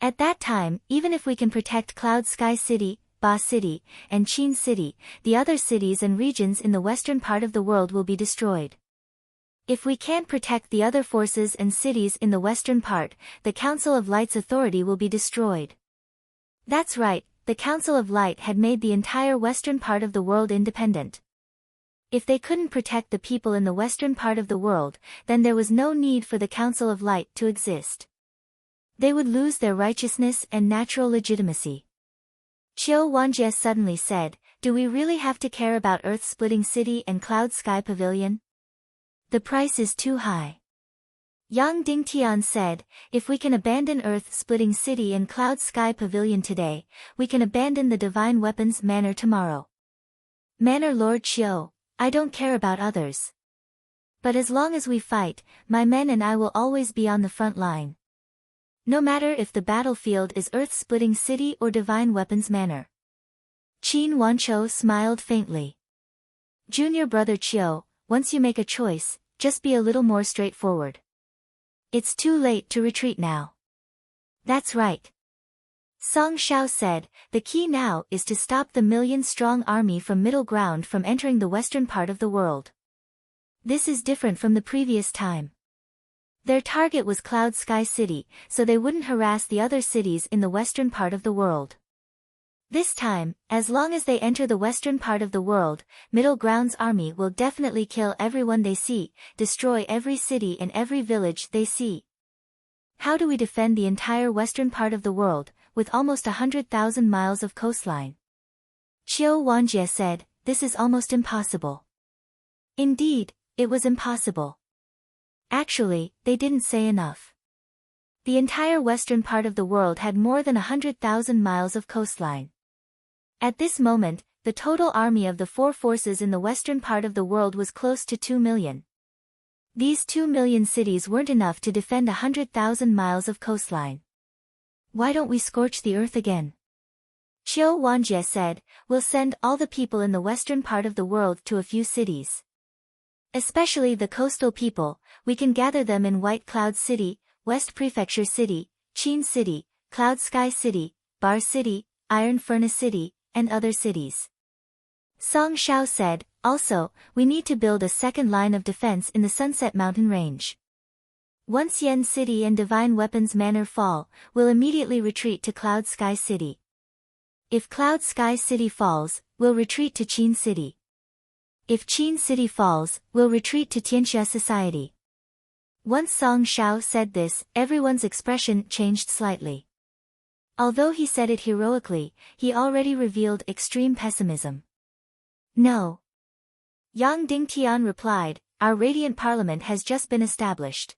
At that time, even if we can protect Cloud Sky City, Ba City, and Qin City, the other cities and regions in the western part of the world will be destroyed. If we can't protect the other forces and cities in the western part, the Council of Light's authority will be destroyed. That's right, the Council of Light had made the entire western part of the world independent. If they couldn't protect the people in the western part of the world, then there was no need for the Council of Light to exist. They would lose their righteousness and natural legitimacy. Qiu Wanjie suddenly said, do we really have to care about Earth-splitting city and Cloud Sky Pavilion? The price is too high. Yang Dingtian said, if we can abandon Earth-splitting city and Cloud Sky Pavilion today, we can abandon the divine weapons manor tomorrow. Manor Lord Qiu, I don't care about others. But as long as we fight, my men and I will always be on the front line. No matter if the battlefield is Earth-splitting city or divine weapons manor. Qin Wanqiu smiled faintly. Junior brother Qiu, once you make a choice, just be a little more straightforward. It's too late to retreat now. That's right. Song Shao said, the key now is to stop the million-strong army from middle ground from entering the western part of the world. This is different from the previous time. Their target was Cloud Sky City, so they wouldn't harass the other cities in the western part of the world. This time, as long as they enter the western part of the world, Middle Ground's army will definitely kill everyone they see, destroy every city and every village they see. How do we defend the entire western part of the world, with almost 100,000 miles of coastline? Qiu Wanjie said, this is almost impossible. Indeed, it was impossible. Actually, they didn't say enough. The entire western part of the world had more than 100,000 miles of coastline. At this moment, the total army of the four forces in the western part of the world was close to 2 million. These 2 million cities weren't enough to defend 100,000 miles of coastline. Why don't we scorch the earth again? Qiu Wanjie said, we'll send all the people in the western part of the world to a few cities. Especially the coastal people, we can gather them in White Cloud City, West Prefecture City, Qin City, Cloud Sky City, Bar City, Iron Furnace City, and other cities. Song Shao said, also, we need to build a second line of defense in the Sunset Mountain Range. Once Yen City and Divine Weapons Manor fall, we'll immediately retreat to Cloud Sky City. If Cloud Sky City falls, we'll retreat to Qin City. If Qin City falls, we'll retreat to Tianxia Society. Once Song Shao said this, everyone's expression changed slightly. Although he said it heroically, he already revealed extreme pessimism. No. Yang Dingtian replied, our radiant parliament has just been established.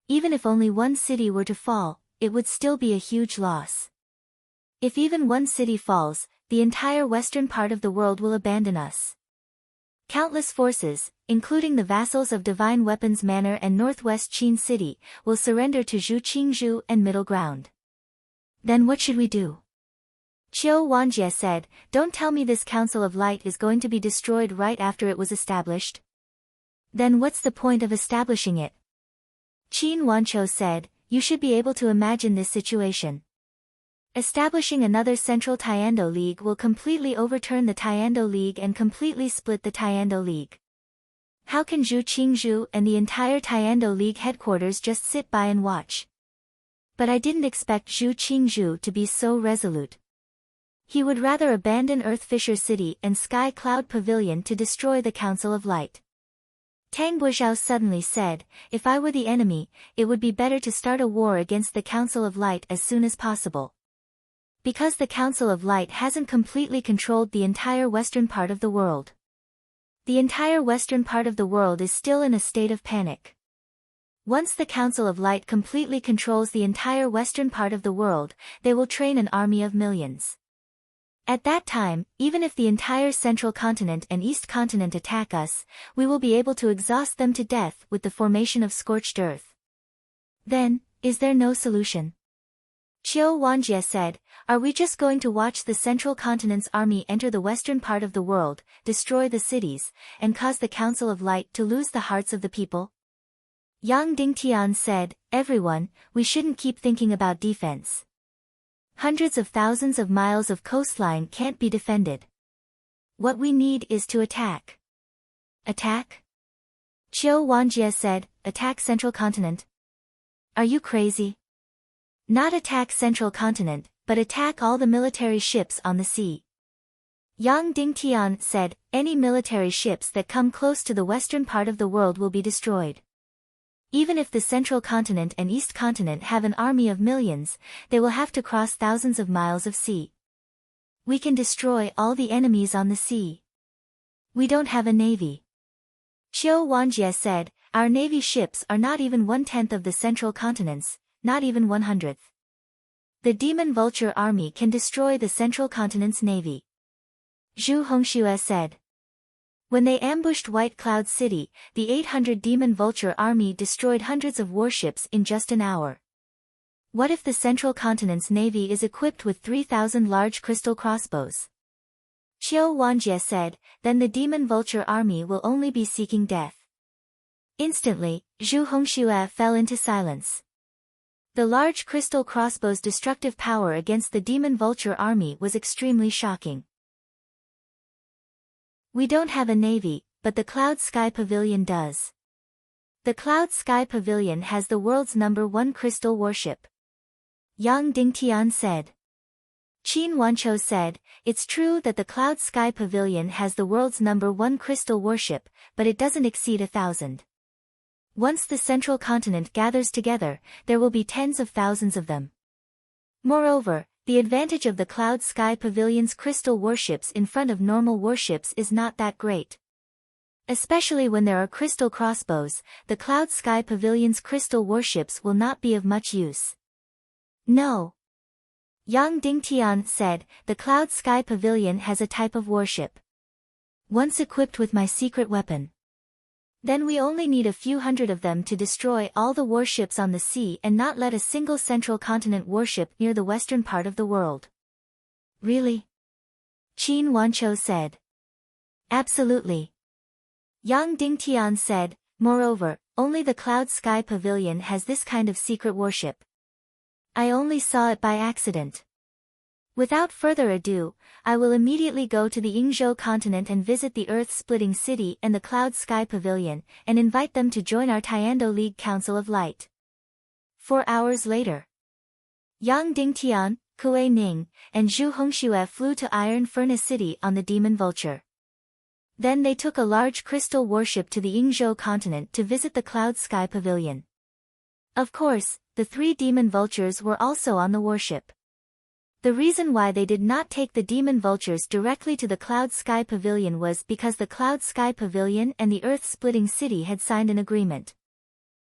Even if only one city were to fall, it would still be a huge loss. If even one city falls, the entire western part of the world will abandon us. Countless forces, including the vassals of Divine Weapons Manor and Northwest Qin City, will surrender to Zhu Qingzhu and Middle Ground. Then what should we do? Qiu Wanjie said, don't tell me this Council of Light is going to be destroyed right after it was established. Then what's the point of establishing it? Qin Wanqiu said, you should be able to imagine this situation. Establishing another Central Tiando League will completely overturn the Tiando League and completely split the Tiando League. How can Zhu Qingzhu and the entire Tiando League headquarters just sit by and watch? But I didn't expect Zhu Qingzhu to be so resolute. He would rather abandon Earth Fisher City and Sky Cloud Pavilion to destroy the Council of Light. Tang Buizhao suddenly said, if I were the enemy, it would be better to start a war against the Council of Light as soon as possible. Because the Council of Light hasn't completely controlled the entire western part of the world. The entire western part of the world is still in a state of panic. Once the Council of Light completely controls the entire western part of the world, they will train an army of millions. At that time, even if the entire central continent and east continent attack us, we will be able to exhaust them to death with the formation of scorched earth. Then, is there no solution? Qiu Wanjie said, are we just going to watch the central continent's army enter the western part of the world, destroy the cities, and cause the Council of Light to lose the hearts of the people? Yang Dingtian said, everyone, we shouldn't keep thinking about defense. Hundreds of thousands of miles of coastline can't be defended. What we need is to attack. Attack? Qiu Wanjie said, attack central continent. Are you crazy? Not attack central continent, but attack all the military ships on the sea. Yang Dingtian said, any military ships that come close to the western part of the world will be destroyed. Even if the central continent and east continent have an army of millions, they will have to cross thousands of miles of sea. We can destroy all the enemies on the sea. We don't have a navy. Qiu Wanjie said, our navy ships are not even 1/10 of the central continents, not even 1/100. The Demon Vulture army can destroy the central continent's navy. Zhu Hongxue said. When they ambushed White Cloud City, the 800 Demon Vulture army destroyed hundreds of warships in just an hour. What if the central continent's navy is equipped with 3,000 large crystal crossbows? Qiu Wanjie said, then the Demon Vulture army will only be seeking death. Instantly, Zhu Hongxue fell into silence. The large crystal crossbow's destructive power against the Demon Vulture army was extremely shocking. We don't have a navy, but the Cloud Sky Pavilion does. The Cloud Sky Pavilion has the world's #1 crystal warship. Yang Dingtian said. Qin Wanqiu said, "It's true that the Cloud Sky Pavilion has the world's #1 crystal worship, but it doesn't exceed 1,000. Once the central continent gathers together, there will be tens of thousands of them. Moreover, the advantage of the Cloud Sky Pavilion's crystal worships in front of normal worships is not that great. Especially when there are crystal crossbows, the Cloud Sky Pavilion's crystal worships will not be of much use." No. Yang Dingtian said, "The Cloud Sky Pavilion has a type of worship. Once equipped with my secret weapon, then we only need a few hundred of them to destroy all the warships on the sea and not let a single central continent warship near the western part of the world." Really? Qin Wanqiu said. Absolutely. Yang Dingtian said, "Moreover, only the Cloud Sky Pavilion has this kind of secret worship. I only saw it by accident. Without further ado, I will immediately go to the Yingzhou continent and visit the Earth-splitting city and the Cloud Sky Pavilion, and invite them to join our Tiando League Council of Light." 4 hours later, Yang Dingtian, Kuei Ning, and Zhu Hongxue flew to Iron Furnace City on the Demon Vulture. Then they took a large crystal warship to the Yingzhou continent to visit the Cloud Sky Pavilion. Of course, the 3 demon vultures were also on the warship. The reason why they did not take the demon vultures directly to the Cloud Sky Pavilion was because the Cloud Sky Pavilion and the Earth-splitting city had signed an agreement.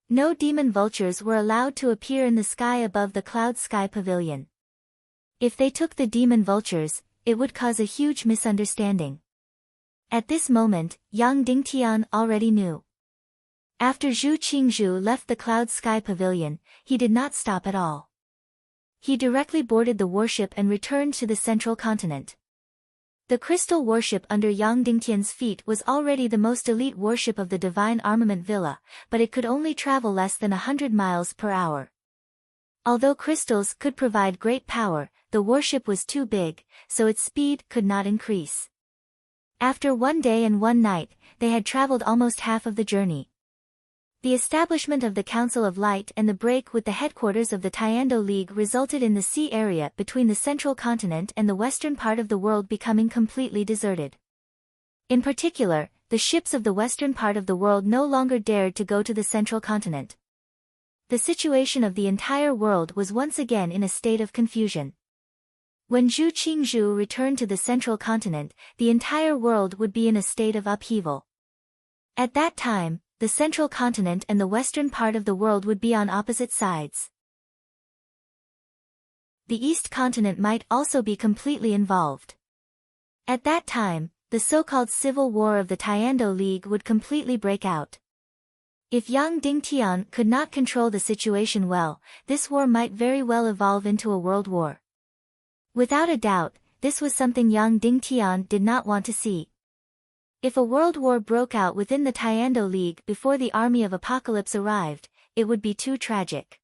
No demon vultures were allowed to appear in the sky above the Cloud Sky Pavilion. If they took the demon vultures, it would cause a huge misunderstanding. At this moment, Yang Dingtian already knew. After Zhu Qingzhu left the Cloud Sky Pavilion, he did not stop at all. He directly boarded the warship and returned to the central continent. The crystal warship under Yang Dingtian's feet was already the most elite warship of the Divine Armament Villa, but it could only travel less than 100 miles per hour. Although crystals could provide great power, the warship was too big, so its speed could not increase. After 1 day and 1 night, they had traveled almost half of the journey. The establishment of the Council of Light and the break with the headquarters of the Tiando League resulted in the sea area between the central continent and the western part of the world becoming completely deserted. In particular, the ships of the western part of the world no longer dared to go to the central continent. The situation of the entire world was once again in a state of confusion. When Zhu Qingzhu returned to the central continent, the entire world would be in a state of upheaval. At that time, the central continent and the western part of the world would be on opposite sides. The east continent might also be completely involved. At that time, the so-called civil war of the Tiando League would completely break out. If Yang Dingtian could not control the situation well, this war might very well evolve into a world war. Without a doubt, this was something Yang Dingtian did not want to see. If a world war broke out within the Tiando League before the army of Apocalypse arrived, it would be too tragic.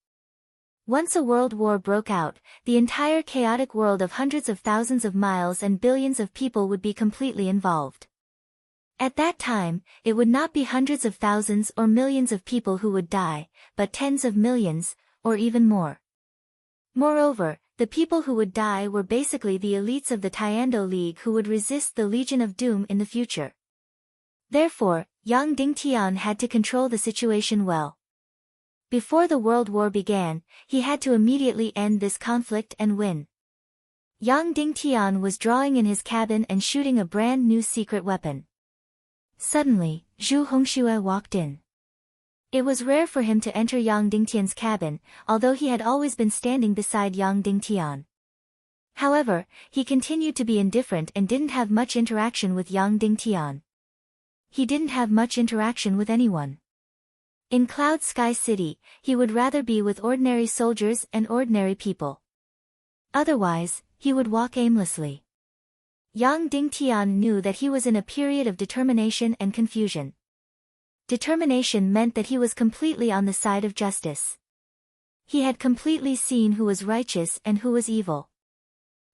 Once a world war broke out, the entire chaotic world of hundreds of thousands of miles and billions of people would be completely involved. At that time, it would not be hundreds of thousands or millions of people who would die, but tens of millions, or even more. Moreover, the people who would die were basically the elites of the Tiando League who would resist the Legion of Doom in the future. Therefore, Yang Dingtian had to control the situation well. Before the World War began, he had to immediately end this conflict and win. Yang Dingtian was drawing in his cabin and shooting a brand new secret weapon. Suddenly, Zhu Hongxue walked in. It was rare for him to enter Yang Dingtian's cabin, although he had always been standing beside Yang Dingtian. However, he continued to be indifferent and didn't have much interaction with Yang Dingtian. He didn't have much interaction with anyone. In Cloud Sky City, he would rather be with ordinary soldiers and ordinary people. Otherwise, he would walk aimlessly. Yang Dingtian knew that he was in a period of determination and confusion. Determination meant that he was completely on the side of justice. He had completely seen who was righteous and who was evil.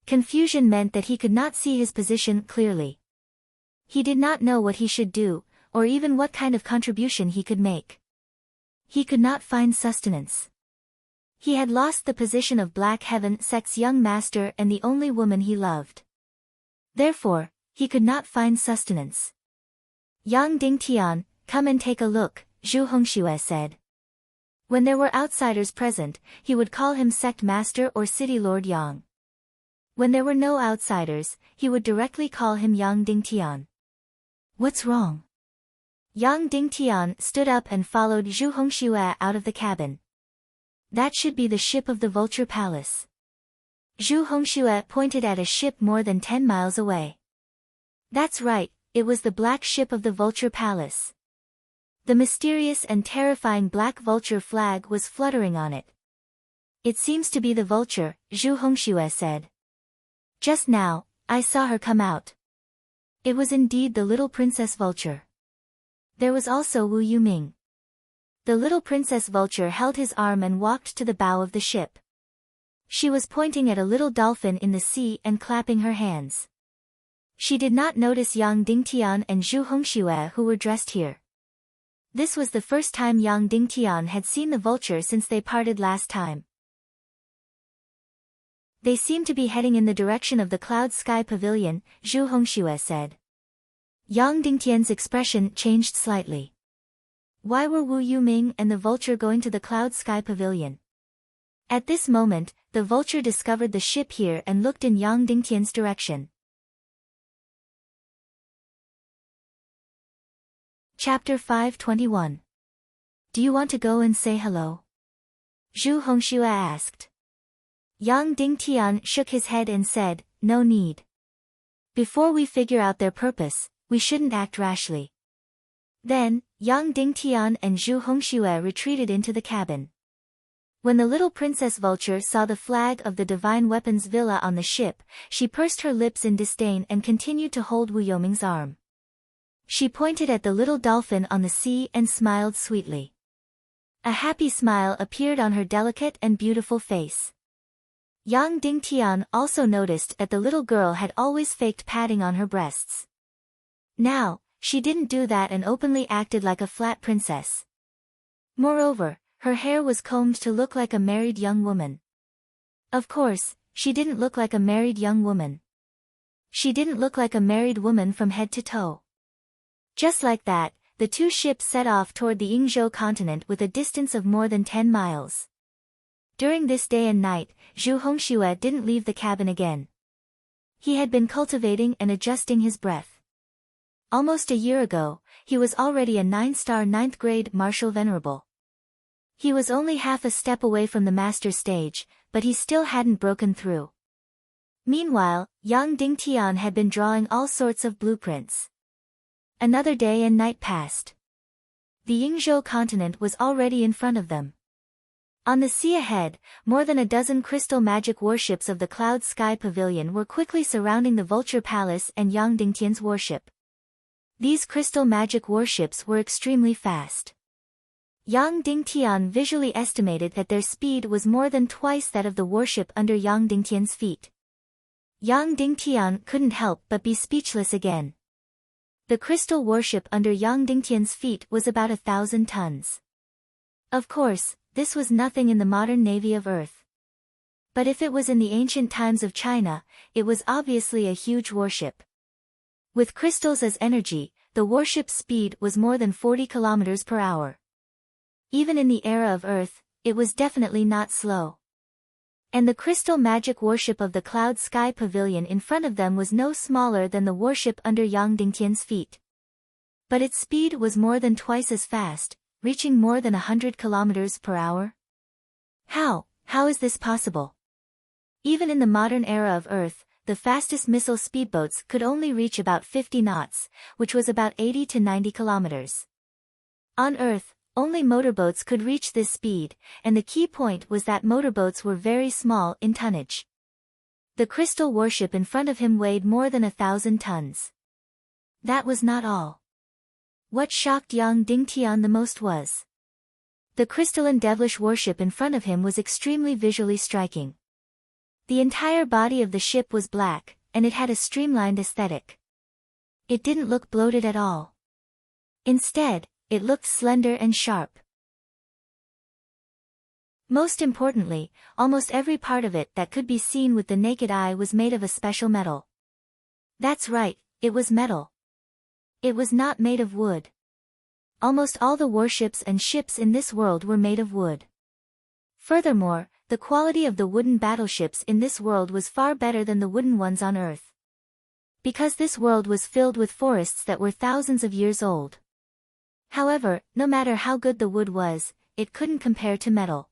Confusion meant that he could not see his position clearly. He did not know what he should do, or even what kind of contribution he could make. He could not find sustenance. He had lost the position of Black Heaven Sect's young master and the only woman he loved. Therefore, he could not find sustenance. Yang Dingtian, come and take a look, Zhu Hongxue said. When there were outsiders present, he would call him sect master or city lord Yang. When there were no outsiders, he would directly call him Yang Dingtian. What's wrong? Yang Dingtian stood up and followed Zhu Hongxue out of the cabin. That should be the ship of the Vulture Palace. Zhu Hongxue pointed at a ship more than 10 miles away. That's right, it was the black ship of the Vulture Palace. The mysterious and terrifying black vulture flag was fluttering on it. It seems to be the vulture, Zhu Hongxue said. Just now, I saw her come out. It was indeed the little Princess Vulture. There was also Wu Yuming. The little Princess Vulture held his arm and walked to the bow of the ship. She was pointing at a little dolphin in the sea and clapping her hands. She did not notice Yang Dingtian and Zhu Hongxue who were dressed here. This was the first time Yang Dingtian had seen the vulture since they parted last time. They seemed to be heading in the direction of the Cloud Sky Pavilion, Zhu Hongxue said. Yang Dingtian's expression changed slightly. Why were Wu Yuming and the vulture going to the Cloud Sky Pavilion? At this moment, the vulture discovered the ship here and looked in Yang Dingtian's direction. Chapter 521. Do you want to go and say hello? Zhu Hongxue asked. Yang Dingtian shook his head and said, no need. Before we figure out their purpose, we shouldn't act rashly. Then, Yang Dingtian and Zhu Hongxue retreated into the cabin. When the little Princess Vulture saw the flag of the Divine Weapons Villa on the ship, she pursed her lips in disdain and continued to hold Wu Yoming's arm. She pointed at the little dolphin on the sea and smiled sweetly. A happy smile appeared on her delicate and beautiful face. Yang Dingtian also noticed that the little girl had always faked padding on her breasts. Now, she didn't do that and openly acted like a flat princess. Moreover, her hair was combed to look like a married young woman. Of course, she didn't look like a married young woman. She didn't look like a married woman from head to toe. Just like that, the two ships set off toward the Yingzhou continent with a distance of more than 10 miles. During this day and night, Zhu Hongxue didn't leave the cabin again. He had been cultivating and adjusting his breath. Almost a year ago, he was already a 9-star 9th grade martial venerable. He was only half a step away from the master stage, but he still hadn't broken through. Meanwhile, Yang Dingtian had been drawing all sorts of blueprints. Another day and night passed. The Yingzhou continent was already in front of them. On the sea ahead, more than a dozen crystal magic warships of the Cloud Sky Pavilion were quickly surrounding the Vulture Palace and Yang Dingtian's warship. These crystal magic warships were extremely fast. Yang Dingtian visually estimated that their speed was more than twice that of the warship under Yang Dingtian's feet. Yang Dingtian couldn't help but be speechless again. The crystal warship under Yang Dingtian's feet was about 1,000 tons. Of course, this was nothing in the modern navy of Earth. But if it was in the ancient times of China, it was obviously a huge warship. With crystals as energy, the warship's speed was more than 40 kilometers per hour. Even in the era of Earth, it was definitely not slow. And the crystal magic warship of the Cloud Sky Pavilion in front of them was no smaller than the warship under Yang Dingtian's feet. But its speed was more than twice as fast, reaching more than 100 kilometers per hour. How is this possible? Even in the modern era of Earth, the fastest missile speedboats could only reach about 50 knots, which was about 80 to 90 kilometers. On Earth, only motorboats could reach this speed, and the key point was that motorboats were very small in tonnage. The crystal warship in front of him weighed more than 1,000 tons. That was not all. What shocked Yang Dingtian the most was the crystalline devilish warship in front of him was extremely visually striking. The entire body of the ship was black, and it had a streamlined aesthetic. It didn't look bloated at all. Instead, it looked slender and sharp. Most importantly, almost every part of it that could be seen with the naked eye was made of a special metal. That's right, it was metal. It was not made of wood. Almost all the warships and ships in this world were made of wood. Furthermore, the quality of the wooden battleships in this world was far better than the wooden ones on Earth. Because this world was filled with forests that were thousands of years old. However, no matter how good the wood was, it couldn't compare to metal.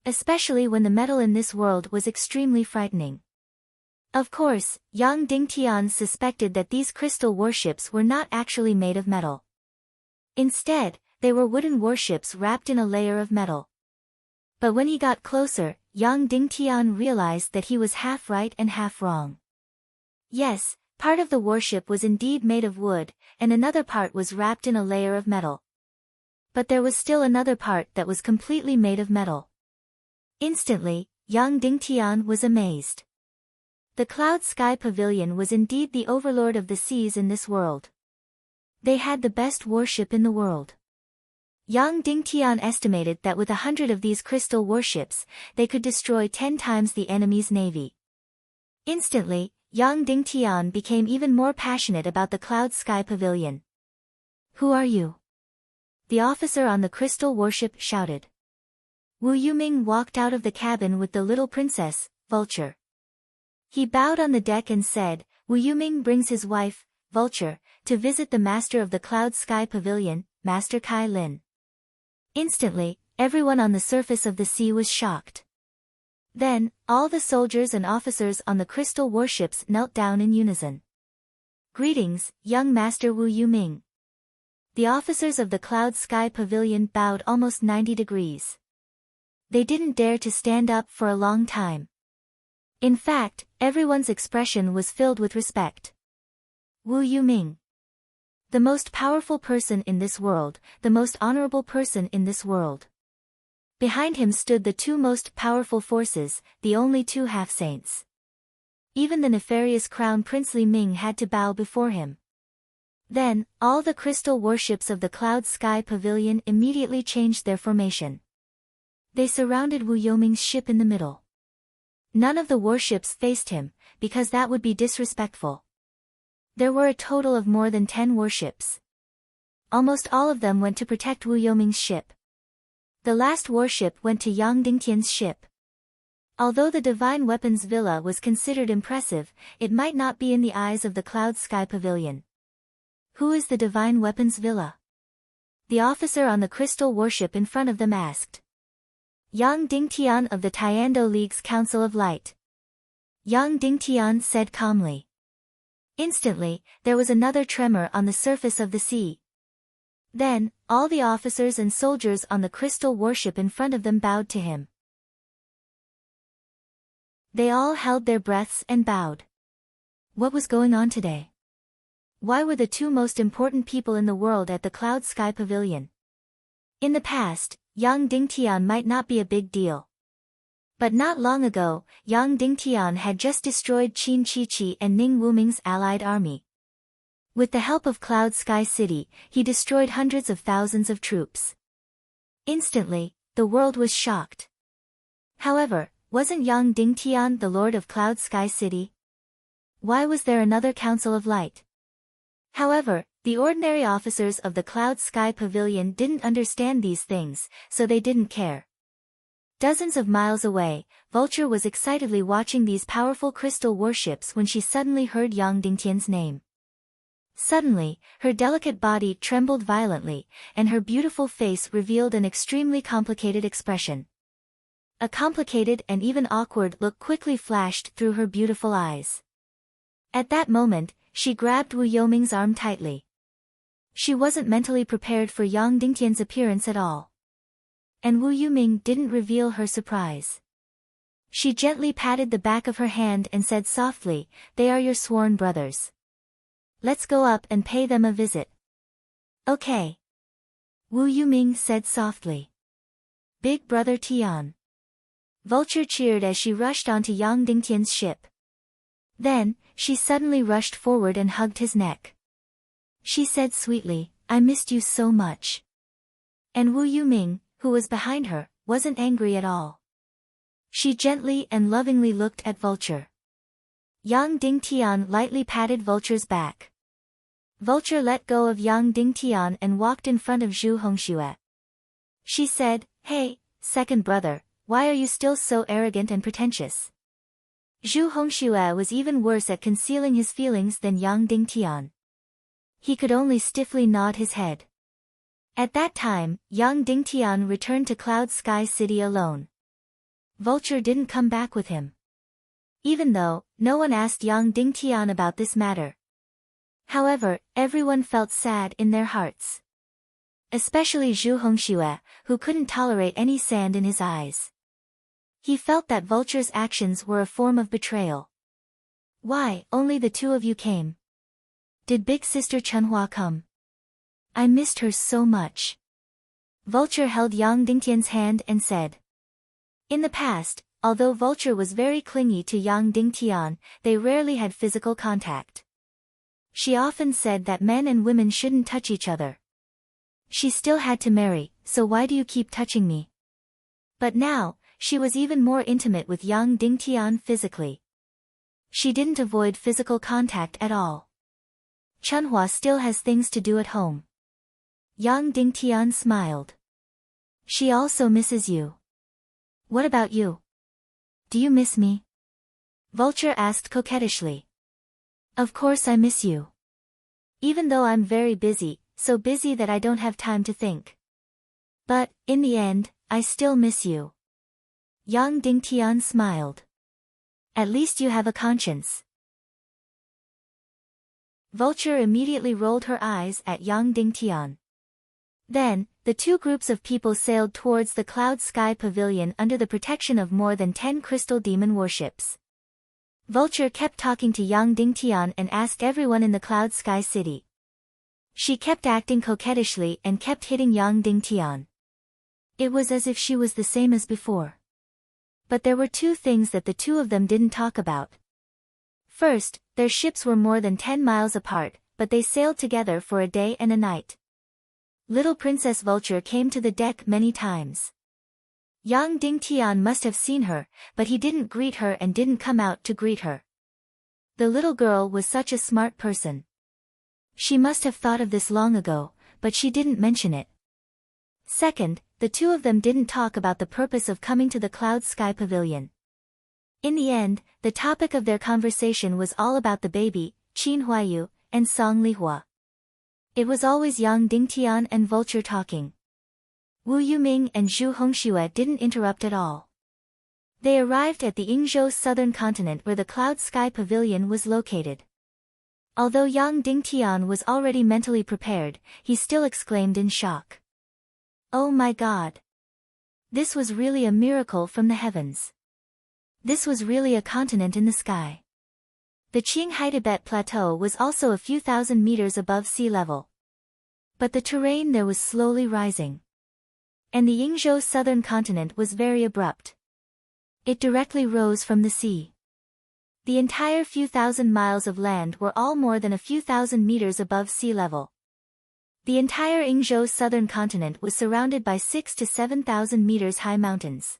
Especially when the metal in this world was extremely frightening. Of course, Yang Dingtian suspected that these crystal warships were not actually made of metal. Instead, they were wooden warships wrapped in a layer of metal. But when he got closer, Yang Dingtian realized that he was half right and half wrong. Yes, part of the warship was indeed made of wood, and another part was wrapped in a layer of metal. But there was still another part that was completely made of metal. Instantly, Yang Dingtian was amazed. The Cloud Sky Pavilion was indeed the overlord of the seas in this world. They had the best warship in the world. Yang Dingtian estimated that with 100 of these crystal warships, they could destroy 10 times the enemy's navy. Instantly, Yang Dingtian became even more passionate about the Cloud Sky Pavilion. "Who are you?" the officer on the crystal warship shouted. Wu Yuming walked out of the cabin with the little princess, Vulture. He bowed on the deck and said, "Wu Yuming brings his wife, Vulture, to visit the master of the Cloud Sky Pavilion, Master Kai Lin." Instantly, everyone on the surface of the sea was shocked. Then, all the soldiers and officers on the crystal warships knelt down in unison. "Greetings, young Master Wu Yuming." The officers of the Cloud Sky Pavilion bowed almost 90 degrees. They didn't dare to stand up for a long time. In fact, everyone's expression was filled with respect. Wu Yuming. The most powerful person in this world, the most honorable person in this world. Behind him stood the two most powerful forces, the only two half-saints. Even the nefarious Crown Prince Li Ming had to bow before him. Then, all the crystal warships of the Cloud Sky Pavilion immediately changed their formation. They surrounded Wu Yuming's ship in the middle. None of the warships faced him, because that would be disrespectful. There were a total of more than 10 warships. Almost all of them went to protect Wu Yuming's ship. The last warship went to Yang Dingtian's ship. Although the Divine Weapons Villa was considered impressive, it might not be in the eyes of the Cloud Sky Pavilion. "Who is the Divine Weapons Villa?" the officer on the crystal warship in front of them asked. "Yang Dingtian of the Tiando League's Council of Light." Yang Dingtian said calmly. Instantly, there was another tremor on the surface of the sea. Then, all the officers and soldiers on the crystal warship in front of them bowed to him. They all held their breaths and bowed. What was going on today? Why were the two most important people in the world at the Cloud Sky Pavilion? In the past, Yang Dingtian might not be a big deal. But not long ago, Yang Dingtian had just destroyed Qin Chi and Ning Wuming's allied army. With the help of Cloud Sky City, he destroyed hundreds of thousands of troops. Instantly, the world was shocked. However, wasn't Yang Dingtian the Lord of Cloud Sky City? Why was there another Council of Light? However, the ordinary officers of the Cloud Sky Pavilion didn't understand these things, so they didn't care. Dozens of miles away, Vulture was excitedly watching these powerful crystal warships when she suddenly heard Yang Dingtian's name. Suddenly, her delicate body trembled violently, and her beautiful face revealed an extremely complicated expression. A complicated and even awkward look quickly flashed through her beautiful eyes. At that moment, she grabbed Wu Yuming's arm tightly. She wasn't mentally prepared for Yang Dingtian's appearance at all. And Wu Yuming didn't reveal her surprise. She gently patted the back of her hand and said softly, "They are your sworn brothers. Let's go up and pay them a visit." "Okay." Wu Yuming said softly. "Big brother Tian." Vulture cheered as she rushed onto Yang Dingtian's ship. Then, she suddenly rushed forward and hugged his neck. She said sweetly, "I missed you so much." And Wu Yuming, who was behind her, wasn't angry at all. She gently and lovingly looked at Vulture. Yang Dingtian lightly patted Vulture's back. Vulture let go of Yang Dingtian and walked in front of Zhu Hongxue. She said, "Hey, second brother, why are you still so arrogant and pretentious?" Zhu Hongxue was even worse at concealing his feelings than Yang Dingtian. He could only stiffly nod his head. At that time, Yang Dingtian returned to Cloud Sky City alone. Vulture didn't come back with him. Even though, no one asked Yang Dingtian about this matter. However, everyone felt sad in their hearts. Especially Zhu Hongxue, who couldn't tolerate any sand in his eyes. He felt that Vulture's actions were a form of betrayal. "Why, only the two of you came? Did big sister Chenhua come? I missed her so much." Vulture held Yang Dingtian's hand and said. In the past, although Vulture was very clingy to Yang Dingtian, they rarely had physical contact. She often said that men and women shouldn't touch each other. She still had to marry, so why do you keep touching me? But now, she was even more intimate with Yang Dingtian physically. She didn't avoid physical contact at all. Chenhua still has things to do at home. Yang Dingtian smiled. She also misses you. What about you? Do you miss me? Vulture asked coquettishly. Of course I miss you. Even though I'm very busy, so busy that I don't have time to think. But, in the end, I still miss you. Yang Dingtian smiled. At least you have a conscience. Vulture immediately rolled her eyes at Yang Dingtian. Then, the two groups of people sailed towards the Cloud Sky Pavilion under the protection of more than 10 crystal demon warships. Vulture kept talking to Yang Dingtian and asked everyone in the Cloud Sky City. She kept acting coquettishly and kept hitting Yang Dingtian. It was as if she was the same as before. But there were two things that the two of them didn't talk about. First, their ships were more than 10 miles apart, but they sailed together for a day and a night. Little Princess Vulture came to the deck many times. Yang Dingtian must have seen her, but he didn't greet her and didn't come out to greet her. The little girl was such a smart person. She must have thought of this long ago, but she didn't mention it. Second, the two of them didn't talk about the purpose of coming to the Cloud Sky Pavilion. In the end, the topic of their conversation was all about the baby, Qin Huayu, and Song Lihua. It was always Yang Dingtian and Vulture talking. Wu Yuming and Zhu Hongxue didn't interrupt at all. They arrived at the Yingzhou southern continent where the Cloud Sky Pavilion was located. Although Yang Dingtian was already mentally prepared, he still exclaimed in shock. Oh my God! This was really a miracle from the heavens. This was really a continent in the sky. The Qinghai Tibet Plateau was also a few thousand meters above sea level. But the terrain there was slowly rising. And the Yingzhou southern continent was very abrupt. It directly rose from the sea. The entire few thousand miles of land were all more than a few thousand meters above sea level. The entire Yingzhou southern continent was surrounded by 6,000 to 7,000 meters high mountains.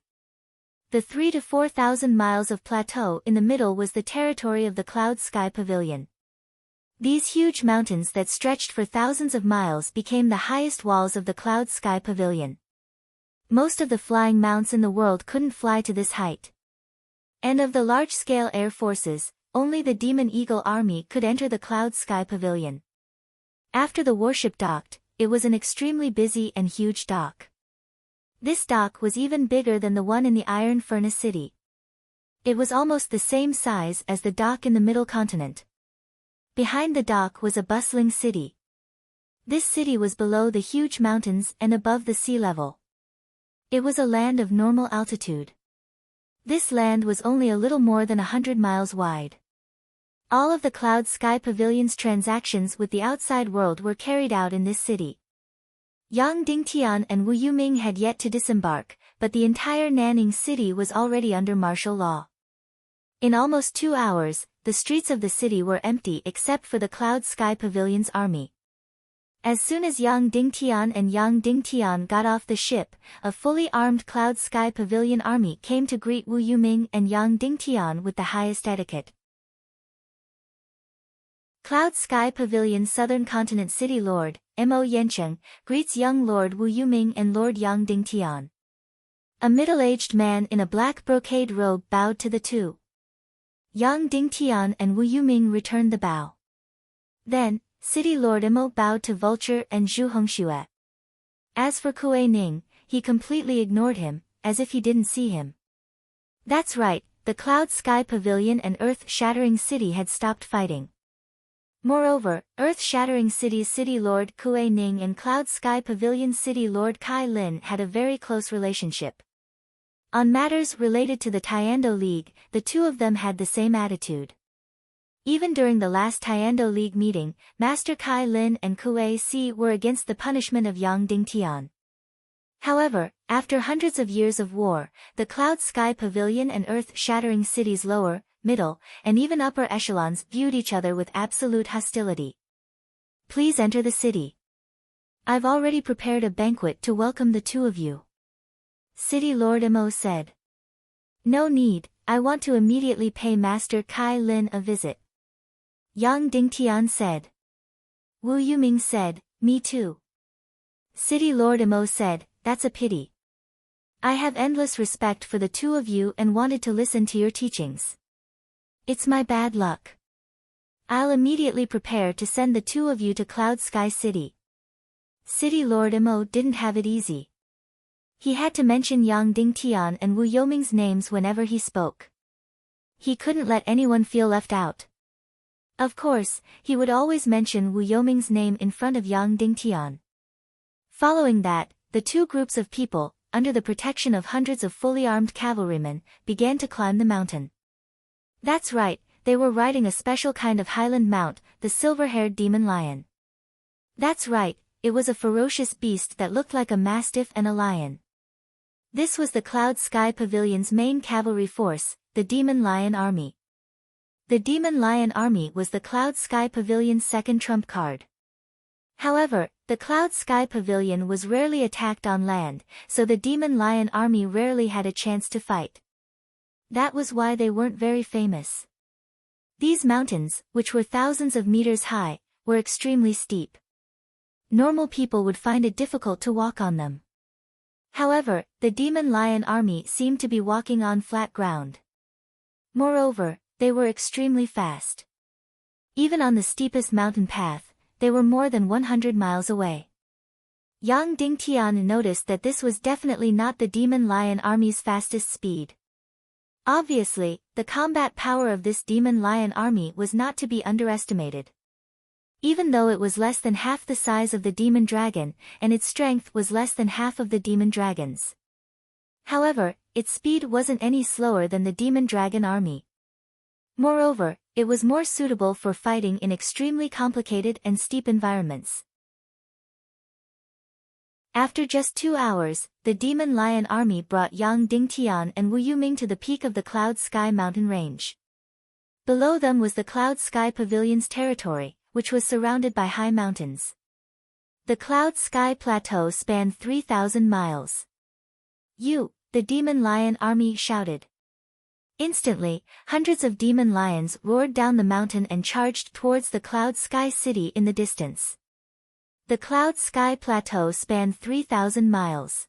The 3,000 to 4,000 miles of plateau in the middle was the territory of the Cloud Sky Pavilion. These huge mountains that stretched for thousands of miles became the highest walls of the Cloud Sky Pavilion. Most of the flying mounts in the world couldn't fly to this height. And of the large-scale air forces, only the Demon Eagle Army could enter the Cloud Sky Pavilion. After the warship docked, it was an extremely busy and huge dock. This dock was even bigger than the one in the Iron Furnace City. It was almost the same size as the dock in the Middle Continent. Behind the dock was a bustling city. This city was below the huge mountains and above the sea level. It was a land of normal altitude. This land was only a little more than 100 miles wide. All of the Cloud Sky Pavilion's transactions with the outside world were carried out in this city. Yang Dingtian and Wu Yuming had yet to disembark, but the entire Nanning city was already under martial law. In almost 2 hours, the streets of the city were empty except for the Cloud Sky Pavilion's army. As soon as Yang Dingtian and Yang Dingtian got off the ship, a fully armed Cloud Sky Pavilion army came to greet Wu Yuming and Yang Dingtian with the highest etiquette. Cloud Sky Pavilion Southern Continent City Lord, Mo Yencheng, greets young Lord Wu Yuming and Lord Yang Dingtian. A middle-aged man in a black brocade robe bowed to the two. Yang Dingtian and Wu Yuming returned the bow. Then, City Lord Mo bowed to Vulture and Zhu Hongxue. As for Kuei Ning, he completely ignored him, as if he didn't see him. That's right, the Cloud Sky Pavilion and Earth-Shattering City had stopped fighting. Moreover, Earth-Shattering City's City Lord Kuei Ning and Cloud Sky Pavilion City Lord Kai Lin had a very close relationship. On matters related to the Tiando League, the two of them had the same attitude. Even during the last Tiando League meeting, Master Kai Lin and Kuei Si were against the punishment of Yang Dingtian. However, after hundreds of years of war, the Cloud Sky Pavilion and Earth-Shattering City's lower, middle, and even upper echelons viewed each other with absolute hostility. Please enter the city. I've already prepared a banquet to welcome the two of you. City Lord Mo said. No need, I want to immediately pay Master Kai Lin a visit. Yang Dingtian said. Wu Yuming said, me too. City Lord Mo said, that's a pity. I have endless respect for the two of you and wanted to listen to your teachings. It's my bad luck. I'll immediately prepare to send the two of you to Cloud Sky City. City Lord Mo didn't have it easy. He had to mention Yang Dingtian and Wu Yoming's names whenever he spoke. He couldn't let anyone feel left out. Of course, he would always mention Wu Yoming's name in front of Yang Dingtian. Following that, the two groups of people, under the protection of hundreds of fully armed cavalrymen, began to climb the mountain. That's right, they were riding a special kind of highland mount, the silver-haired demon lion. That's right, it was a ferocious beast that looked like a mastiff and a lion. This was the Cloud Sky Pavilion's main cavalry force, the Demon Lion Army. The Demon Lion Army was the Cloud Sky Pavilion's second trump card. However, the Cloud Sky Pavilion was rarely attacked on land, so the Demon Lion Army rarely had a chance to fight. That was why they weren't very famous. These mountains, which were thousands of meters high, were extremely steep. Normal people would find it difficult to walk on them. However, the Demon Lion Army seemed to be walking on flat ground. Moreover, they were extremely fast. Even on the steepest mountain path, they were more than 100 miles away. Yang Dingtian noticed that this was definitely not the Demon Lion Army's fastest speed. Obviously, the combat power of this Demon Lion Army was not to be underestimated. Even though it was less than half the size of the Demon Dragon, and its strength was less than half of the Demon Dragon's. However, its speed wasn't any slower than the Demon Dragon Army. Moreover, it was more suitable for fighting in extremely complicated and steep environments. After just 2 hours, the Demon Lion Army brought Yang Dingtian and Wu Yuming to the peak of the Cloud Sky mountain range. Below them was the Cloud Sky Pavilion's territory, which was surrounded by high mountains. The Cloud Sky Plateau spanned 3,000 miles. The Demon Lion Army shouted. Instantly, hundreds of demon lions roared down the mountain and charged towards the Cloud Sky City in the distance. The Cloud Sky Plateau spanned 3,000 miles.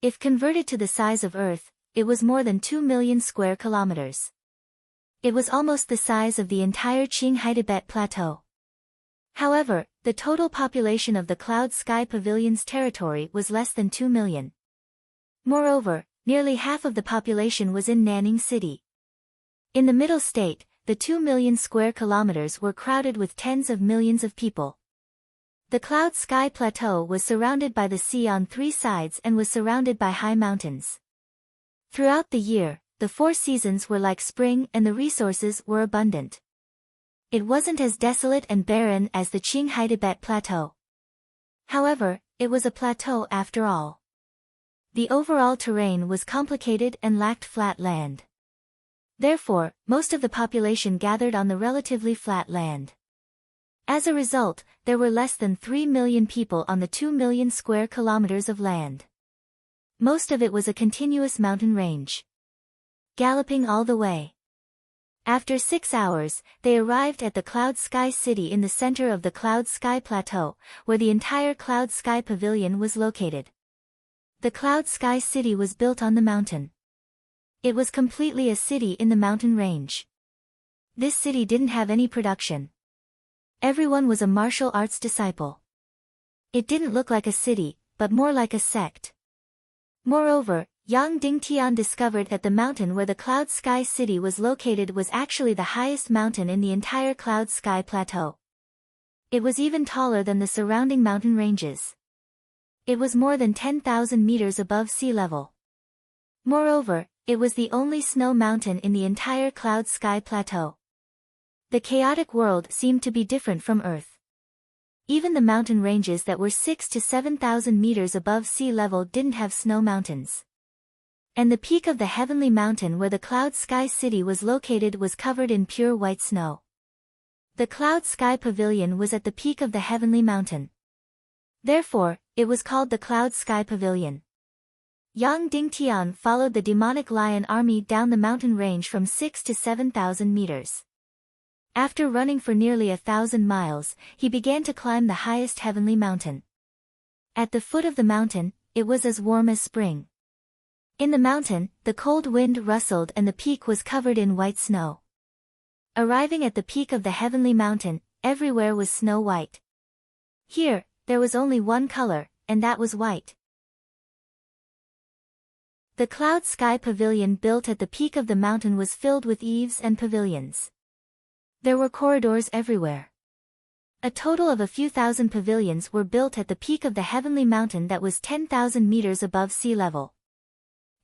If converted to the size of Earth, it was more than 2 million square kilometers. It was almost the size of the entire Qinghai Tibet Plateau. However, the total population of the Cloud Sky Pavilion's territory was less than 2 million. Moreover, nearly half of the population was in Nanning City. In the middle state, the 2 million square kilometers were crowded with tens of millions of people. The Cloud Sky Plateau was surrounded by the sea on 3 sides and was surrounded by high mountains. Throughout the year, the 4 seasons were like spring and the resources were abundant. It wasn't as desolate and barren as the Qinghai Tibet Plateau. However, it was a plateau after all. The overall terrain was complicated and lacked flat land. Therefore, most of the population gathered on the relatively flat land. As a result, there were less than 3 million people on the 2 million square kilometers of land. Most of it was a continuous mountain range. Galloping all the way. After 6 hours, they arrived at the Cloud Sky City in the center of the Cloud Sky Plateau, where the entire Cloud Sky Pavilion was located. The Cloud Sky City was built on the mountain. It was completely a city in the mountain range. This city didn't have any production. Everyone was a martial arts disciple. It didn't look like a city, but more like a sect. Moreover, Yang Dingtian discovered that the mountain where the Cloud Sky City was located was actually the highest mountain in the entire Cloud Sky Plateau. It was even taller than the surrounding mountain ranges. It was more than 10,000 meters above sea level. Moreover, it was the only snow mountain in the entire Cloud Sky Plateau. The chaotic world seemed to be different from Earth. Even the mountain ranges that were 6,000 to 7,000 meters above sea level didn't have snow mountains. And the peak of the heavenly mountain where the Cloud Sky City was located was covered in pure white snow. The Cloud Sky Pavilion was at the peak of the heavenly mountain. Therefore, it was called the Cloud Sky Pavilion. Yang Dingtian followed the demonic lion army down the mountain range from 6,000 to 7,000 meters. After running for nearly 1,000 miles, he began to climb the highest heavenly mountain. At the foot of the mountain, it was as warm as spring. In the mountain, the cold wind rustled and the peak was covered in white snow. Arriving at the peak of the heavenly mountain, everywhere was snow white. Here, there was only one color, and that was white. The Cloud Sky Pavilion built at the peak of the mountain was filled with eaves and pavilions. There were corridors everywhere. A total of a few thousand pavilions were built at the peak of the heavenly mountain that was 10,000 meters above sea level.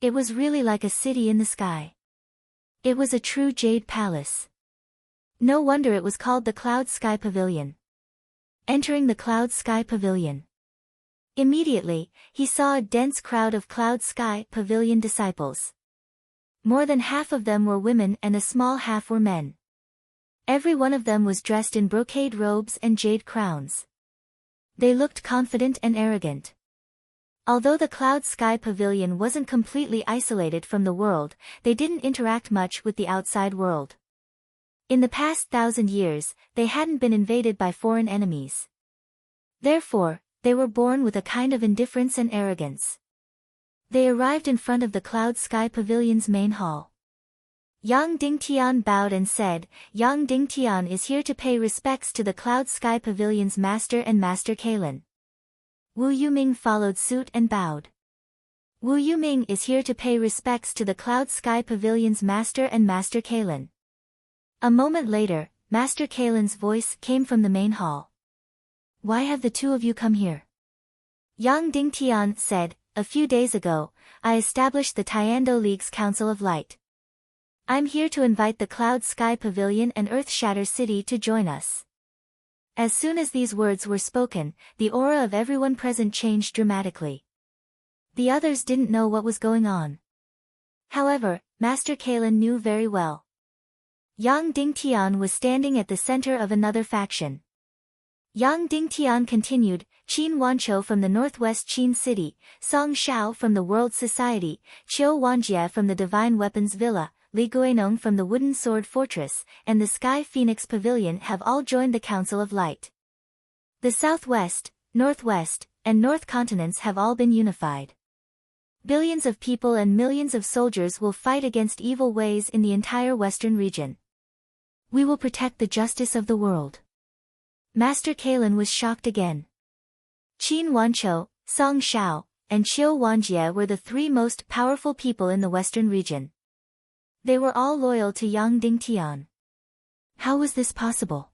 It was really like a city in the sky. It was a true jade palace. No wonder it was called the Cloud Sky Pavilion. Entering the Cloud Sky Pavilion. Immediately, he saw a dense crowd of Cloud Sky Pavilion disciples. More than half of them were women and a small half were men. Every one of them was dressed in brocade robes and jade crowns. They looked confident and arrogant. Although the Cloud Sky Pavilion wasn't completely isolated from the world, they didn't interact much with the outside world. In the past 1,000 years, they hadn't been invaded by foreign enemies. Therefore, they were born with a kind of indifference and arrogance. They arrived in front of the Cloud Sky Pavilion's main hall. Yang Dingtian bowed and said, "Yang Dingtian is here to pay respects to the Cloud Sky Pavilion's master and Master Kalin." Wu Yuming followed suit and bowed. Wu Yuming is here to pay respects to the Cloud Sky Pavilion's master and Master Kalin. A moment later, Master Kalin's voice came from the main hall. "Why have the two of you come here?" Yang Dingtian said, "A few days ago, I established the Tiando League's Council of Light. I'm here to invite the Cloud Sky Pavilion and Earth Shatter City to join us." As soon as these words were spoken, the aura of everyone present changed dramatically. The others didn't know what was going on. However, Master Kalin knew very well. Yang Dingtian was standing at the center of another faction. Yang Dingtian continued, "Qin Wanqiu from the northwest Qin City, Song Shao from the World Society, Qiu Wanjie from the Divine Weapons Villa, Li Guinong from the Wooden Sword Fortress, and the Sky Phoenix Pavilion have all joined the Council of Light. The southwest, northwest, and north continents have all been unified. Billions of people and millions of soldiers will fight against evil ways in the entire western region. We will protect the justice of the world." Master Kalin was shocked again. Qin Wanqiu, Song Shao, and Qiu Wanjie were the three most powerful people in the western region. They were all loyal to Yang Dingtian. How was this possible?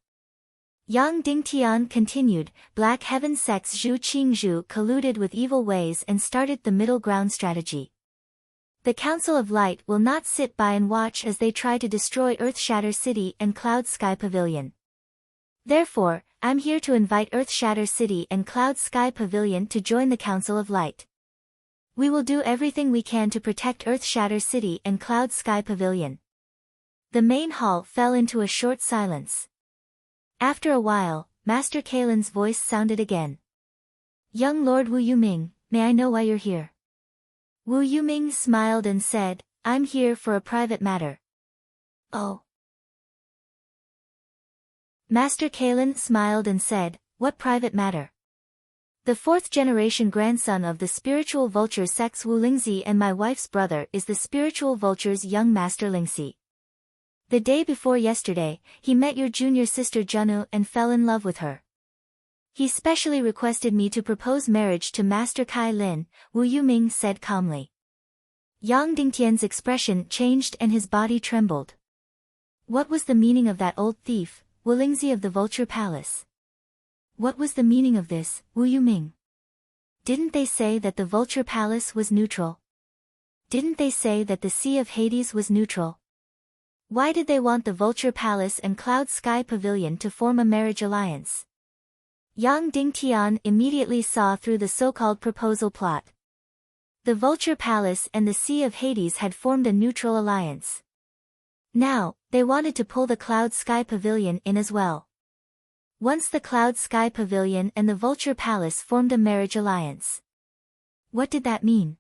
Yang Dingtian continued, "Black Heaven sects Zhu Qingzhu colluded with evil ways and started the middle ground strategy. The Council of Light will not sit by and watch as they try to destroy Earth Shatter City and Cloud Sky Pavilion. Therefore, I'm here to invite Earth Shatter City and Cloud Sky Pavilion to join the Council of Light. We will do everything we can to protect Earth Shatter City and Cloud Sky Pavilion." The main hall fell into a short silence. After a while, Master Kalen's voice sounded again. Young Lord Wu Yuming, may I know why you're here? Wu Yuming smiled and said, I'm here for a private matter. Oh. Master Kalen smiled and said, what private matter? The fourth-generation grandson of the spiritual vulture Sex Wu Lingzi and my wife's brother is the spiritual vulture's young master Lingxi. The day before yesterday, he met your junior sister Junu and fell in love with her. He specially requested me to propose marriage to Master Kai Lin, Wu Yuming said calmly. Yang Dingtian's expression changed and his body trembled. What was the meaning of that old thief, Wu Lingzi of the Vulture Palace? What was the meaning of this, Wu Yuming? Didn't they say that the Vulture Palace was neutral? Didn't they say that the Sea of Hades was neutral? Why did they want the Vulture Palace and Cloud Sky Pavilion to form a marriage alliance? Yang Dingtian immediately saw through the so-called proposal plot. The Vulture Palace and the Sea of Hades had formed a neutral alliance. Now, they wanted to pull the Cloud Sky Pavilion in as well. Once the Cloud Sky Pavilion and the Vulture Palace formed a marriage alliance. What did that mean?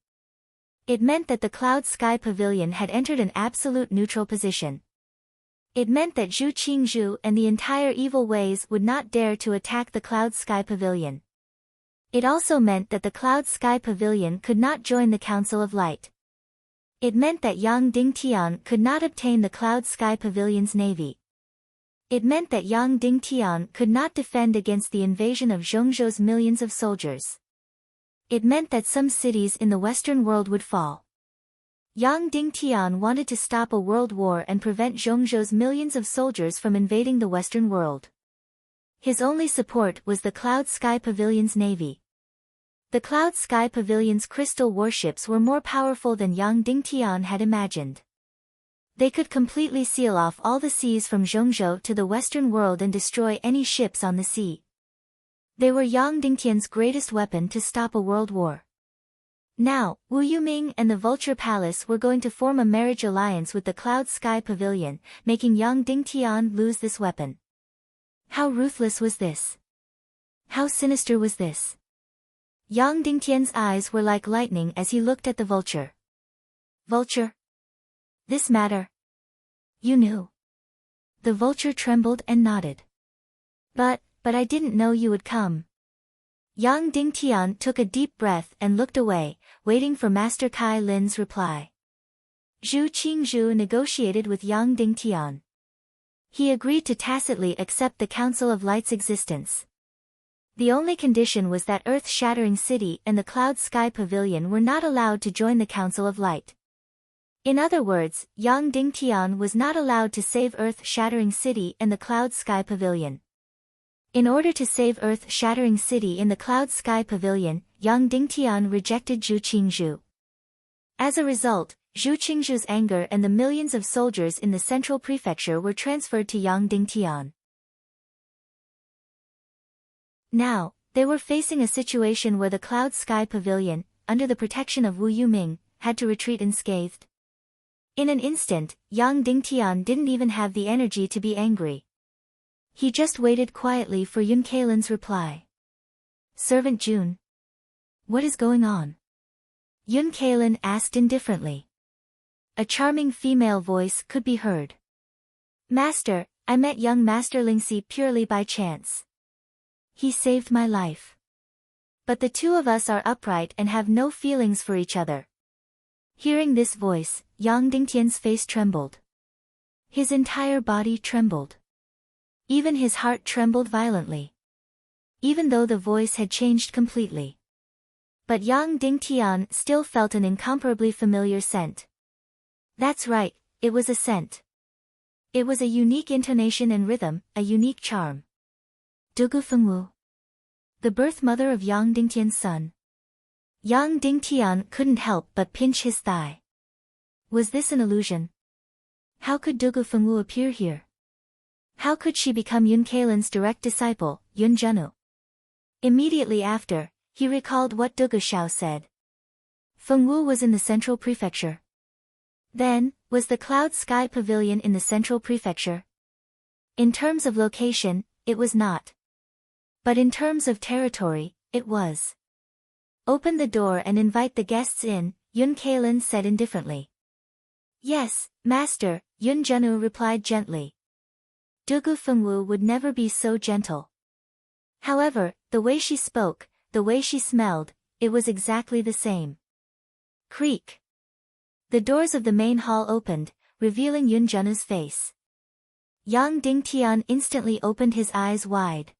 It meant that the Cloud Sky Pavilion had entered an absolute neutral position. It meant that Zhu Qingzhu and the entire evil ways would not dare to attack the Cloud Sky Pavilion. It also meant that the Cloud Sky Pavilion could not join the Council of Light. It meant that Yang Dingtian could not obtain the Cloud Sky Pavilion's navy. It meant that Yang Dingtian could not defend against the invasion of Zhongzhou's millions of soldiers. It meant that some cities in the Western world would fall. Yang Dingtian wanted to stop a world war and prevent Zhongzhou's millions of soldiers from invading the Western world. His only support was the Cloud Sky Pavilion's navy. The Cloud Sky Pavilion's crystal warships were more powerful than Yang Dingtian had imagined. They could completely seal off all the seas from Zhongzhou to the Western world and destroy any ships on the sea. They were Yang Dingtian's greatest weapon to stop a world war. Now, Wu Yuming and the Vulture Palace were going to form a marriage alliance with the Cloud Sky Pavilion, making Yang Dingtian lose this weapon. How ruthless was this? How sinister was this? Yang Dingtian's eyes were like lightning as he looked at the vulture. Vulture? This matter? You knew. The vulture trembled and nodded. But I didn't know you would come. Yang Dingtian took a deep breath and looked away, waiting for Master Kai Lin's reply. Zhu Qingzhu negotiated with Yang Dingtian. He agreed to tacitly accept the Council of Light's existence. The only condition was that Earth-Shattering City and the Cloud Sky Pavilion were not allowed to join the Council of Light. In other words, Yang Dingtian was not allowed to save Earth-Shattering City and the Cloud Sky Pavilion. In order to save Earth-Shattering City in the Cloud Sky Pavilion, Yang Dingtian rejected Zhu Qingzhu. As a result, Zhu Qingzhu's anger and the millions of soldiers in the central prefecture were transferred to Yang Dingtian. Now, they were facing a situation where the Cloud Sky Pavilion, under the protection of Wu Yuming, had to retreat unscathed. In an instant, Yang Dingtian didn't even have the energy to be angry. He just waited quietly for Yun Kalen's reply. Servant Jun. What is going on? Yun Kalen asked indifferently. A charming female voice could be heard. Master, I met young Master Lingxi purely by chance. He saved my life. But the two of us are upright and have no feelings for each other. Hearing this voice, Yang Dingtian's face trembled. His entire body trembled. Even his heart trembled violently. Even though the voice had changed completely. But Yang Dingtian still felt an incomparably familiar scent. That's right, it was a scent. It was a unique intonation and rhythm, a unique charm. Dugu Fengwu. The birth mother of Yang Dingtian's son. Yang Dingtian couldn't help but pinch his thigh. Was this an illusion? How could Dugu Fengwu appear here? How could she become Yun Kalen's direct disciple, Yun Zhenu? Immediately after, he recalled what Dugu Xiao said. Fengwu was in the central prefecture. Then, was the Cloud Sky Pavilion in the central prefecture? In terms of location, it was not. But in terms of territory, it was. Open the door and invite the guests in, Yun Kailin said indifferently. Yes, master, Yun Jenu replied gently. Dugu Fengwu would never be so gentle. However, the way she spoke, the way she smelled, it was exactly the same. Creak. The doors of the main hall opened, revealing Yun Jenu's face. Yang Dingtian instantly opened his eyes wide.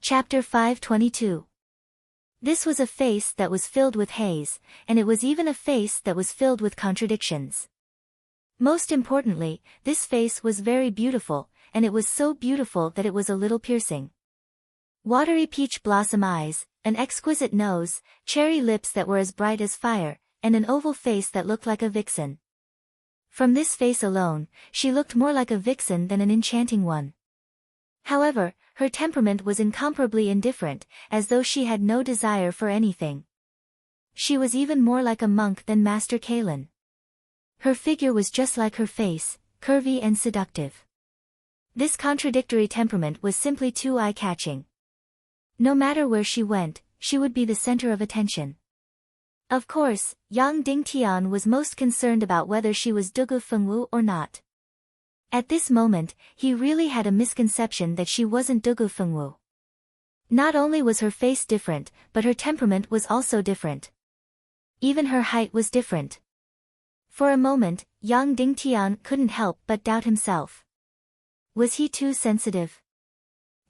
Chapter 522. This was a face that was filled with haze, and it was even a face that was filled with contradictions. Most importantly, this face was very beautiful, and it was so beautiful that it was a little piercing. Watery peach blossom eyes, an exquisite nose, cherry lips that were as bright as fire, and an oval face that looked like a vixen. From this face alone, she looked more like a vixen than an enchanting one. However, her temperament was incomparably indifferent, as though she had no desire for anything. She was even more like a monk than Master Kailin. Her figure was just like her face, curvy and seductive. This contradictory temperament was simply too eye-catching. No matter where she went, she would be the center of attention. Of course, Yang Dingtian was most concerned about whether she was Dugu Fengwu or not. At this moment, he really had a misconception that she wasn't Dugu Fengwu. Not only was her face different, but her temperament was also different. Even her height was different. For a moment, Yang Dingtian couldn't help but doubt himself. Was he too sensitive?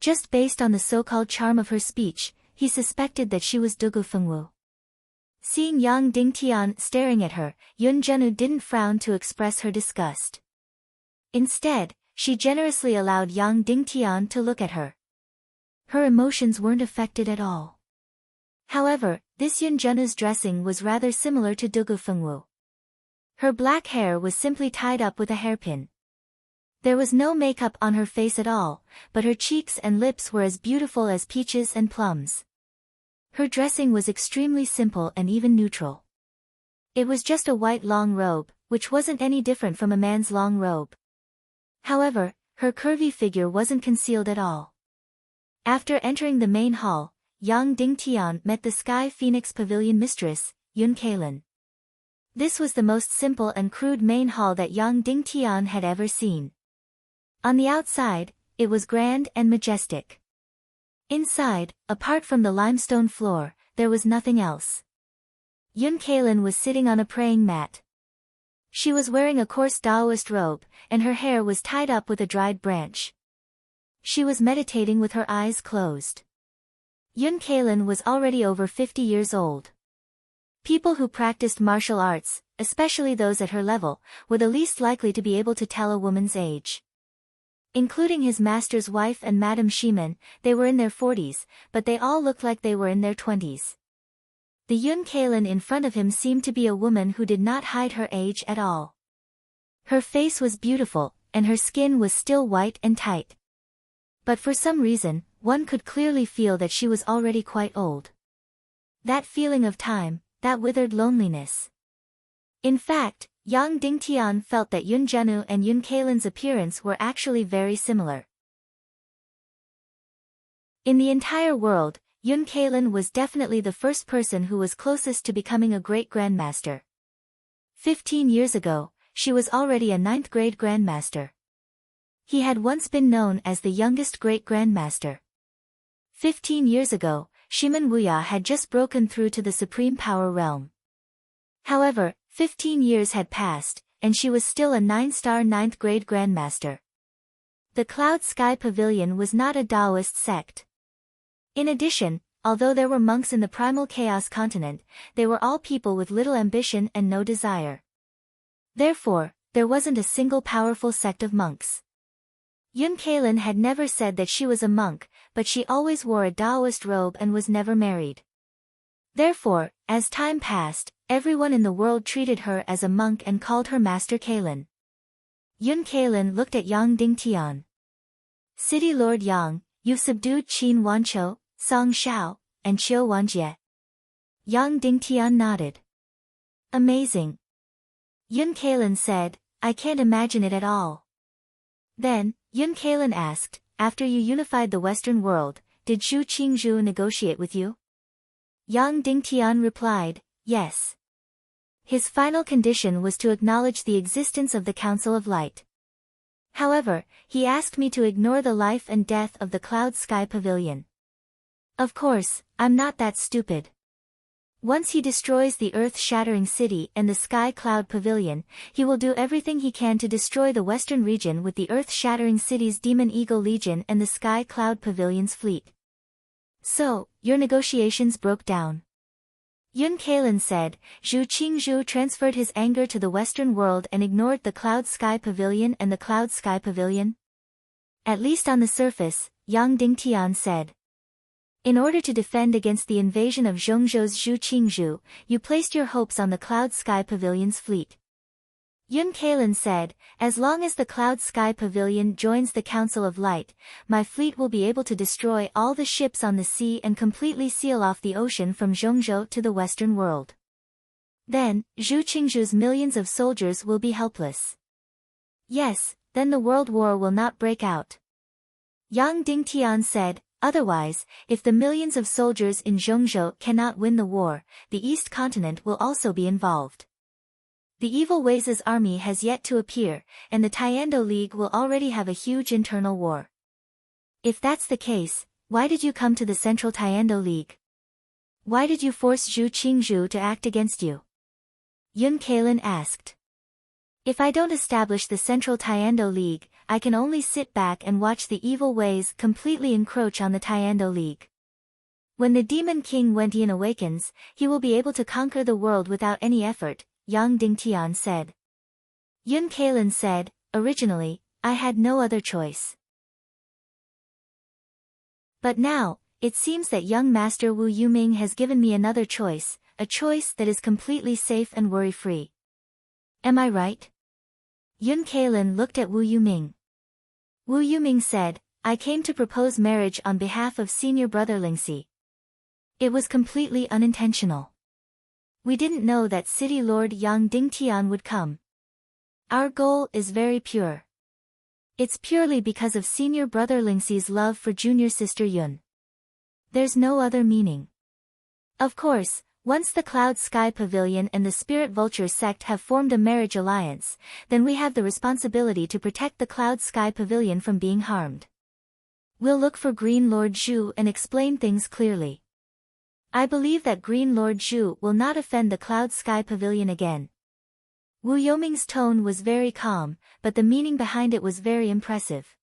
Just based on the so-called charm of her speech, he suspected that she was Dugu Fengwu. Seeing Yang Dingtian staring at her, Yun Jenu didn't frown to express her disgust. Instead, she generously allowed Yang Dingtian to look at her. Her emotions weren't affected at all. However, this Yun Jenu's dressing was rather similar to Dugu Fengwu. Her black hair was simply tied up with a hairpin. There was no makeup on her face at all, but her cheeks and lips were as beautiful as peaches and plums. Her dressing was extremely simple and even neutral. It was just a white long robe, which wasn't any different from a man's long robe. However, her curvy figure wasn't concealed at all. After entering the main hall, Yang Dingtian met the Sky Phoenix Pavilion mistress, Yun Kailin. This was the most simple and crude main hall that Yang Dingtian had ever seen. On the outside, it was grand and majestic. Inside, apart from the limestone floor, there was nothing else. Yun Kailin was sitting on a praying mat. She was wearing a coarse Taoist robe, and her hair was tied up with a dried branch. She was meditating with her eyes closed. Yun Kailin was already over 50 years old. People who practiced martial arts, especially those at her level, were the least likely to be able to tell a woman's age. Including his master's wife and Madame Shimen, they were in their 40s, but they all looked like they were in their 20s. The Yun Kailin in front of him seemed to be a woman who did not hide her age at all. Her face was beautiful, and her skin was still white and tight. But for some reason, one could clearly feel that she was already quite old. That feeling of time, that withered loneliness. In fact, Yang Dingtian felt that Yun Jenu and Yun Kailin's appearance were actually very similar. In the entire world, Yun Kailin was definitely the first person who was closest to becoming a great grandmaster. 15 years ago, she was already a 9th grade grandmaster. He had once been known as the youngest great grandmaster. 15 years ago, Shimen Wuya had just broken through to the supreme power realm. However, 15 years had passed, and she was still a 9-star 9th grade grandmaster. The Cloud Sky Pavilion was not a Taoist sect. In addition, although there were monks in the primal chaos continent, they were all people with little ambition and no desire. Therefore, there wasn't a single powerful sect of monks. Yun Kailin had never said that she was a monk, but she always wore a Taoist robe and was never married. Therefore, as time passed, everyone in the world treated her as a monk and called her Master Kailin. Yun Kailin looked at Yang Dingtian. City Lord Yang, you've subdued Qin Wanqiu, Song Shao, and Qiu Wanjie. Yang Dingtian nodded. Amazing. Yun Kailin said, I can't imagine it at all. Then, Yun Kailan asked, after you unified the Western world, did Zhu Qingzhu negotiate with you? Yang Dingtian replied, yes. His final condition was to acknowledge the existence of the Council of Light. However, he asked me to ignore the life and death of the Cloud Sky Pavilion. Of course, I'm not that stupid. Once he destroys the earth-shattering city and the Sky Cloud Pavilion, he will do everything he can to destroy the western region with the earth-shattering city's Demon Eagle Legion and the Sky Cloud Pavilion's fleet. So, your negotiations broke down. Yun Kailan said, Zhu Qingzhu transferred his anger to the Western world and ignored the Cloud Sky Pavilion and the Cloud Sky Pavilion? At least on the surface, Yang Dingtian said. In order to defend against the invasion of Zhongzhou's Zhu Qingzhu, you placed your hopes on the Cloud Sky Pavilion's fleet. Yun Kailan said, as long as the Cloud Sky Pavilion joins the Council of Light, my fleet will be able to destroy all the ships on the sea and completely seal off the ocean from Zhongzhou to the Western world. Then, Zhu Qingzhu's millions of soldiers will be helpless. Yes, then the world war will not break out. Yang Dingtian said, otherwise, if the millions of soldiers in Zhongzhou cannot win the war, the East Continent will also be involved. The Evil Ways' army has yet to appear, and the Tiando League will already have a huge internal war. If that's the case, why did you come to the Central Tiando League? Why did you force Zhu Qingzhu to act against you? Yun Kailan asked. If I don't establish the Central Tiando League, I can only sit back and watch the Evil Ways completely encroach on the Tiando League. When the Demon King Wentian awakens, he will be able to conquer the world without any effort, Yang Dingtian said. Yun Kailan said, originally, I had no other choice. But now, it seems that young Master Wu Yuming has given me another choice, a choice that is completely safe and worry-free. Am I right? Yun Kailan looked at Wu Yuming. Wu Yuming said, I came to propose marriage on behalf of senior brother Lingxi. It was completely unintentional. We didn't know that City Lord Yang Dingtian would come. Our goal is very pure. It's purely because of senior brother Lingxi's love for junior sister Yun. There's no other meaning. Of course, once the Cloud Sky Pavilion and the Spirit Vulture sect have formed a marriage alliance, then we have the responsibility to protect the Cloud Sky Pavilion from being harmed. We'll look for Green Lord Zhu and explain things clearly. I believe that Green Lord Zhu will not offend the Cloud Sky Pavilion again. Wu Yoming's tone was very calm, but the meaning behind it was very impressive.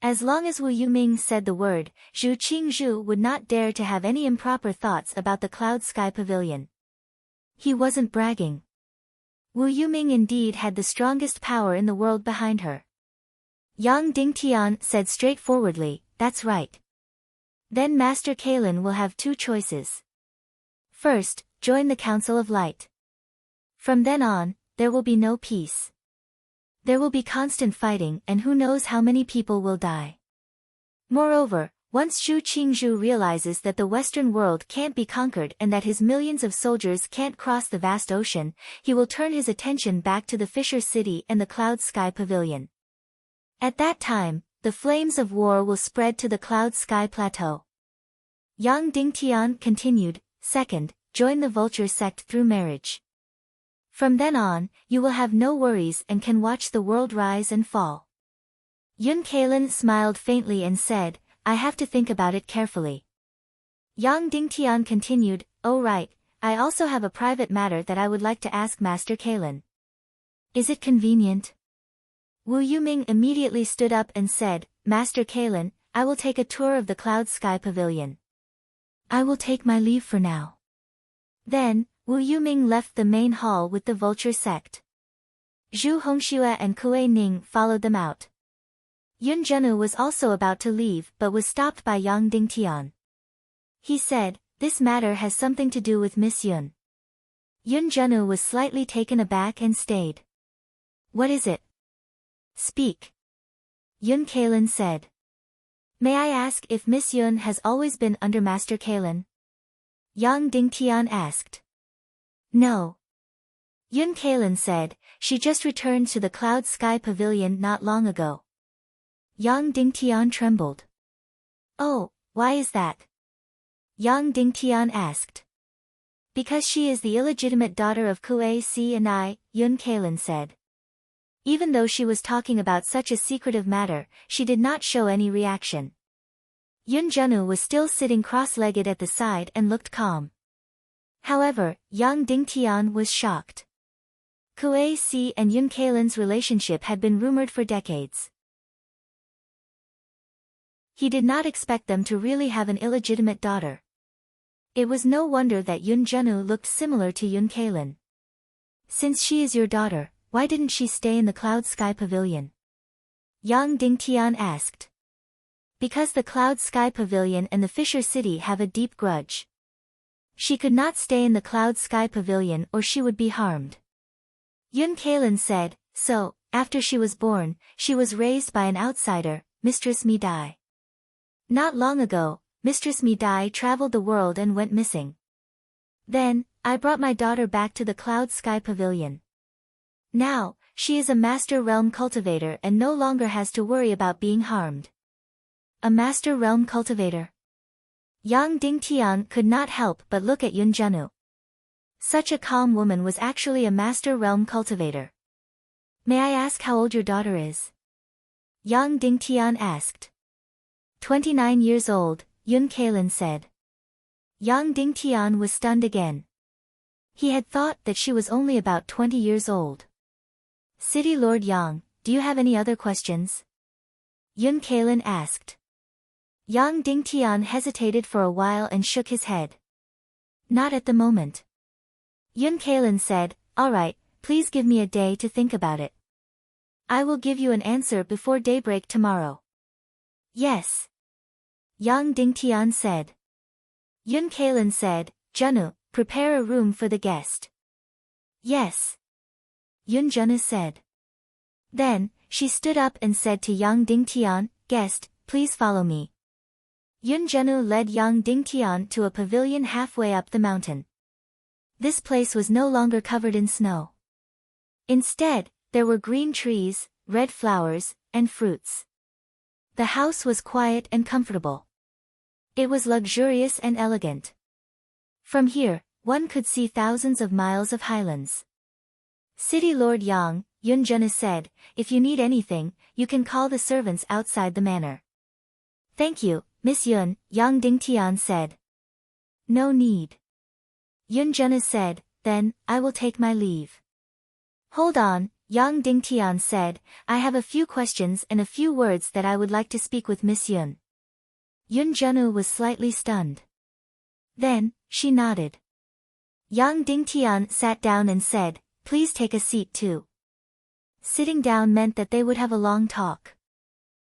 As long as Wu Yuming said the word, Zhu Qingzhu would not dare to have any improper thoughts about the Cloud Sky Pavilion. He wasn't bragging. Wu Yuming indeed had the strongest power in the world behind her. Yang Dingtian said straightforwardly, that's right. Then Master Kailan will have two choices. First, join the Council of Light. From then on, there will be no peace. There will be constant fighting and who knows how many people will die. Moreover, once Zhu Qingzhu realizes that the Western world can't be conquered and that his millions of soldiers can't cross the vast ocean, he will turn his attention back to the Fisher City and the Cloud Sky Pavilion. At that time, the flames of war will spread to the Cloud Sky Plateau. Yang Dingtian continued, second, join the Vulture sect through marriage. From then on, you will have no worries and can watch the world rise and fall. Yun Kailan smiled faintly and said, I have to think about it carefully. Yang Dingtian continued, oh right, I also have a private matter that I would like to ask Master Kailan. Is it convenient? Wu Yuming immediately stood up and said, Master Kailan, I will take a tour of the Cloud Sky Pavilion. I will take my leave for now. Then, Wu Yuming left the main hall with the Vulture sect. Zhu Hongxue and Kuei Ning followed them out. Yun Zhenu was also about to leave but was stopped by Yang Dingtian. He said, this matter has something to do with Miss Yun. Yun Zhenu was slightly taken aback and stayed. What is it? Speak. Yun Kailan said. May I ask if Miss Yun has always been under Master Kailan? Yang Dingtian asked. No. Yun Kailan said, she just returned to the Cloud Sky Pavilion not long ago. Yang Dingtian trembled. Oh, why is that? Yang Dingtian asked. Because she is the illegitimate daughter of Kue Si and I, Yun Kalin said. Even though she was talking about such a secretive matter, she did not show any reaction. Yun Junu was still sitting cross-legged at the side and looked calm. However, Yang Dingtian was shocked. Kue Si and Yun Kalin's relationship had been rumored for decades. He did not expect them to really have an illegitimate daughter. It was no wonder that Yun Junu looked similar to Yun Kalin. Since she is your daughter, why didn't she stay in the Cloud Sky Pavilion? Yang Dingtian asked. Because the Cloud Sky Pavilion and the Fisher City have a deep grudge. She could not stay in the Cloud Sky Pavilion or she would be harmed. Yun Kalin said, so, after she was born, she was raised by an outsider, Mistress Mi Dai. Not long ago, Mistress Mi Dai traveled the world and went missing. Then, I brought my daughter back to the Cloud Sky Pavilion. Now, she is a Master Realm Cultivator and no longer has to worry about being harmed. A Master Realm Cultivator? Yang Dingtian could not help but look at Yun Junu. Such a calm woman was actually a Master Realm Cultivator. May I ask how old your daughter is? Yang Dingtian asked. 29 years old, Yun Kalin said. Yang Dingtian was stunned again. He had thought that she was only about 20 years old. City Lord Yang, do you have any other questions? Yun Kalin asked. Yang Dingtian hesitated for a while and shook his head. Not at the moment. Yun Kalin said, all right, please give me a day to think about it. I will give you an answer before daybreak tomorrow. Yes. Yang Dingtian said. Yun Kalin said, Junu, prepare a room for the guest. Yes. Yun Junu said. Then, she stood up and said to Yang Dingtian, guest, please follow me. Yun Junu led Yang Dingtian to a pavilion halfway up the mountain. This place was no longer covered in snow. Instead, there were green trees, red flowers, and fruits. The house was quiet and comfortable. It was luxurious and elegant. From here, one could see thousands of miles of highlands. City Lord Yang, Yun Junu said, if you need anything, you can call the servants outside the manor. Thank you, Miss Yun, Yang Dingtian said. No need. Yun Junu said, then, I will take my leave. Hold on, Yang Dingtian said, I have a few questions and a few words that I would like to speak with Miss Yun. Yun Junu was slightly stunned. Then, she nodded. Yang Dingtian sat down and said, please take a seat too. Sitting down meant that they would have a long talk.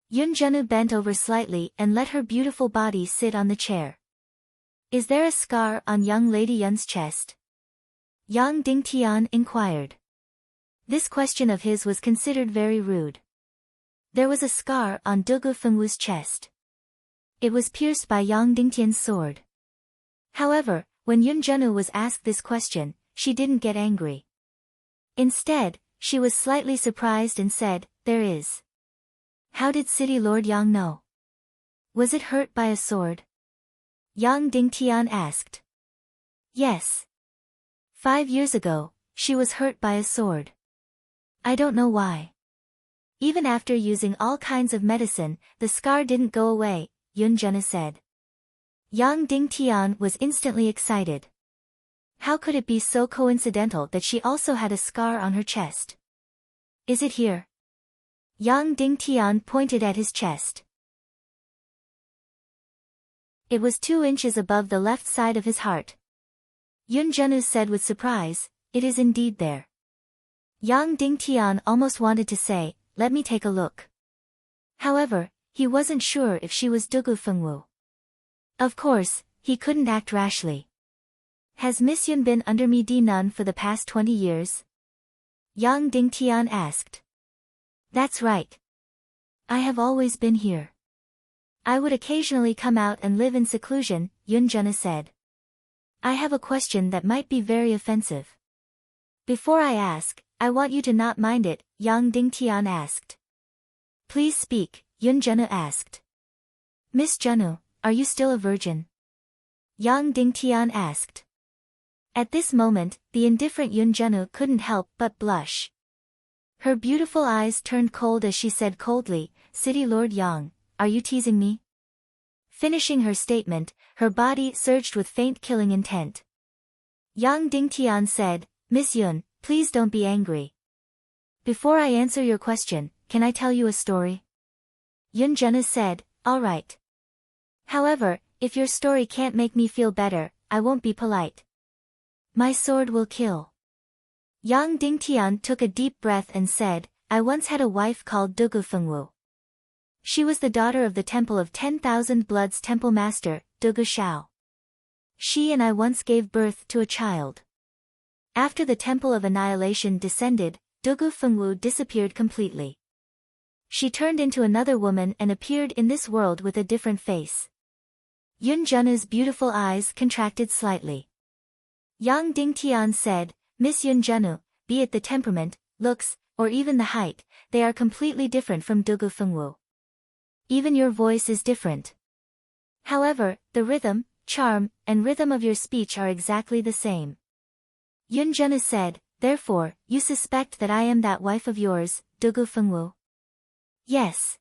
Yun Junu bent over slightly and let her beautiful body sit on the chair. Is there a scar on young Lady Yun's chest? Yang Dingtian inquired. This question of his was considered very rude. There was a scar on Dugu Fengwu's chest. It was pierced by Yang Dingtian's sword. However, when Yun Junu was asked this question, she didn't get angry. Instead, she was slightly surprised and said, there is. How did City Lord Yang know? Was it hurt by a sword? Yang Dingtian asked. Yes. 5 years ago, she was hurt by a sword. I don't know why. Even after using all kinds of medicine, the scar didn't go away, Yun Junu said. Yang Dingtian was instantly excited. How could it be so coincidental that she also had a scar on her chest? Is it here? Yang Dingtian pointed at his chest. It was 2 inches above the left side of his heart. Yun Junu said with surprise, it is indeed there. Yang Dingtian almost wanted to say, let me take a look. However, he wasn't sure if she was Dugu Fengwu. Of course, he couldn't act rashly. Has Miss Yun been under me Di Nun for the past 20 years? Yang Dingtian asked. That's right. I have always been here. I would occasionally come out and live in seclusion, Yun Junu said. I have a question that might be very offensive. Before I ask, I want you to not mind it, Yang Dingtian asked. Please speak, Yun Jenu asked. Miss Jenu, are you still a virgin? Yang Dingtian asked. At this moment, the indifferent Yun Jenu couldn't help but blush. Her beautiful eyes turned cold as she said coldly, City Lord Yang, are you teasing me? Finishing her statement, her body surged with faint killing intent. Yang Dingtian said, Miss Yun, please don't be angry. Before I answer your question, can I tell you a story? Yun Jenu said, all right. However, if your story can't make me feel better, I won't be polite. My sword will kill. Yang Dingtian took a deep breath and said, I once had a wife called Dugu Fengwu. She was the daughter of the Temple of 10,000 Bloods temple master, Dugu Shao. She and I once gave birth to a child. After the Temple of Annihilation descended, Dugu Fengwu disappeared completely. She turned into another woman and appeared in this world with a different face. Yun Jenu's beautiful eyes contracted slightly. Yang Dingtian said, Miss Yun Jenu, be it the temperament, looks, or even the height, they are completely different from Dugu Fengwu. Even your voice is different. However, the rhythm, charm, and rhythm of your speech are exactly the same. Yun Jenu said, therefore, you suspect that I am that wife of yours, Dugu Fengwu? Yes.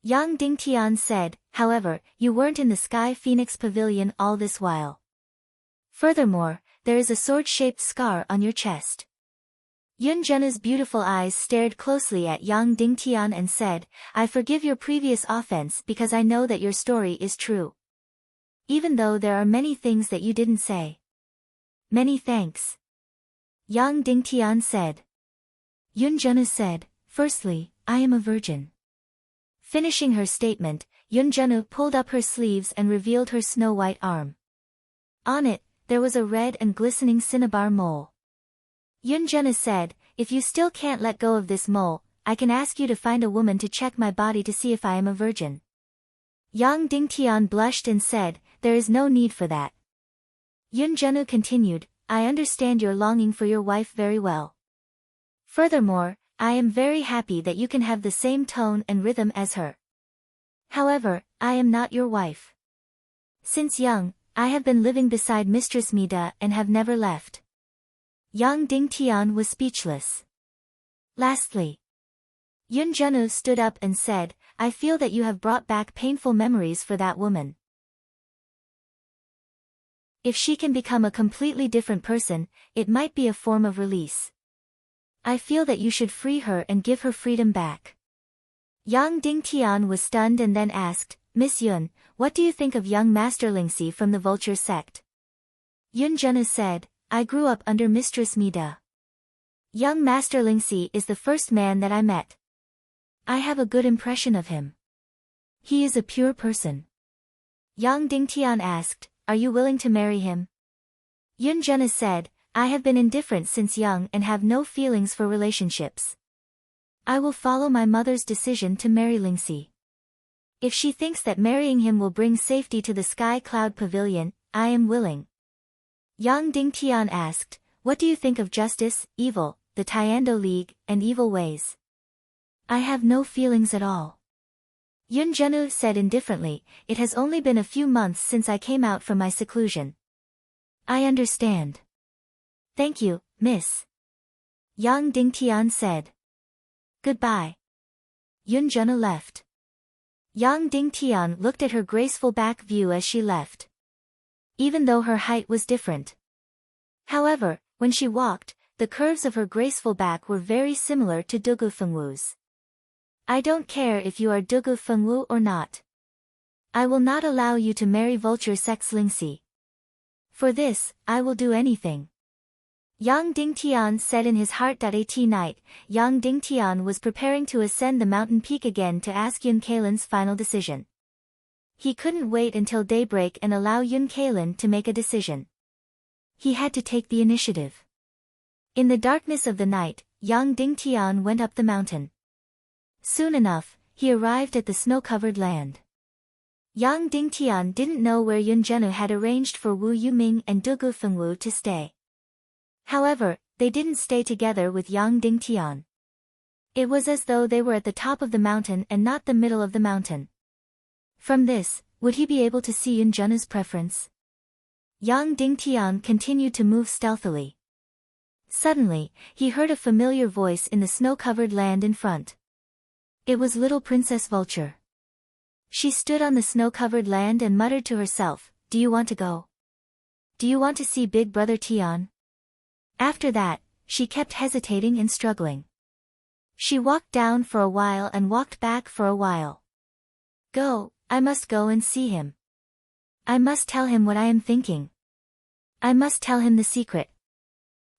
Yang Dingtian said, however, you weren't in the Sky Phoenix Pavilion all this while. Furthermore, there is a sword-shaped scar on your chest. Yun Jenu's beautiful eyes stared closely at Yang Dingtian and said, I forgive your previous offense because I know that your story is true. Even though there are many things that you didn't say. Many thanks. Yang Dingtian said. Yun Jenu said, firstly, I am a virgin. Finishing her statement, Yun Jenu pulled up her sleeves and revealed her snow-white arm. On it, there was a red and glistening cinnabar mole. Yun Jenu said, if you still can't let go of this mole, I can ask you to find a woman to check my body to see if I am a virgin. Yang Dingtian blushed and said, there is no need for that. Yun Jenu continued, I understand your longing for your wife very well. Furthermore, I am very happy that you can have the same tone and rhythm as her. However, I am not your wife. Since young, I have been living beside Mistress Mida and have never left. Yang Dingtian was speechless. Lastly, Yun Jenu stood up and said, I feel that you have brought back painful memories for that woman. If she can become a completely different person, it might be a form of release. I feel that you should free her and give her freedom back. Yang Dingtian was stunned and then asked, Miss Yun, what do you think of young Master Lingxi from the Vulture sect? Yun Jenu said, I grew up under Mistress Mida. Young Master Lingxi is the first man that I met. I have a good impression of him. He is a pure person. Yang Dingtian asked, are you willing to marry him? Yun Jenu said, I have been indifferent since young and have no feelings for relationships. I will follow my mother's decision to marry Lingxi. If she thinks that marrying him will bring safety to the Sky Cloud Pavilion, I am willing. Yang Dingtian asked, what do you think of justice, evil, the Tiando League, and evil ways? I have no feelings at all. Yun Jenu said indifferently, it has only been a few months since I came out from my seclusion. I understand. Thank you, miss. Yang Dingtian said. Goodbye. Yun Jenu left. Yang Dingtian looked at her graceful back view as she left. Even though her height was different. However, when she walked, the curves of her graceful back were very similar to Dugu Fengwu's. I don't care if you are Dugu Fengwu or not. I will not allow you to marry Vulture Sex Lingxi. For this, I will do anything. Yang Dingtian said in his heart. At night, Yang Dingtian was preparing to ascend the mountain peak again to ask Yun Kailan's final decision. He couldn't wait until daybreak and allow Yun Kailan to make a decision. He had to take the initiative. In the darkness of the night, Yang Dingtian went up the mountain. Soon enough, he arrived at the snow-covered land. Yang Dingtian didn't know where Yun Jenu had arranged for Wu Yuming and Dugu Fengwu to stay. However, they didn't stay together with Yang Dingtian. It was as though they were at the top of the mountain and not the middle of the mountain. From this, would he be able to see Yun Jun's preference? Yang Dingtian continued to move stealthily. Suddenly, he heard a familiar voice in the snow-covered land in front. It was little Princess Vulture. She stood on the snow-covered land and muttered to herself, "Do you want to go? Do you want to see Big Brother Tian?" After that, she kept hesitating and struggling. She walked down for a while and walked back for a while. "Go, I must go and see him. I must tell him what I am thinking. I must tell him the secret."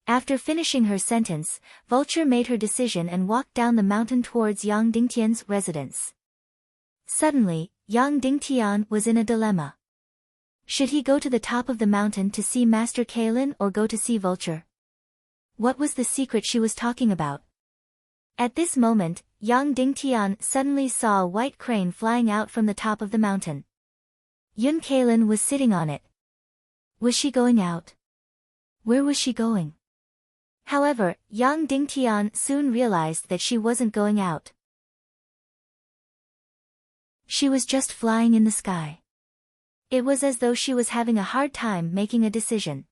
After finishing her sentence, Vulture made her decision and walked down the mountain towards Yang Dingtian's residence. Suddenly, Yang Dingtian was in a dilemma. Should he go to the top of the mountain to see Master Kalin or go to see Vulture? What was the secret she was talking about? At this moment, Yang Dingtian suddenly saw a white crane flying out from the top of the mountain. Yun Kalin was sitting on it. Was she going out? Where was she going? However, Yang Dingtian soon realized that she wasn't going out. She was just flying in the sky. It was as though she was having a hard time making a decision.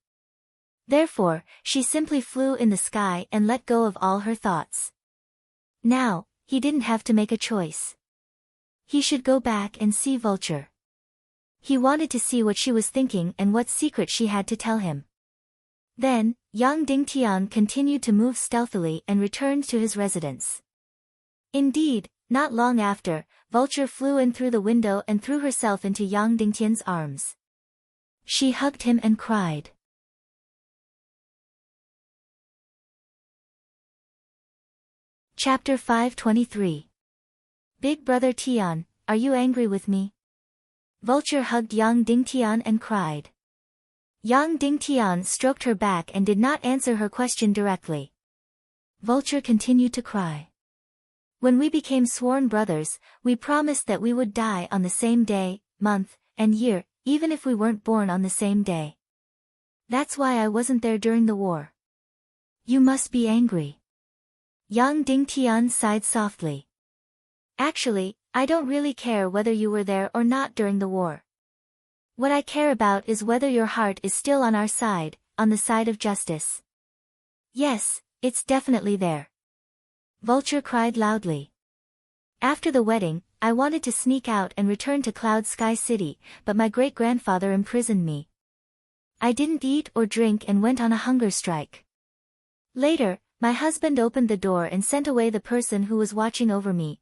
Therefore, she simply flew in the sky and let go of all her thoughts. Now, he didn't have to make a choice. He should go back and see Vulture. He wanted to see what she was thinking and what secret she had to tell him. Then, Yang Dingtian continued to move stealthily and returned to his residence. Indeed, not long after, Vulture flew in through the window and threw herself into Yang Dingtian's arms. She hugged him and cried. Chapter 523. Big Brother Tian, are you angry with me? Vulture hugged Yang Dingtian and cried. Yang Dingtian stroked her back and did not answer her question directly. Vulture continued to cry. When we became sworn brothers, we promised that we would die on the same day, month, and year, even if we weren't born on the same day. That's why I wasn't there during the war. You must be angry. Yang Dingtian sighed softly. Actually, I don't really care whether you were there or not during the war. What I care about is whether your heart is still on our side, on the side of justice. Yes, it's definitely there. Vulture cried loudly. After the wedding, I wanted to sneak out and return to Cloud Sky City, but my great-grandfather imprisoned me. I didn't eat or drink and went on a hunger strike. Later, my husband opened the door and sent away the person who was watching over me.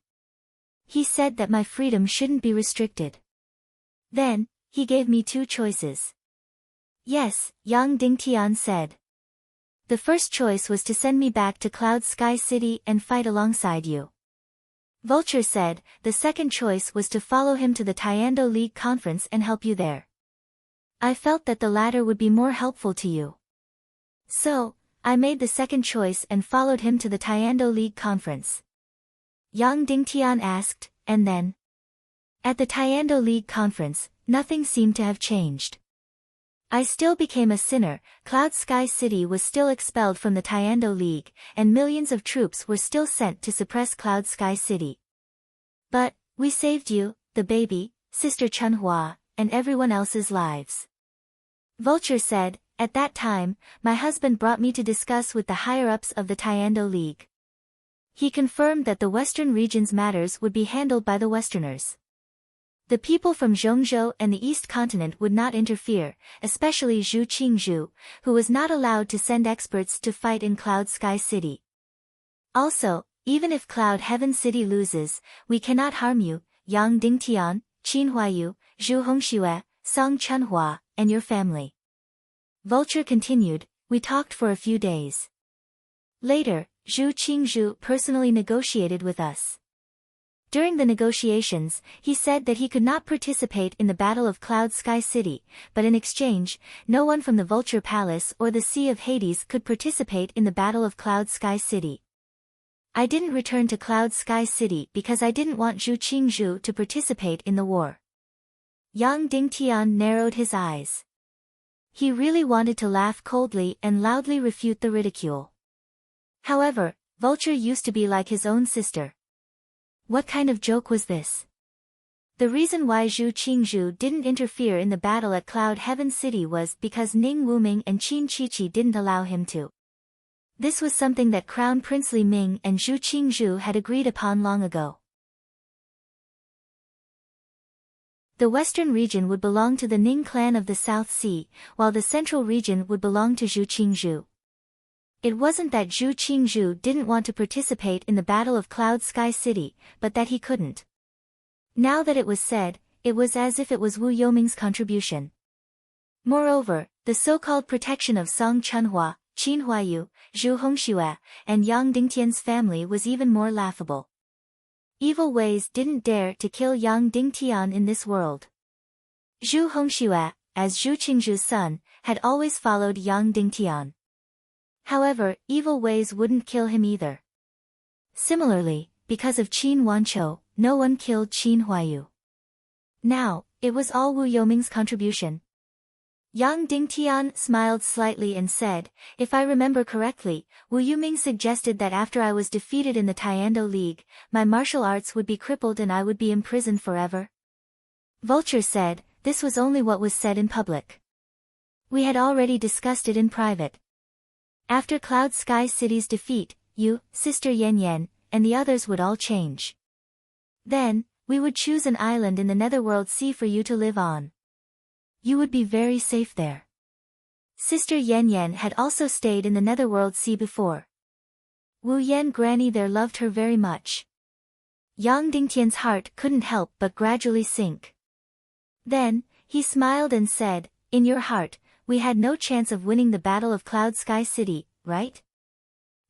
He said that my freedom shouldn't be restricted. Then, he gave me two choices. Yes, Yang Dingtian said. The first choice was to send me back to Cloud Sky City and fight alongside you. Vulture said, the second choice was to follow him to the Tiando League conference and help you there. I felt that the latter would be more helpful to you. So, I made the second choice and followed him to the Tiando League conference. Yang Dingtian asked, and then? At the Tiando League conference, nothing seemed to have changed. I still became a sinner, Cloud Sky City was still expelled from the Tiando League, and millions of troops were still sent to suppress Cloud Sky City. But, we saved you, the baby, Sister Chunhua, and everyone else's lives. Vulture said, at that time, my husband brought me to discuss with the higher-ups of the Tiando League. He confirmed that the Western region's matters would be handled by the Westerners. The people from Zhongzhou and the East Continent would not interfere, especially Zhu Qingzhu, who was not allowed to send experts to fight in Cloud Sky City. Also, even if Cloud Heaven City loses, we cannot harm you, Yang Dingtian, Qin Huayu, Zhu Hongxue, Song Chunhua, and your family. Vulture continued, we talked for a few days. Later, Zhu Qingzhu personally negotiated with us. During the negotiations, he said that he could not participate in the Battle of Cloud Sky City, but in exchange, no one from the Vulture Palace or the Sea of Hades could participate in the Battle of Cloud Sky City. I didn't return to Cloud Sky City because I didn't want Zhu Qingzhu to participate in the war. Yang Dingtian narrowed his eyes. He really wanted to laugh coldly and loudly refute the ridicule. However, Vulture used to be like his own sister. What kind of joke was this? The reason why Zhu Qingzhu didn't interfere in the battle at Cloud Heaven City was because Ning Wuming and Qin Chichi didn't allow him to. This was something that Crown Prince Li Ming and Zhu Qingzhu had agreed upon long ago. The western region would belong to the Ning clan of the South Sea, while the central region would belong to Zhu Qingzhu. It wasn't that Zhu Qingzhu didn't want to participate in the Battle of Cloud Sky City, but that he couldn't. Now that it was said, it was as if it was Wu Yoming's contribution. Moreover, the so-called protection of Song Chunhua, Qin Huayu, Zhu Hongxue, and Yang Dingtian's family was even more laughable. Evil ways didn't dare to kill Yang Dingtian in this world. Zhu Hongxue, as Zhu Qingzhu's son, had always followed Yang Dingtian. However, evil ways wouldn't kill him either. Similarly, because of Qin Wanqiu, no one killed Qin Huayu. Now, it was all Wu Yoming's contribution. Yang Dingtian smiled slightly and said, "If I remember correctly, Wu Yuming suggested that after I was defeated in the Taekwondo League, my martial arts would be crippled and I would be imprisoned forever." Vulture said, "This was only what was said in public. We had already discussed it in private. After Cloud Sky City's defeat, you, Sister Yan Yan, and the others would all change. Then, we would choose an island in the Netherworld Sea for you to live on. You would be very safe there." Sister Yan Yan had also stayed in the Netherworld Sea before. Wu Yan Granny there loved her very much. Yang Dingtian's heart couldn't help but gradually sink. Then, he smiled and said, "In your heart, we had no chance of winning the Battle of Cloud Sky City, right?"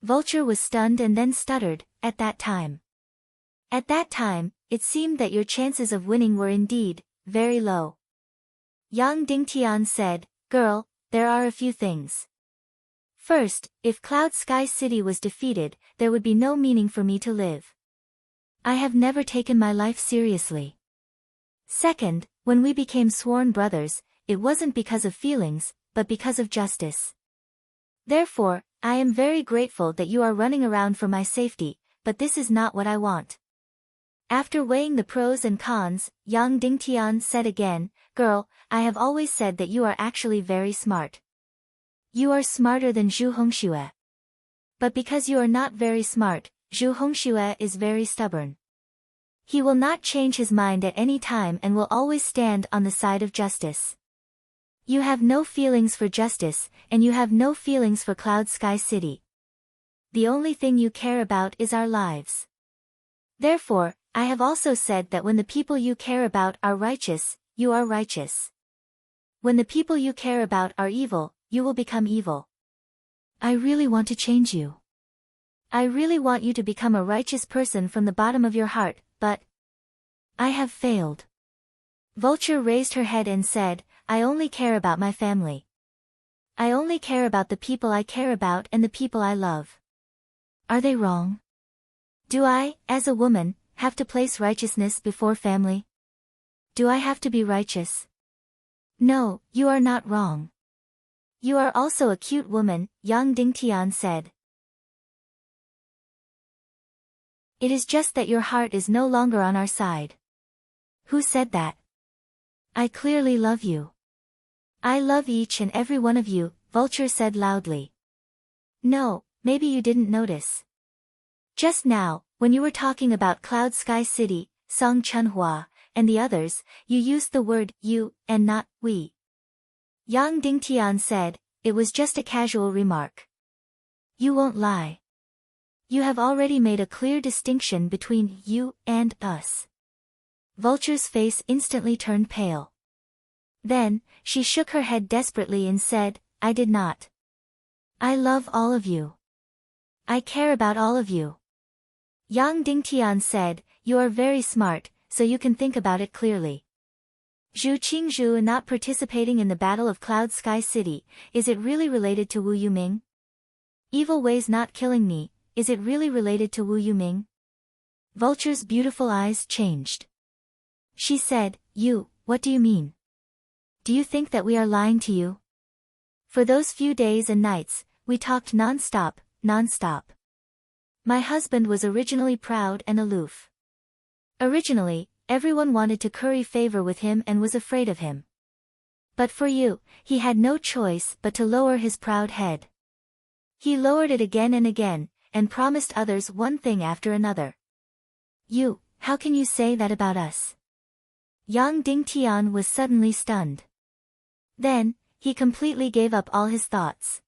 Vulture was stunned and then stuttered, "At that time." At that time, it seemed that your chances of winning were indeed very low. Yang Dingtian said, "Girl, there are a few things. First, if Cloud Sky City was defeated, there would be no meaning for me to live. I have never taken my life seriously. Second, when we became sworn brothers, it wasn't because of feelings, but because of justice. Therefore, I am very grateful that you are running around for my safety, but this is not what I want." After weighing the pros and cons, Yang Dingtian said again, "Girl, I have always said that you are actually very smart. You are smarter than Zhu Hongxue. But because you are not very smart, Zhu Hongxue is very stubborn. He will not change his mind at any time and will always stand on the side of justice. You have no feelings for justice, and you have no feelings for Cloud Sky City. The only thing you care about is our lives. Therefore, I have also said that when the people you care about are righteous, you are righteous. When the people you care about are evil, you will become evil. I really want to change you. I really want you to become a righteous person from the bottom of your heart, but I have failed." Vulture raised her head and said, "I only care about my family. I only care about the people I care about and the people I love. Are they wrong? Do I, as a woman, have to place righteousness before family? Do I have to be righteous?" "No, you are not wrong. You are also a cute woman," Yang Dingtian said. "It is just that your heart is no longer on our side." "Who said that?" "I clearly love you. I love each and every one of you," Vulture said loudly. "No, maybe you didn't notice. Just now, when you were talking about Cloud Sky City, Song Chunhua, and the others, you used the word you and not we." Yang Dingtian said, "It was just a casual remark. You won't lie. You have already made a clear distinction between you and us." Vulture's face instantly turned pale. Then, she shook her head desperately and said, "I did not. I love all of you. I care about all of you." Yang Dingtian said, "You are very smart, so you can think about it clearly. Zhu Qingzhu not participating in the Battle of Cloud Sky City, is it really related to Wu Yuming? Evil ways not killing me, is it really related to Wu Yuming?" Vulture's beautiful eyes changed. She said, What do you mean? Do you think that we are lying to you? For those few days and nights, we talked non-stop. My husband was originally proud and aloof. Originally, everyone wanted to curry favor with him and was afraid of him. But for you, he had no choice but to lower his proud head. He lowered it again and again, and promised others one thing after another. You, how can you say that about us? Yang Dingtian was suddenly stunned. Then, he completely gave up all his thoughts.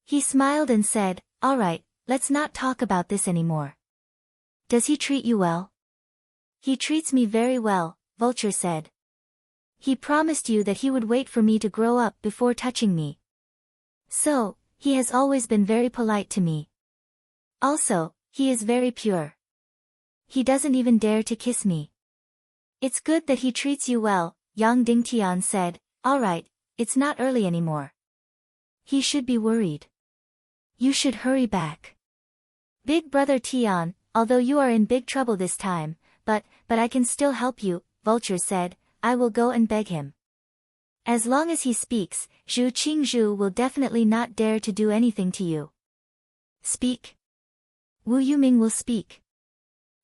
He smiled and said, "All right, let's not talk about this anymore. Does he treat you well?" "He treats me very well," Vulture said. "He promised you that he would wait for me to grow up before touching me. So, he has always been very polite to me. Also, he is very pure. He doesn't even dare to kiss me." "It's good that he treats you well," Yang Dingtian said. "All right, it's not early anymore. He should be worried. You should hurry back. Big brother Tian, although you are in big trouble this time, but I can still help you," Vulture said. "I will go and beg him. As long as he speaks, Zhu Qingzhu will definitely not dare to do anything to you." "Speak? Wu Yuming will speak.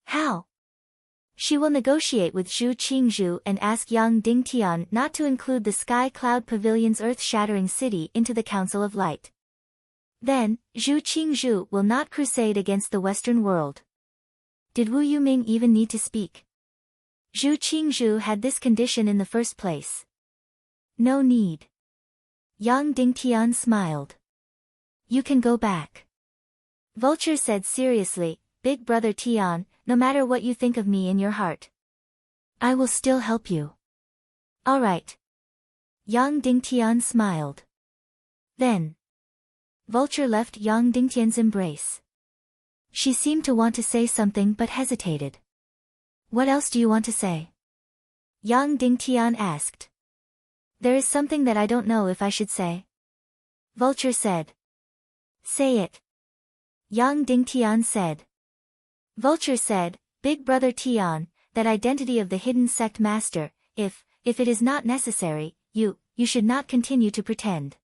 How?" "She will negotiate with Zhu Qingzhu and ask Yang Dingtian not to include the Sky Cloud Pavilion's earth-shattering city into the Council of Light. Then, Zhu Qingzhu will not crusade against the Western world." Did Wu Yuming even need to speak? Zhu Qingzhu had this condition in the first place. No need. Yang Dingtian smiled. "You can go back." Vulture said seriously, "Big brother Tian, no matter what you think of me in your heart, I will still help you." "All right." Yang Dingtian smiled. Then, Vulture left Yang Dingtian's embrace. She seemed to want to say something but hesitated. "What else do you want to say?" Yang Dingtian asked. "There is something that I don't know if I should say." Vulture said. "Say it." Yang Dingtian said. Vulture said, "Big brother Tian, that identity of the hidden sect master, if it is not necessary, you should not continue to pretend.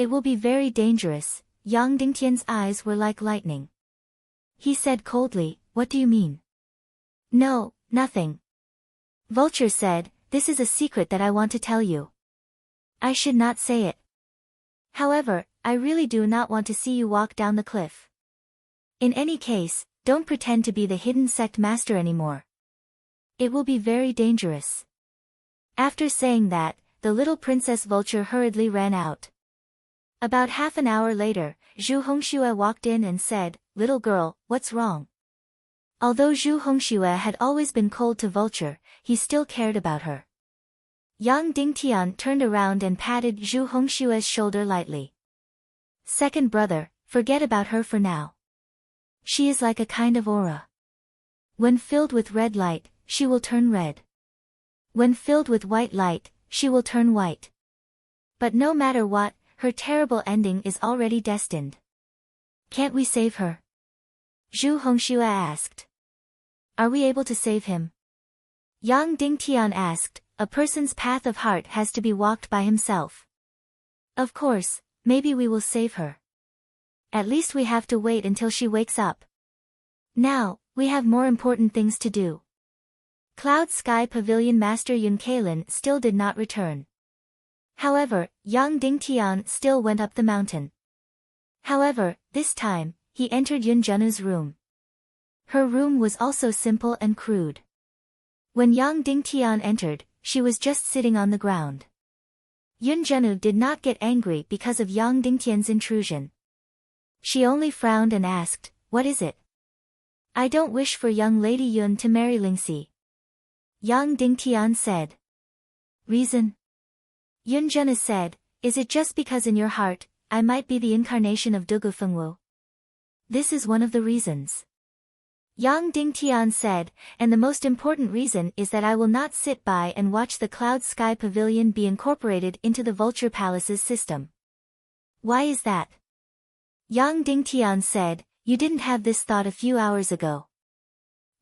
It will be very dangerous." Yang Dingtian's eyes were like lightning. He said coldly, "What do you mean?" "No, nothing." Vulture said, "This is a secret that I want to tell you. I should not say it. However, I really do not want to see you walk down the cliff. In any case, don't pretend to be the hidden sect master anymore. It will be very dangerous." After saying that, the little Princess Vulture hurriedly ran out. About half an hour later, Zhu Hongxue walked in and said, "Little girl, what's wrong?" Although Zhu Hongxue had always been cold to Vulture, he still cared about her. Yang Dingtian turned around and patted Zhu Hongxue's shoulder lightly. "Second brother, forget about her for now. She is like a kind of aura. When filled with red light, she will turn red. When filled with white light, she will turn white. But no matter what, her terrible ending is already destined. Can't we save her?" Zhu Hongxue asked. "Are we able to save him?" Yang Dingtian asked. "A person's path of heart has to be walked by himself. Of course, maybe we will save her. At least we have to wait until she wakes up. Now, we have more important things to do." Cloud Sky Pavilion Master Yun Kalin still did not return. However, Yang Dingtian still went up the mountain. However, this time, he entered Yun Zhenu's room. Her room was also simple and crude. When Yang Dingtian entered, she was just sitting on the ground. Yun Zhenu did not get angry because of Yang Dingtian's intrusion. She only frowned and asked, "What is it?" "I don't wish for young Lady Yun to marry Lingxi," Yang Dingtian said. "Reason?" Yun Zhenu said, "Is it just because in your heart, I might be the incarnation of Dugu Fengwu? This is one of the reasons." Yang Dingtian said, "And the most important reason is that I will not sit by and watch the Cloud Sky Pavilion be incorporated into the Vulture Palace's system." "Why is that?" Yang Dingtian said, "You didn't have this thought a few hours ago."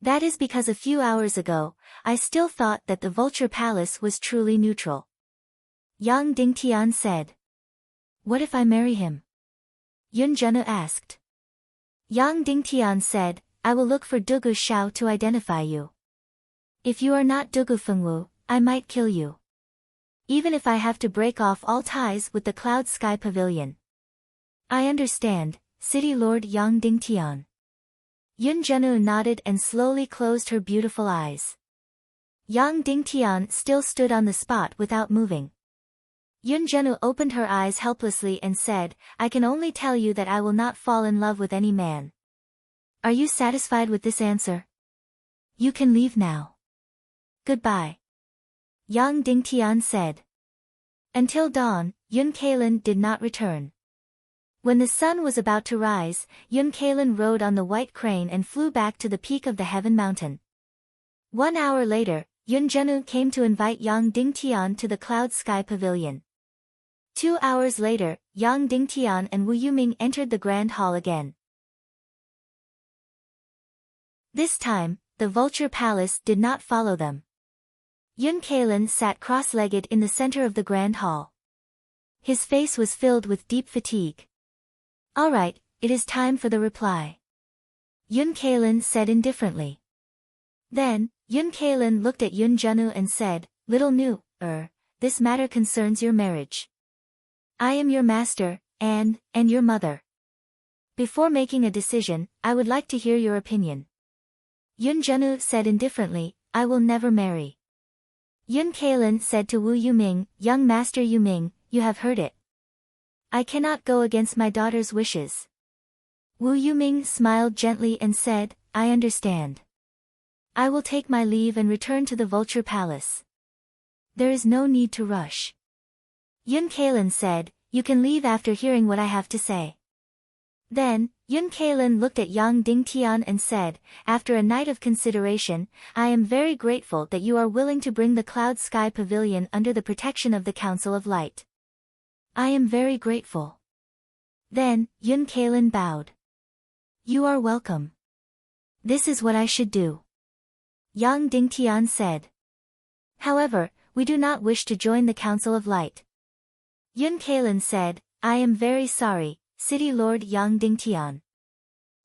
"That is because a few hours ago, I still thought that the Vulture Palace was truly neutral." Yang Dingtian said. "What if I marry him?" Yun Zhenwu asked. Yang Dingtian said, I will look for Dugu Shao to identify you. If you are not Dugu Fengwu, I might kill you. Even if I have to break off all ties with the Cloud Sky Pavilion. I understand, City Lord Yang Dingtian. Yun Zhenwu nodded and slowly closed her beautiful eyes. Yang Dingtian still stood on the spot without moving. Yun Zhenwu opened her eyes helplessly and said, I can only tell you that I will not fall in love with any man. Are you satisfied with this answer? You can leave now. Goodbye. Yang Dingtian said. Until dawn, Yun Cailin did not return. When the sun was about to rise, Yun Cailin rode on the white crane and flew back to the peak of the Heaven Mountain. 1 hour later, Yun Zhenwu came to invite Yang Dingtian to the Cloud Sky Pavilion. 2 hours later, Yang Dingtian and Wu Yuming entered the Grand Hall again. This time, the Vulture Palace did not follow them. Yun Cailin sat cross-legged in the center of the Grand Hall. His face was filled with deep fatigue. All right, it is time for the reply. Yun Cailin said indifferently. Then, Yun Cailin looked at Yun Zhenwu and said, Little Nu, this matter concerns your marriage. I am your master, and your mother. Before making a decision, I would like to hear your opinion. Yun Zhenwu said indifferently, I will never marry. Yun Cailin said to Wu Yuming, Young Master Yuming, you have heard it. I cannot go against my daughter's wishes. Wu Yuming smiled gently and said, I understand. I will take my leave and return to the Vulture Palace. There is no need to rush. Yun Cailin said, You can leave after hearing what I have to say. Then, Yun Cailin looked at Yang Dingtian and said, After a night of consideration, I am very grateful that you are willing to bring the Cloud Sky Pavilion under the protection of the Council of Light. I am very grateful. Then, Yun Cailin bowed. You are welcome. This is what I should do. Yang Dingtian said. However, we do not wish to join the Council of Light. Yun Cailin said, I am very sorry, City Lord Yang Dingtian.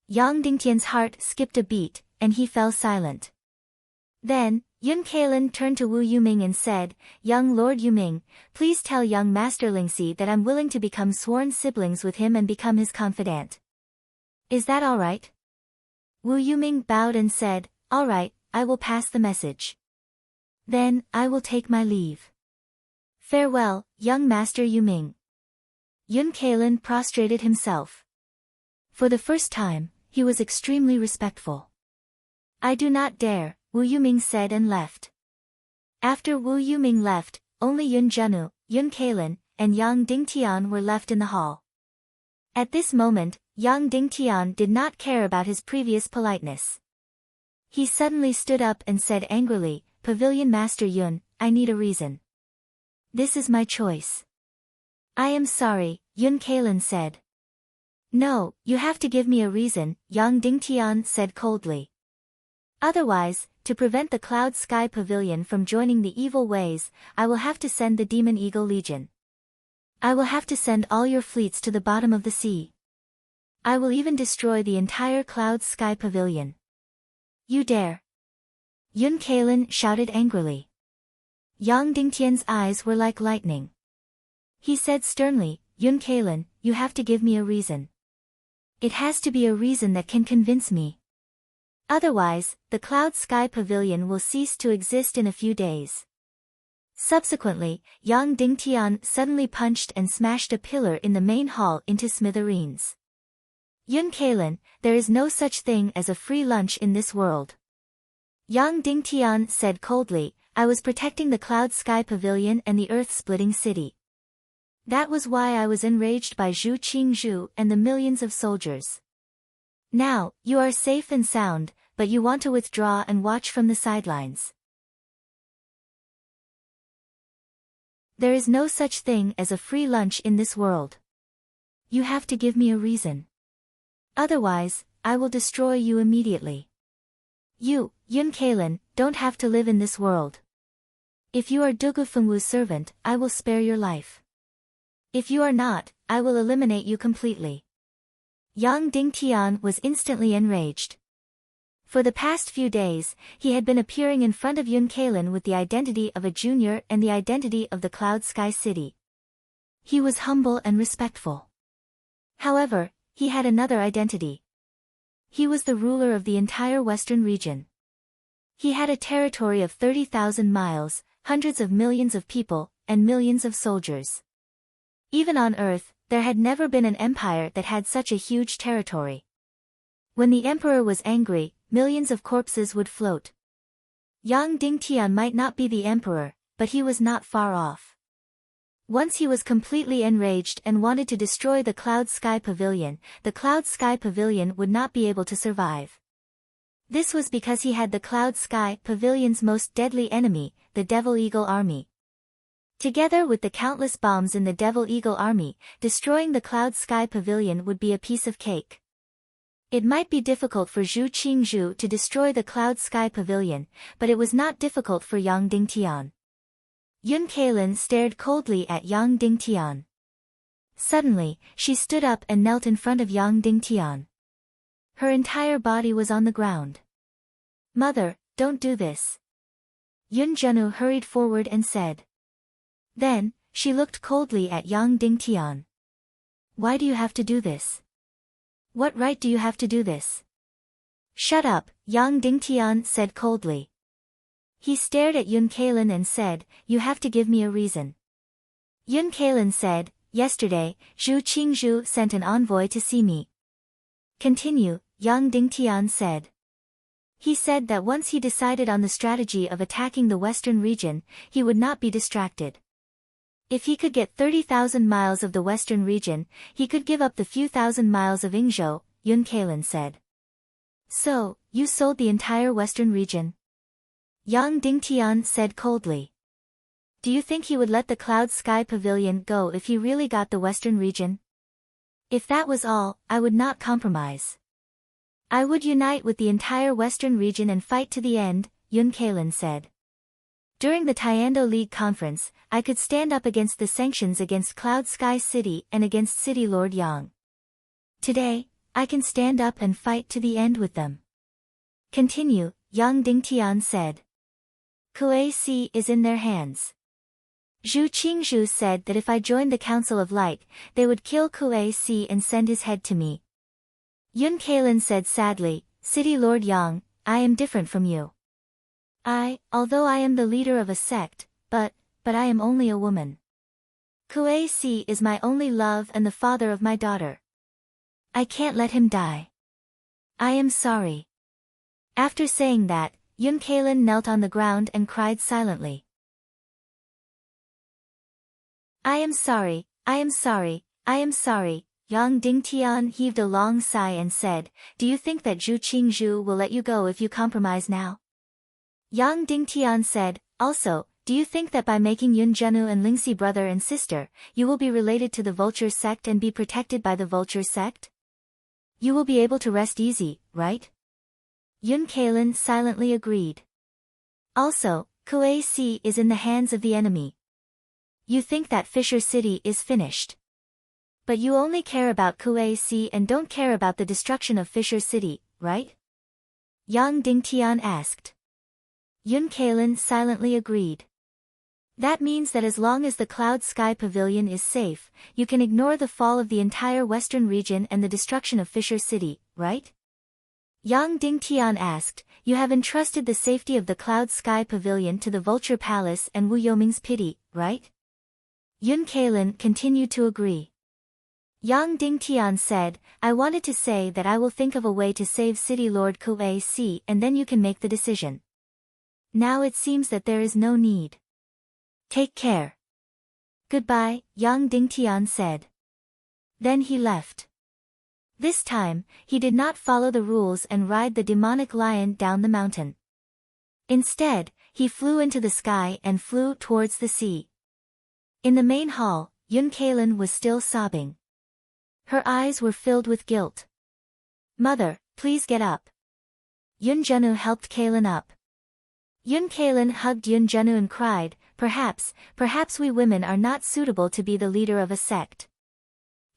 Yang Dingtian's heart skipped a beat, and he fell silent. Then, Yun Cailin turned to Wu Yuming and said, Young Lord Yuming, please tell young Master Lingxi that I'm willing to become sworn siblings with him and become his confidant. Is that all right? Wu Yuming bowed and said, All right, I will pass the message. Then, I will take my leave. Farewell, young Master Yuming. Yun Cailin prostrated himself. For the first time, he was extremely respectful. I do not dare, Wu Yuming said and left. After Wu Yuming left, only Yun Zhenwu, Yun Cailin, and Yang Dingtian were left in the hall. At this moment, Yang Dingtian did not care about his previous politeness. He suddenly stood up and said angrily, Pavilion Master Yun, I need a reason. This is my choice. I am sorry, Yun Cailin said. No, you have to give me a reason, Yang Dingtian said coldly. Otherwise, to prevent the Cloud Sky Pavilion from joining the evil ways, I will have to send the Demon Eagle Legion. I will have to send all your fleets to the bottom of the sea. I will even destroy the entire Cloud Sky Pavilion. You dare? Yun Cailin shouted angrily. Yang Dingtian's eyes were like lightning. He said sternly, Yun Cailin, you have to give me a reason. It has to be a reason that can convince me. Otherwise, the Cloud Sky Pavilion will cease to exist in a few days. Subsequently, Yang Dingtian suddenly punched and smashed a pillar in the main hall into smithereens. Yun Cailin, there is no such thing as a free lunch in this world. Yang Dingtian said coldly, I was protecting the Cloud Sky Pavilion and the Earth-splitting city. That was why I was enraged by Zhu Qingzhu and the millions of soldiers. Now, you are safe and sound, but you want to withdraw and watch from the sidelines. There is no such thing as a free lunch in this world. You have to give me a reason. Otherwise, I will destroy you immediately. You, Yun Cailin, don't have to live in this world. If you are Dugu Fengwu's servant, I will spare your life. If you are not, I will eliminate you completely. Yang Dingtian was instantly enraged. For the past few days, he had been appearing in front of Yun Kalin with the identity of a junior and the identity of the Cloud Sky City. He was humble and respectful. However, he had another identity. He was the ruler of the entire western region. He had a territory of 30,000 miles, hundreds of millions of people, and millions of soldiers. Even on Earth, there had never been an empire that had such a huge territory. When the emperor was angry, millions of corpses would float. Yang Dingtian might not be the emperor, but he was not far off. Once he was completely enraged and wanted to destroy the Cloud Sky Pavilion, the Cloud Sky Pavilion would not be able to survive. This was because he had the Cloud Sky Pavilion's most deadly enemy, the Devil Eagle Army. Together with the countless bombs in the Devil Eagle Army, destroying the Cloud Sky Pavilion would be a piece of cake. It might be difficult for Zhu Qingzhu to destroy the Cloud Sky Pavilion, but it was not difficult for Yang Dingtian. Yun Kalin stared coldly at Yang Dingtian. Suddenly, she stood up and knelt in front of Yang Dingtian. Her entire body was on the ground. "Mother, don't do this." Yun Zhenu hurried forward and said. Then, she looked coldly at Yang Dingtian. "Why do you have to do this? What right do you have to do this?" "Shut up," Yang Dingtian said coldly. He stared at Yun Kalin and said, "You have to give me a reason." Yun Kalin said, "Yesterday, Zhu Qingzhu sent an envoy to see me." "Continue," Yang Dingtian said. He said that once he decided on the strategy of attacking the western region, he would not be distracted. If he could get 30,000 miles of the western region, he could give up the few thousand miles of Yingzhou, Yun Kalin said. "So, you sold the entire western region?" Yang Dingtian said coldly. "Do you think he would let the Cloud Sky Pavilion go if he really got the western region?" "If that was all, I would not compromise. I would unite with the entire western region and fight to the end," Yun Kalin said. "During the Tiando League conference, I could stand up against the sanctions against Cloud Sky City and against City Lord Yang. Today, I can stand up and fight to the end with them." "Continue," Yang Dingtian said. "Kuei Si is in their hands. Zhu Qingzhu said that if I joined the Council of Light, they would kill Kuei Si and send his head to me." Yun Kalin said sadly, "City Lord Yang, I am different from you. Although I am the leader of a sect, but I am only a woman. Kuei Si is my only love and the father of my daughter. I can't let him die. I am sorry." After saying that, Yun Kalin knelt on the ground and cried silently. "I am sorry, I am sorry, I am sorry." Yang Dingtian heaved a long sigh and said, "Do you think that Zhu Qingzhu will let you go if you compromise now?" Yang Dingtian said, "Also, do you think that by making Yun Zhenu and Lingxi brother and sister, you will be related to the Vulture sect and be protected by the Vulture sect? You will be able to rest easy, right?" Yun Kalin silently agreed. "Also, Kuei Si is in the hands of the enemy. You think that Fisher City is finished. But you only care about Kuei Si and don't care about the destruction of Fisher City, right?" Yang Dingtian asked. Yun Kalin silently agreed. "That means that as long as the Cloud Sky Pavilion is safe, you can ignore the fall of the entire western region and the destruction of Fisher City, right?" Yang Dingtian asked, "You have entrusted the safety of the Cloud Sky Pavilion to the Vulture Palace and Wu Yoming's pity, right?" Yun Kalin continued to agree. Yang Dingtian said, "I wanted to say that I will think of a way to save City Lord Kuei Si and then you can make the decision. Now it seems that there is no need. Take care." "Goodbye," Yang Dingtian said. Then he left. This time, he did not follow the rules and ride the demonic lion down the mountain. Instead, he flew into the sky and flew towards the sea. In the main hall, Yun Kalin was still sobbing. Her eyes were filled with guilt. "Mother, please get up." Yun Zhenu helped Kalin up. Yun Kalin hugged Yun Zhenu and cried, perhaps we women are not suitable to be the leader of a sect."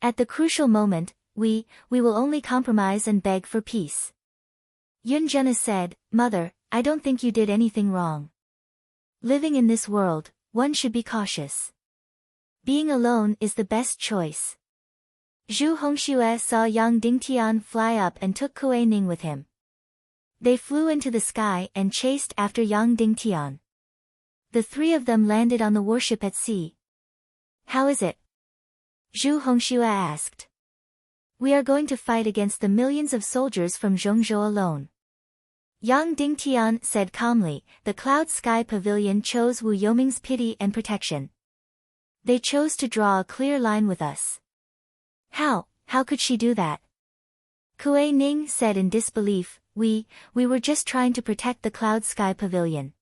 At the crucial moment, We will only compromise and beg for peace. Yunjuna said, Mother, I don't think you did anything wrong. Living in this world, one should be cautious. Being alone is the best choice. Zhu Hongxue saw Yang Dingtian fly up and took Kuei Ning with him. They flew into the sky and chased after Yang Dingtian. The three of them landed on the warship at sea. How is it? Zhu Hongxue asked. We are going to fight against the millions of soldiers from Zhongzhou alone. Yang Dingtian said calmly, the Cloud Sky Pavilion chose Wu Yoming's pity and protection. They chose to draw a clear line with us. How could she do that? Kuei Ning said in disbelief, We were just trying to protect the Cloud Sky Pavilion.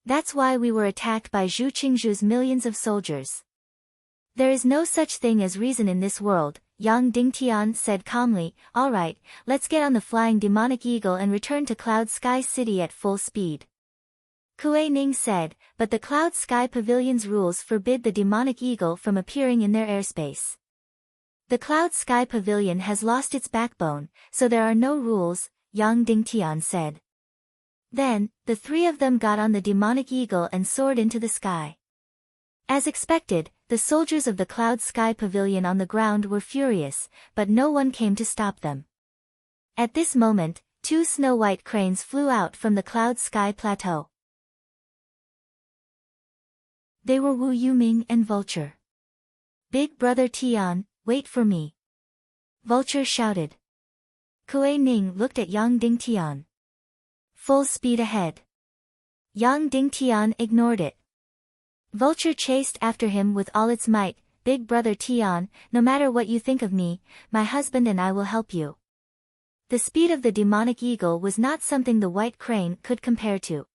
That's why we were attacked by Zhu Qingzhu's millions of soldiers. There is no such thing as reason in this world, Yang Dingtian said calmly. All right, let's get on the flying demonic eagle and return to Cloud Sky City at full speed. Kuei Ning said, but the Cloud Sky Pavilion's rules forbid the demonic eagle from appearing in their airspace. The Cloud Sky Pavilion has lost its backbone, so there are no rules, Yang Dingtian said. Then, the three of them got on the demonic eagle and soared into the sky. As expected, the soldiers of the Cloud Sky Pavilion on the ground were furious, but no one came to stop them. At this moment, two snow-white cranes flew out from the Cloud Sky Plateau. They were Wu Yuming and Vulture. Big Brother Tian, wait for me. Vulture shouted. Kuei Ning looked at Yang Dingtian. Full speed ahead. Yang Dingtian ignored it. Vulture chased after him with all its might. Big Brother Tian, no matter what you think of me, my husband and I will help you. The speed of the demonic eagle was not something the white crane could compare to.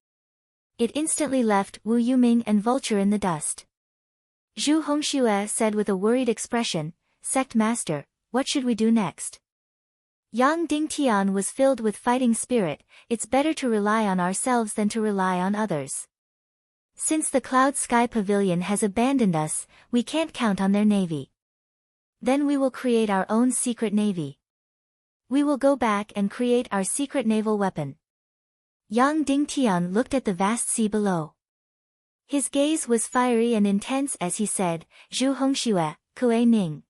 It instantly left Wu Yuming and Vulture in the dust. Zhu Hongxue said with a worried expression, Sect Master, what should we do next? Yang Dingtian was filled with fighting spirit. It's better to rely on ourselves than to rely on others. Since the Cloud Sky Pavilion has abandoned us, we can't count on their navy. Then we will create our own secret navy. We will go back and create our secret naval weapon. Yang Dingtian looked at the vast sea below. His gaze was fiery and intense as he said, Zhu Hongxue, Kuei Ning.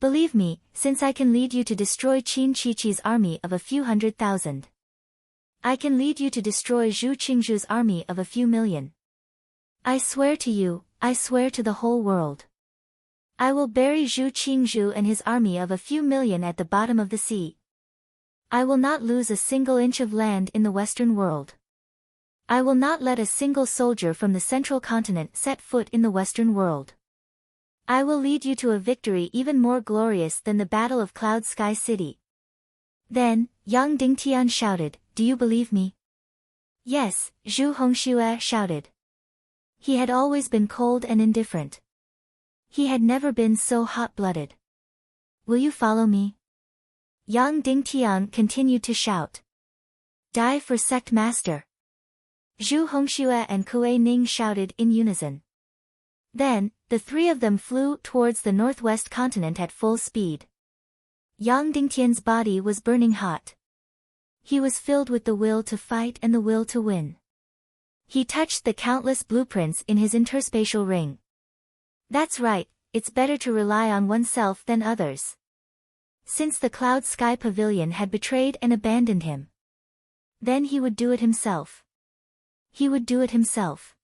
Believe me, since I can lead you to destroy Qin Chichi's army of a few 100,000. I can lead you to destroy Zhu Qingzhu's army of a few million. I swear to you, I swear to the whole world. I will bury Zhu Qingzhu and his army of a few million at the bottom of the sea. I will not lose a single inch of land in the Western world. I will not let a single soldier from the central continent set foot in the Western world. I will lead you to a victory even more glorious than the Battle of Cloud Sky City. Then, Yang Dingtian shouted, Do you believe me? Yes, Zhu Hongxue shouted. He had always been cold and indifferent. He had never been so hot-blooded. Will you follow me? Yang Dingtian continued to shout. Die for Sect Master. Zhu Hongxue and Kuei Ning shouted in unison. Then, the three of them flew towards the northwest continent at full speed. Yang Dingtian's body was burning hot. He was filled with the will to fight and the will to win. He touched the countless blueprints in his interspatial ring. That's right, it's better to rely on oneself than others. Since the Cloud Sky Pavilion had betrayed and abandoned him, then he would do it himself. He would do it himself.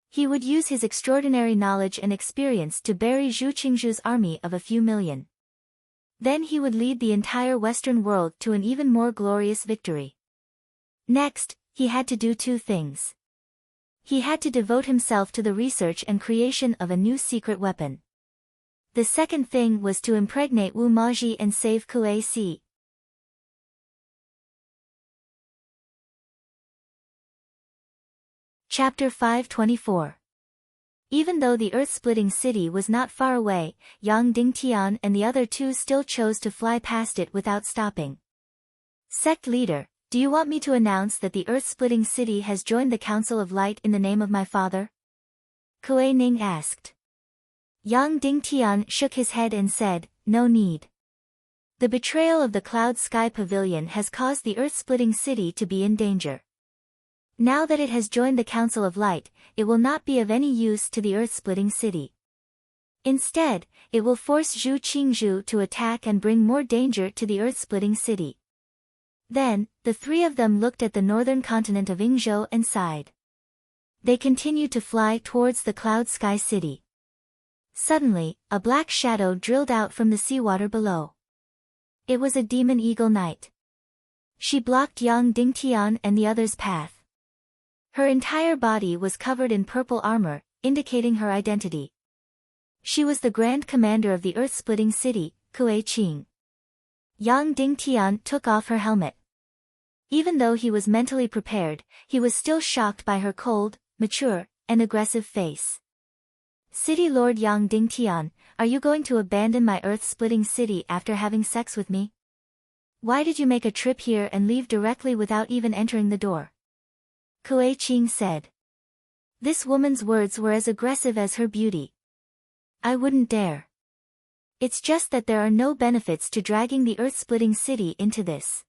He would use his extraordinary knowledge and experience to bury Zhu Qingzhu's army of a few million. Then he would lead the entire Western world to an even more glorious victory. Next, he had to do two things. He had to devote himself to the research and creation of a new secret weapon. The second thing was to impregnate Wu Maji and save Kuei Si. Chapter 524. Even though the earth-splitting city was not far away, Yang Dingtian and the other two still chose to fly past it without stopping. Sect leader, do you want me to announce that the earth-splitting city has joined the Council of Light in the name of my father? Kuei Ning asked. Yang Dingtian shook his head and said, No need. The betrayal of the Cloud Sky Pavilion has caused the earth-splitting city to be in danger. Now that it has joined the Council of Light, it will not be of any use to the earth-splitting city. Instead, it will force Zhu Qingzhu to attack and bring more danger to the earth-splitting city. Then, the three of them looked at the northern continent of Yingzhou and sighed. They continued to fly towards the Cloud Sky City. Suddenly, a black shadow drilled out from the seawater below. It was a demon eagle knight. She blocked Yang Dingtian and the others' path. Her entire body was covered in purple armor, indicating her identity. She was the Grand Commander of the earth-splitting city, Kuei Qing. Yang Dingtian took off her helmet. Even though he was mentally prepared, he was still shocked by her cold, mature, and aggressive face. City Lord Yang Dingtian, are you going to abandon my earth-splitting city after having sex with me? Why did you make a trip here and leave directly without even entering the door? Kuei Qing said. This woman's words were as aggressive as her beauty. I wouldn't dare. It's just that there are no benefits to dragging the earth-splitting city into this.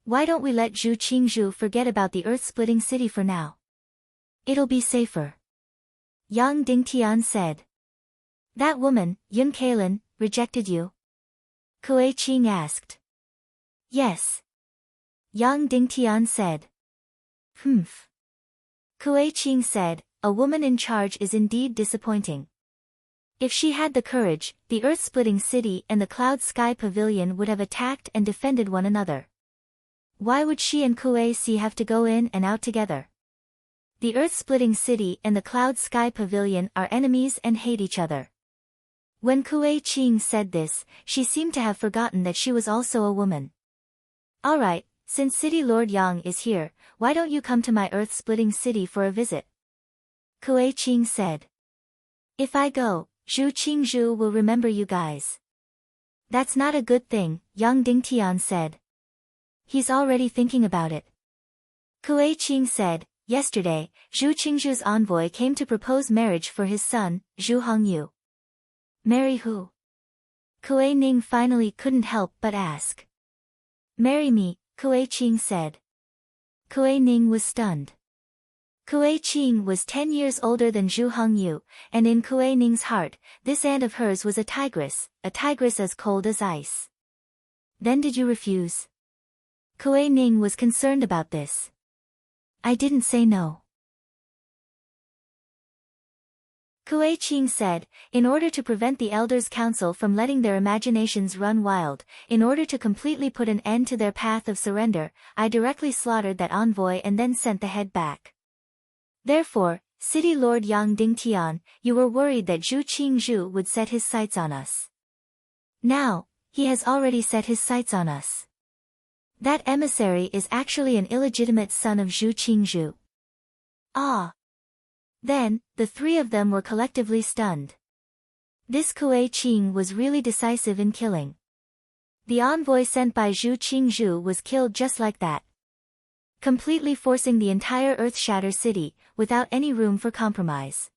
Why don't we let Zhu Qingzhu forget about the earth-splitting city for now? It'll be safer. Yang Dingtian said. That woman, Yun Kalin, rejected you? Kuei Qing asked. Yes. Yang Dingtian said. Humph. Kuei Qing said, a woman in charge is indeed disappointing. If she had the courage, the earth-splitting city and the Cloud Sky Pavilion would have attacked and defended one another. Why would she and Kuei Si have to go in and out together? The earth-splitting city and the Cloud Sky Pavilion are enemies and hate each other. When Kuei Qing said this, she seemed to have forgotten that she was also a woman. Alright, since City Lord Yang is here, why don't you come to my earth-splitting city for a visit? Kuei Qing said. If I go, Zhu Qingzhu will remember you guys. That's not a good thing, Yang Dingtian said. He's already thinking about it. Kuei Qing said, yesterday, Zhu Qingzhu's envoy came to propose marriage for his son, Zhu Hongyu. Marry who? Kuei Ning finally couldn't help but ask. Marry me, Kuei Qing said. Kuei Ning was stunned. Kuei Qing was 10 years older than Zhu Hongyu, and in Kuei Ning's heart, this aunt of hers was a tigress as cold as ice. Then did you refuse? Kuei Ning was concerned about this. I didn't say no. Kuei Qing said, in order to prevent the Elders' Council from letting their imaginations run wild, in order to completely put an end to their path of surrender, I directly slaughtered that envoy and then sent the head back. Therefore, City Lord Yang Dingtian, you were worried that Zhu Qingzhu would set his sights on us. Now, he has already set his sights on us. That emissary is actually an illegitimate son of Zhu Qingzhu. Ah! Then, the three of them were collectively stunned. This Kuei Qing was really decisive in killing. The envoy sent by Zhu Qingzhu was killed just like that. Completely forcing the entire Earth-Shatter city, without any room for compromise.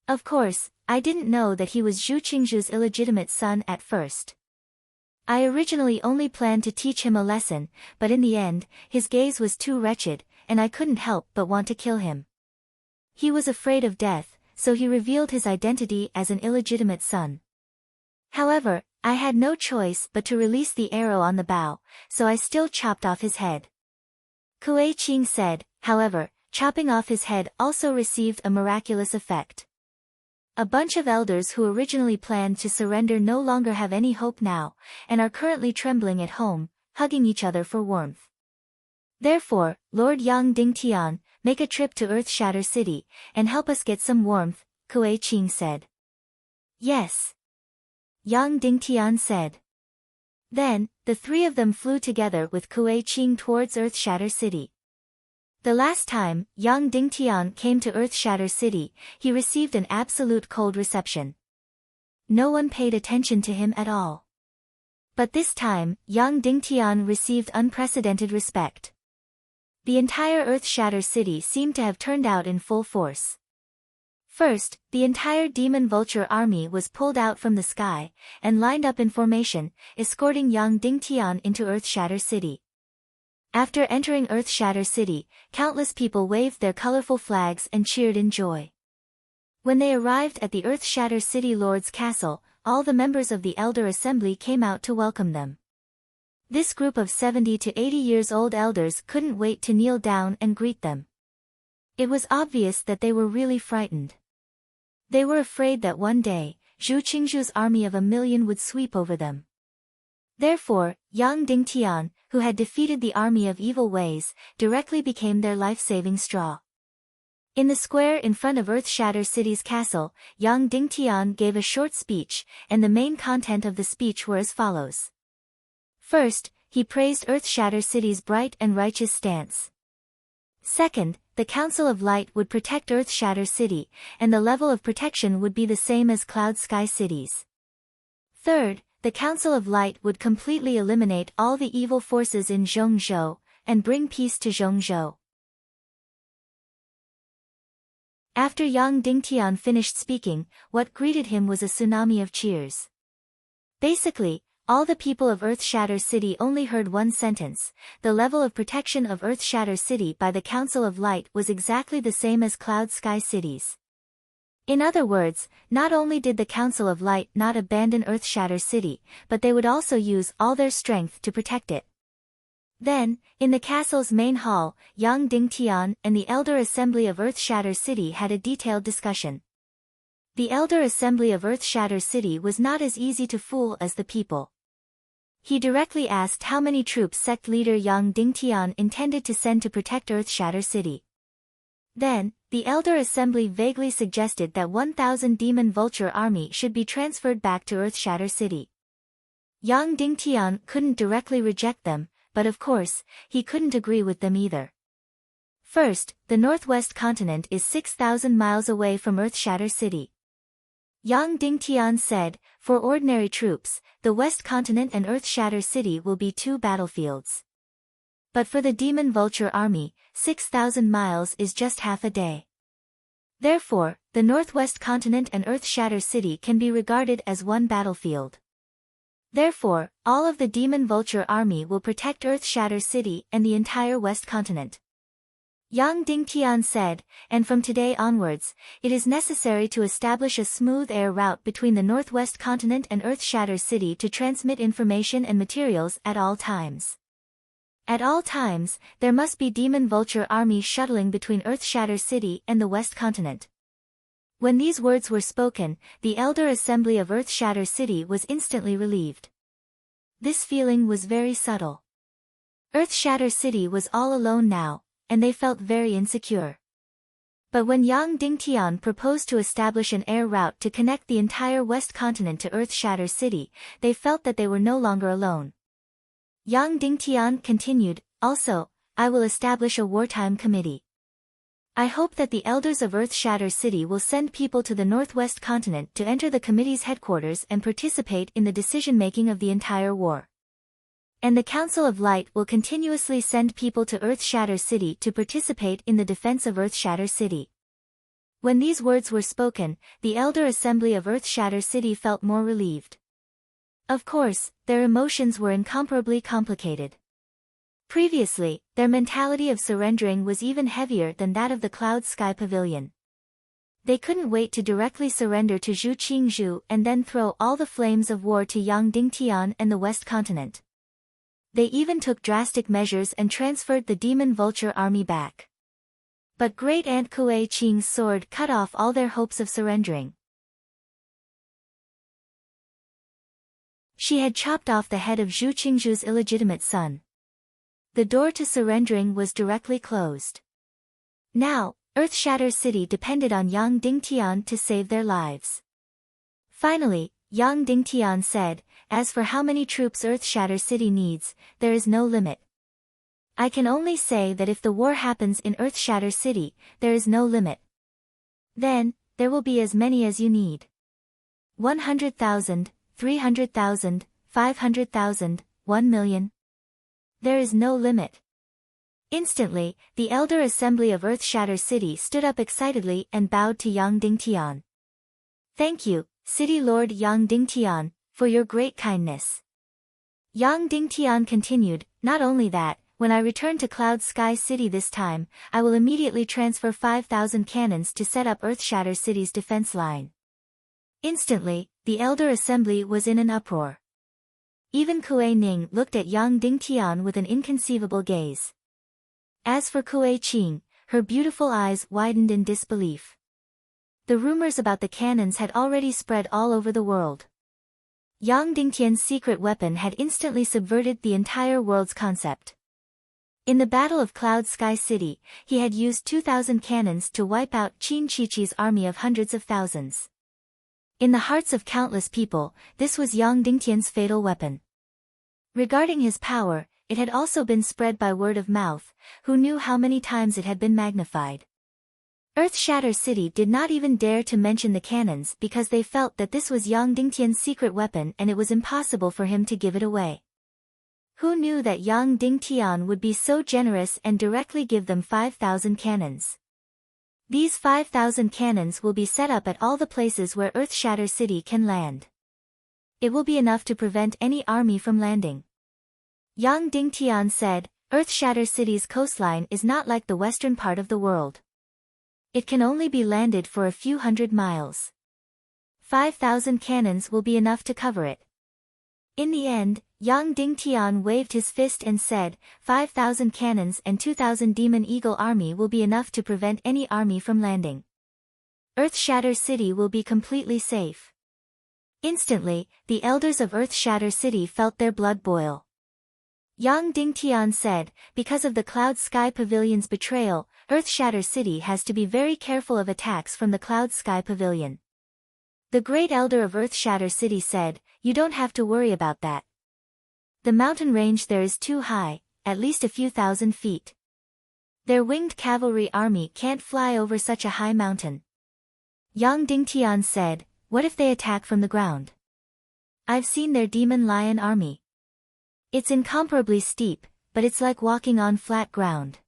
Of course, I didn't know that he was Zhu Qingzhu's illegitimate son at first. I originally only planned to teach him a lesson, but in the end, his gaze was too wretched, and I couldn't help but want to kill him. He was afraid of death, so he revealed his identity as an illegitimate son. However, I had no choice but to release the arrow on the bow, so I still chopped off his head. Kuei Qing said, however, chopping off his head also received a miraculous effect. A bunch of elders who originally planned to surrender no longer have any hope now, and are currently trembling at home, hugging each other for warmth. Therefore, Lord Yang Dingtian, make a trip to Earth-Shatter City, and help us get some warmth, Kuei Qing said. Yes. Yang Dingtian said. Then, the three of them flew together with Kuei Qing towards Earth-Shatter City. The last time Yang Dingtian came to Earth-Shatter City, he received an absolute cold reception. No one paid attention to him at all. But this time, Yang Dingtian received unprecedented respect. The entire Earth-Shatter City seemed to have turned out in full force. First, the entire demon vulture army was pulled out from the sky, and lined up in formation, escorting Yang Dingtian into Earthshatter City. After entering Earthshatter City, countless people waved their colorful flags and cheered in joy. When they arrived at the Earthshatter City Lord's castle, all the members of the Elder Assembly came out to welcome them. This group of 70 to 80 years old elders couldn't wait to kneel down and greet them. It was obvious that they were really frightened. They were afraid that one day, Zhu Qingzhu's army of 1,000,000 would sweep over them. Therefore, Yang Dingtian, who had defeated the army of evil ways, directly became their life-saving straw. In the square in front of Earthshatter City's castle, Yang Dingtian gave a short speech, and the main content of the speech were as follows. First, he praised Earthshatter City's bright and righteous stance. Second, the Council of Light would protect Earthshatter City, and the level of protection would be the same as Cloud Sky cities. Third, the Council of Light would completely eliminate all the evil forces in Zhongzhou, and bring peace to Zhongzhou. After Yang Dingtian finished speaking, what greeted him was a tsunami of cheers. Basically, all the people of Earthshatter City only heard one sentence: the level of protection of Earthshatter City by the Council of Light was exactly the same as Cloud Sky cities. In other words, not only did the Council of Light not abandon Earthshatter City, but they would also use all their strength to protect it. Then, in the castle's main hall, Yang Dingtian and the Elder Assembly of Earthshatter City had a detailed discussion. The Elder Assembly of Earthshatter City was not as easy to fool as the people. He directly asked how many troops sect leader Yang Dingtian intended to send to protect Earthshatter City. Then, the Elder Assembly vaguely suggested that 1,000 Demon Vulture army should be transferred back to Earthshatter City. Yang Dingtian couldn't directly reject them, but of course, he couldn't agree with them either. First, the Northwest continent is 6,000 miles away from Earthshatter City. Yang Dingtian said, for ordinary troops, the West Continent and Earthshatter City will be two battlefields. But for the Demon Vulture army, 6,000 miles is just half a day. Therefore, the Northwest Continent and Earthshatter City can be regarded as one battlefield. Therefore, all of the Demon Vulture army will protect Earthshatter City and the entire West Continent. Yang Dingtian said, and from today onwards, it is necessary to establish a smooth air route between the Northwest Continent and Earthshatter City to transmit information and materials at all times. At all times, there must be Demon Vulture armies shuttling between Earthshatter City and the West Continent. When these words were spoken, the Elder Assembly of Earthshatter City was instantly relieved. This feeling was very subtle. Earthshatter City was all alone now, and they felt very insecure. But when Yang Dingtian proposed to establish an air route to connect the entire West Continent to Earthshatter City, they felt that they were no longer alone. Yang Dingtian continued, also, I will establish a wartime committee. I hope that the elders of Earthshatter City will send people to the Northwest Continent to enter the committee's headquarters and participate in the decision-making of the entire war. And the Council of Light will continuously send people to Earthshatter City to participate in the defense of Earthshatter City. When these words were spoken, the Elder Assembly of Earthshatter City felt more relieved. Of course, their emotions were incomparably complicated. Previously, their mentality of surrendering was even heavier than that of the Cloud Sky Pavilion. They couldn't wait to directly surrender to Zhu Qingzhu and then throw all the flames of war to Yang Dingtian and the West Continent. They even took drastic measures and transferred the Demon Vulture army back. But Great Aunt Kuei Qing's sword cut off all their hopes of surrendering. She had chopped off the head of Zhu Qingzhu's illegitimate son. The door to surrendering was directly closed. Now, Earthshatter City depended on Yang Dingtian to save their lives. Finally, Yang Dingtian said, as for how many troops Earthshatter City needs, there is no limit. I can only say that if the war happens in Earthshatter City, there is no limit. Then, there will be as many as you need. 100,000, 300,000, 500,000, 1 million. There is no limit. Instantly, the elder assembly of Earth-Shatter City stood up excitedly and bowed to Yang Dingtian. "Thank you, City Lord Yang Dingtian, for your great kindness." Yang Dingtian continued, "Not only that, when I return to Cloud Sky City this time, I will immediately transfer 5,000 cannons to set up Earth-Shatter City's defense line." Instantly, the elder assembly was in an uproar. Even Kuei Ning looked at Yang Dingtian with an inconceivable gaze. As for Kuei Qing, her beautiful eyes widened in disbelief. The rumors about the cannons had already spread all over the world. Yang Dingtian's secret weapon had instantly subverted the entire world's concept. In the Battle of Cloud Sky City, he had used 2,000 cannons to wipe out Qin Chichi's army of hundreds of thousands. In the hearts of countless people, this was Yang Dingtian's fatal weapon. Regarding his power, it had also been spread by word of mouth, who knew how many times it had been magnified. Earth-Shatter City did not even dare to mention the cannons because they felt that this was Yang Dingtian's secret weapon and it was impossible for him to give it away. Who knew that Yang Dingtian would be so generous and directly give them 5,000 cannons? These 5,000 cannons will be set up at all the places where Earth-Shatter City can land. It will be enough to prevent any army from landing. Yang Dingtian said, "Earth-Shatter City's coastline is not like the western part of the world. It can only be landed for a few hundred miles. 5,000 cannons will be enough to cover it." In the end, Yang Dingtian waved his fist and said, 5,000 cannons and 2,000 Demon Eagle army will be enough to prevent any army from landing. Earth-Shatter City will be completely safe." Instantly, the elders of Earth-Shatter City felt their blood boil. Yang Dingtian said, "Because of the Cloud Sky Pavilion's betrayal, Earth-Shatter City has to be very careful of attacks from the Cloud Sky Pavilion." The great elder of Earth-Shatter City said, "You don't have to worry about that. The mountain range there is too high, at least a few thousand feet. Their winged cavalry army can't fly over such a high mountain." Yang Dingtian said, "What if they attack from the ground? I've seen their demon lion army. It's incomparably steep, but it's like walking on flat ground.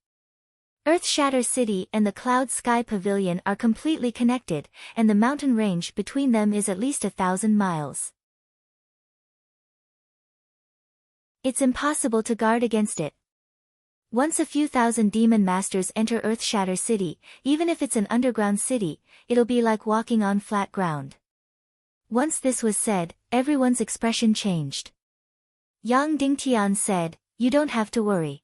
Earth-Shatter City and the Cloud Sky Pavilion are completely connected, and the mountain range between them is at least 1,000 miles. It's impossible to guard against it. Once a few thousand demon masters enter Earth-Shatter City, even if it's an underground city, it'll be like walking on flat ground." Once this was said, everyone's expression changed. Yang Dingtian said, "You don't have to worry.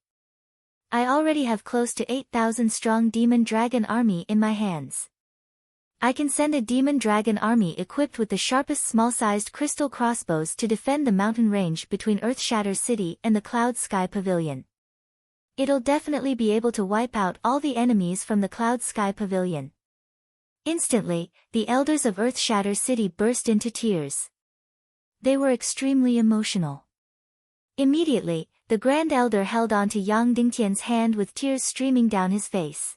I already have close to 8,000 strong demon dragon army in my hands. I can send a demon dragon army equipped with the sharpest small-sized crystal crossbows to defend the mountain range between Earth-Shatter City and the Cloud Sky Pavilion. It'll definitely be able to wipe out all the enemies from the Cloud Sky Pavilion." Instantly, the elders of Earth-Shatter City burst into tears. They were extremely emotional. Immediately, the Grand Elder held on to Yang Dingtian's hand with tears streaming down his face.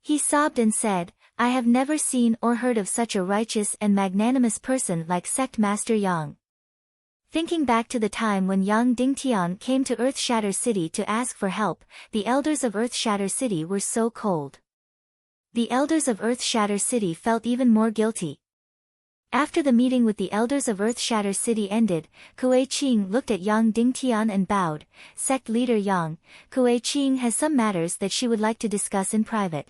He sobbed and said, "I have never seen or heard of such a righteous and magnanimous person like Sect Master Yang." Thinking back to the time when Yang Dingtian came to Earth-Shatter City to ask for help, the elders of Earth-Shatter City were so cold. The elders of Earth-Shatter City felt even more guilty. After the meeting with the elders of Earth-Shatter City ended, Kuei Qing looked at Yang Dingtian and bowed. "Sect leader Yang, Kuei Qing has some matters that she would like to discuss in private.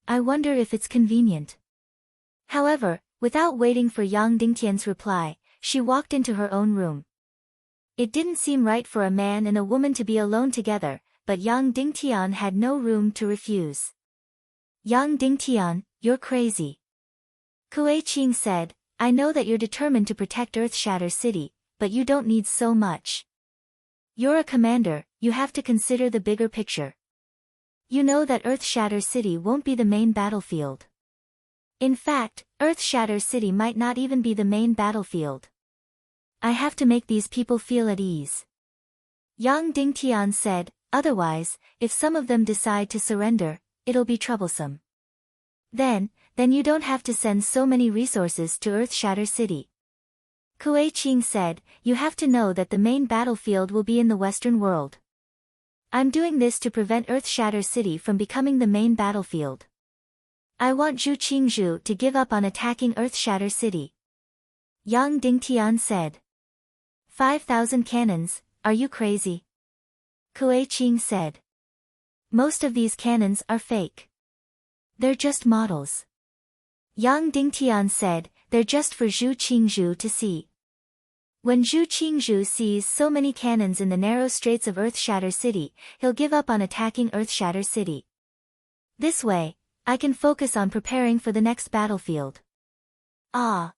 I wonder if it's convenient." However, without waiting for Yang Dingtian's reply, she walked into her own room. It didn't seem right for a man and a woman to be alone together, but Yang Dingtian had no room to refuse. "Yang Dingtian, you're crazy." Kuei Qing said, "I know that you're determined to protect Earth-Shatter City, but you don't need so much. You're a commander, you have to consider the bigger picture. You know that Earth-Shatter City won't be the main battlefield. In fact, Earth-Shatter City might not even be the main battlefield. I have to make these people feel at ease." Yang Dingtian said, "Otherwise, if some of them decide to surrender, it'll be troublesome. Then you don't have to send so many resources to Earth-Shatter City." Kuei Qing said, "You have to know that the main battlefield will be in the Western world. I'm doing this to prevent Earthshatter City from becoming the main battlefield. I want Zhu Qingzhu to give up on attacking Earthshatter City. Yang Dingtian said. 5,000 cannons, are you crazy? Kuei Qing said. Most of these cannons are fake. They're just models. Yang Dingtian said, they're just for Zhu Qingzhu to see. When Zhu Qingzhu sees so many cannons in the narrow straits of Earthshatter City, he'll give up on attacking Earthshatter City. This way, I can focus on preparing for the next battlefield. Ah.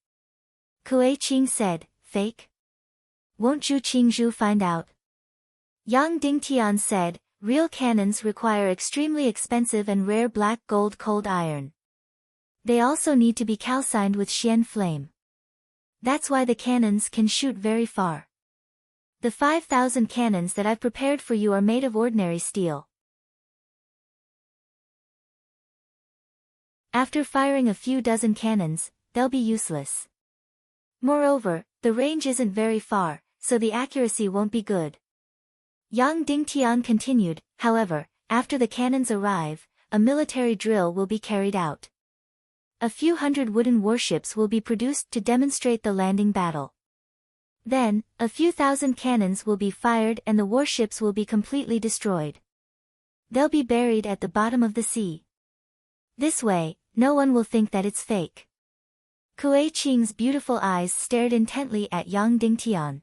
Kuei Qing said, fake? Won't Zhu Qingzhu find out? Yang Dingtian said, real cannons require extremely expensive and rare black gold cold iron. They also need to be calcined with Xian flame. That's why the cannons can shoot very far. The 5,000 cannons that I've prepared for you are made of ordinary steel. After firing a few dozen cannons, they'll be useless. Moreover, the range isn't very far, so the accuracy won't be good. Yang Dingtian continued, however, after the cannons arrive, a military drill will be carried out. A few hundred wooden warships will be produced to demonstrate the landing battle. Then, a few thousand cannons will be fired and the warships will be completely destroyed. They'll be buried at the bottom of the sea. This way, no one will think that it's fake. Kuei Qing's beautiful eyes stared intently at Yang Dingtian.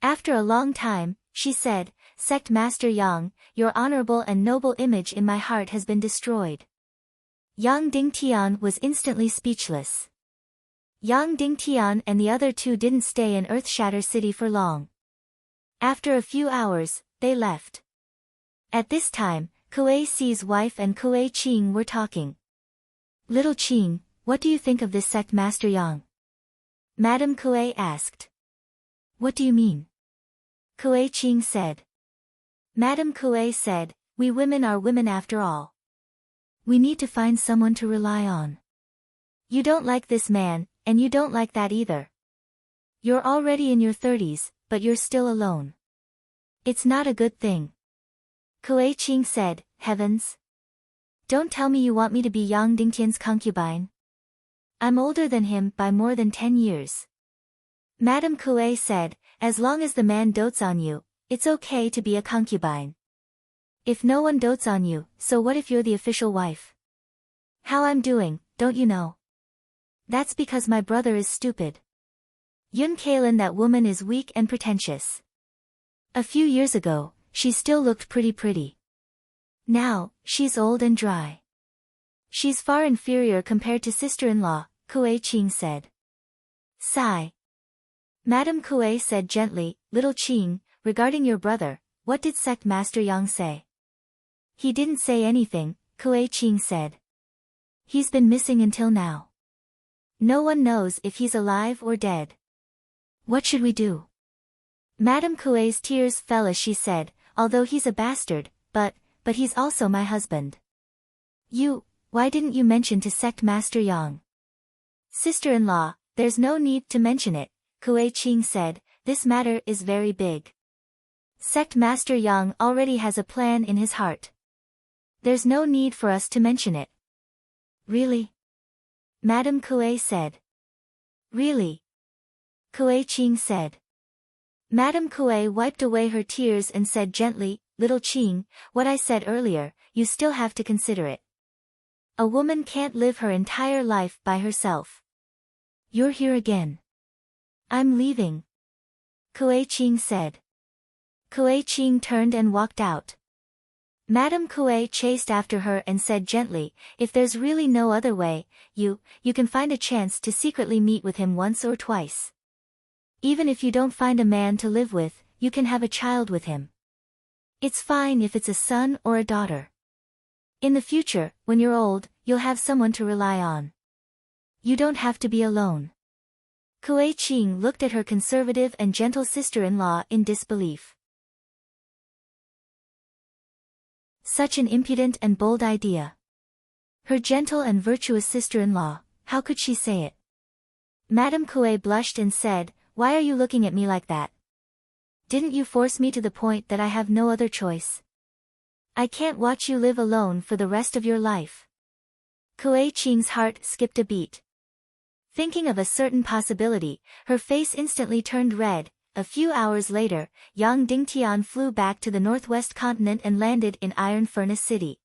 After a long time, she said, Sect Master Yang, your honorable and noble image in my heart has been destroyed. Yang Dingtian was instantly speechless. Yang Dingtian and the other two didn't stay in Earthshatter City for long. After a few hours, they left. At this time, Kuei Si's wife and Kuei Qing were talking. Little Qing, what do you think of this sect Master Yang? Madame Kuei asked. What do you mean? Kuei Qing said. Madame Kuei said, we women are women after all. We need to find someone to rely on. You don't like this man, and you don't like that either. You're already in your 30s, but you're still alone. It's not a good thing. Kuei Qing said, heavens. Don't tell me you want me to be Yang Dingtian's concubine. I'm older than him by more than 10 years. Madame Kuei said, as long as the man dotes on you, it's okay to be a concubine. If no one dotes on you, so what if you're the official wife? How I'm doing, don't you know? That's because my brother is stupid. Yun Kalin, that woman is weak and pretentious. A few years ago, she still looked pretty. Now, she's old and dry. She's far inferior compared to sister-in-law, Kuei Qing said. Sigh. Madame Kuei said gently, Little Qing, regarding your brother, what did Sect Master Yang say? He didn't say anything, Kuei Qing said. He's been missing until now. No one knows if he's alive or dead. What should we do? Madame Kuei's tears fell as she said, although he's a bastard, but he's also my husband. Why didn't you mention to Sect Master Yang? Sister-in-law, there's no need to mention it, Kuei Qing said, this matter is very big. Sect Master Yang already has a plan in his heart. There's no need for us to mention it. Really? Madame Kuei said. Really? Kuei Qing said. Madame Kuei wiped away her tears and said gently, Little Qing, what I said earlier, you still have to consider it. A woman can't live her entire life by herself. You're here again. I'm leaving. Kuei Qing said. Kuei Qing turned and walked out. Madame Kuei chased after her and said gently, if there's really no other way, you can find a chance to secretly meet with him once or twice. Even if you don't find a man to live with, you can have a child with him. It's fine if it's a son or a daughter. In the future, when you're old, you'll have someone to rely on. You don't have to be alone. Kuei Qing looked at her conservative and gentle sister-in-law in disbelief. Such an impudent and bold idea. Her gentle and virtuous sister-in-law, how could she say it? Madame Kuei blushed and said, why are you looking at me like that? Didn't you force me to the point that I have no other choice? I can't watch you live alone for the rest of your life. Kuei Qing's heart skipped a beat. Thinking of a certain possibility, her face instantly turned red. A few hours later, Yang Dingtian flew back to the northwest continent and landed in Iron Furnace City.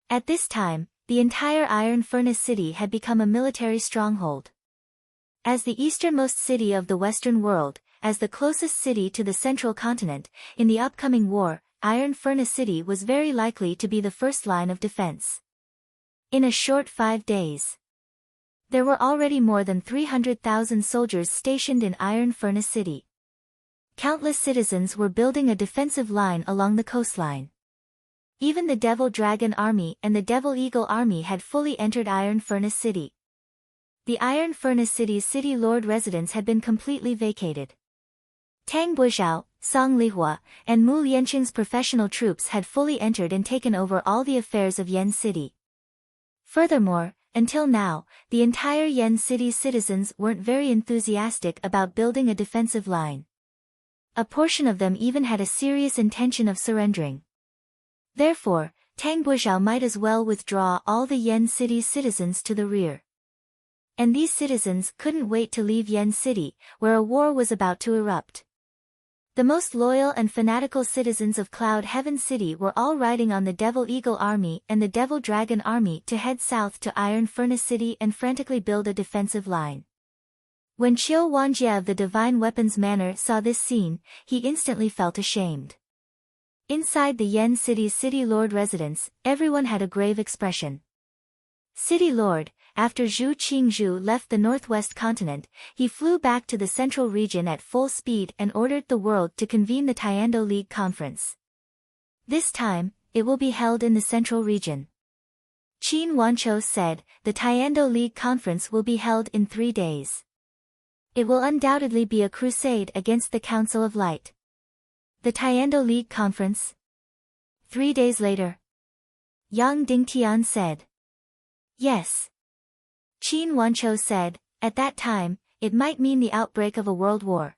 At this time, the entire Iron Furnace City had become a military stronghold. As the easternmost city of the Western world, as the closest city to the central continent, in the upcoming war, Iron Furnace City was very likely to be the first line of defense. In a short 5 days, there were already more than 300,000 soldiers stationed in Iron Furnace City. Countless citizens were building a defensive line along the coastline. Even the Devil Dragon Army and the Devil Eagle Army had fully entered Iron Furnace City. The Iron Furnace City's city lord residence had been completely vacated. Tang Buizhao, Song Lihua, and Mu Lianqing's professional troops had fully entered and taken over all the affairs of Yen City. Furthermore, until now, the entire Yen City's citizens weren't very enthusiastic about building a defensive line. A portion of them even had a serious intention of surrendering. Therefore, Tang Buizhao might as well withdraw all the Yen City's citizens to the rear. And these citizens couldn't wait to leave Yen City, where a war was about to erupt. The most loyal and fanatical citizens of Cloud Heaven City were all riding on the Devil Eagle Army and the Devil Dragon Army to head south to Iron Furnace City and frantically build a defensive line. When Qiu Wanjie of the Divine Weapons Manor saw this scene, he instantly felt ashamed. Inside the Yen City's City Lord residence, everyone had a grave expression. City Lord, after Zhu Qingzhu left the northwest continent, he flew back to the central region at full speed and ordered the world to convene the Tiando League Conference. This time, it will be held in the central region. Qin Wanqiu said, the Tiando League Conference will be held in 3 days. It will undoubtedly be a crusade against the Council of Light. The Tiando League Conference? 3 days later. Yang Dingtian said. Yes. Qin Wanqiu said, at that time, it might mean the outbreak of a world war.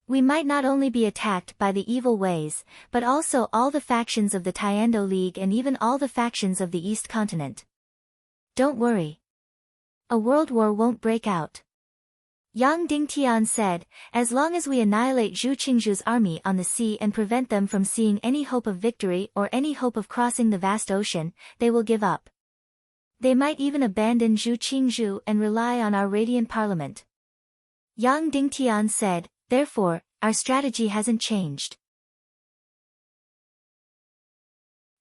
We might not only be attacked by the evil ways, but also all the factions of the Tiando League and even all the factions of the East Continent. Don't worry. A world war won't break out. Yang Dingtian said, as long as we annihilate Zhu Qingzhu's army on the sea and prevent them from seeing any hope of victory or any hope of crossing the vast ocean, they will give up. They might even abandon Zhu Qingzhu and rely on our radiant parliament. Yang Dingtian said, therefore, our strategy hasn't changed.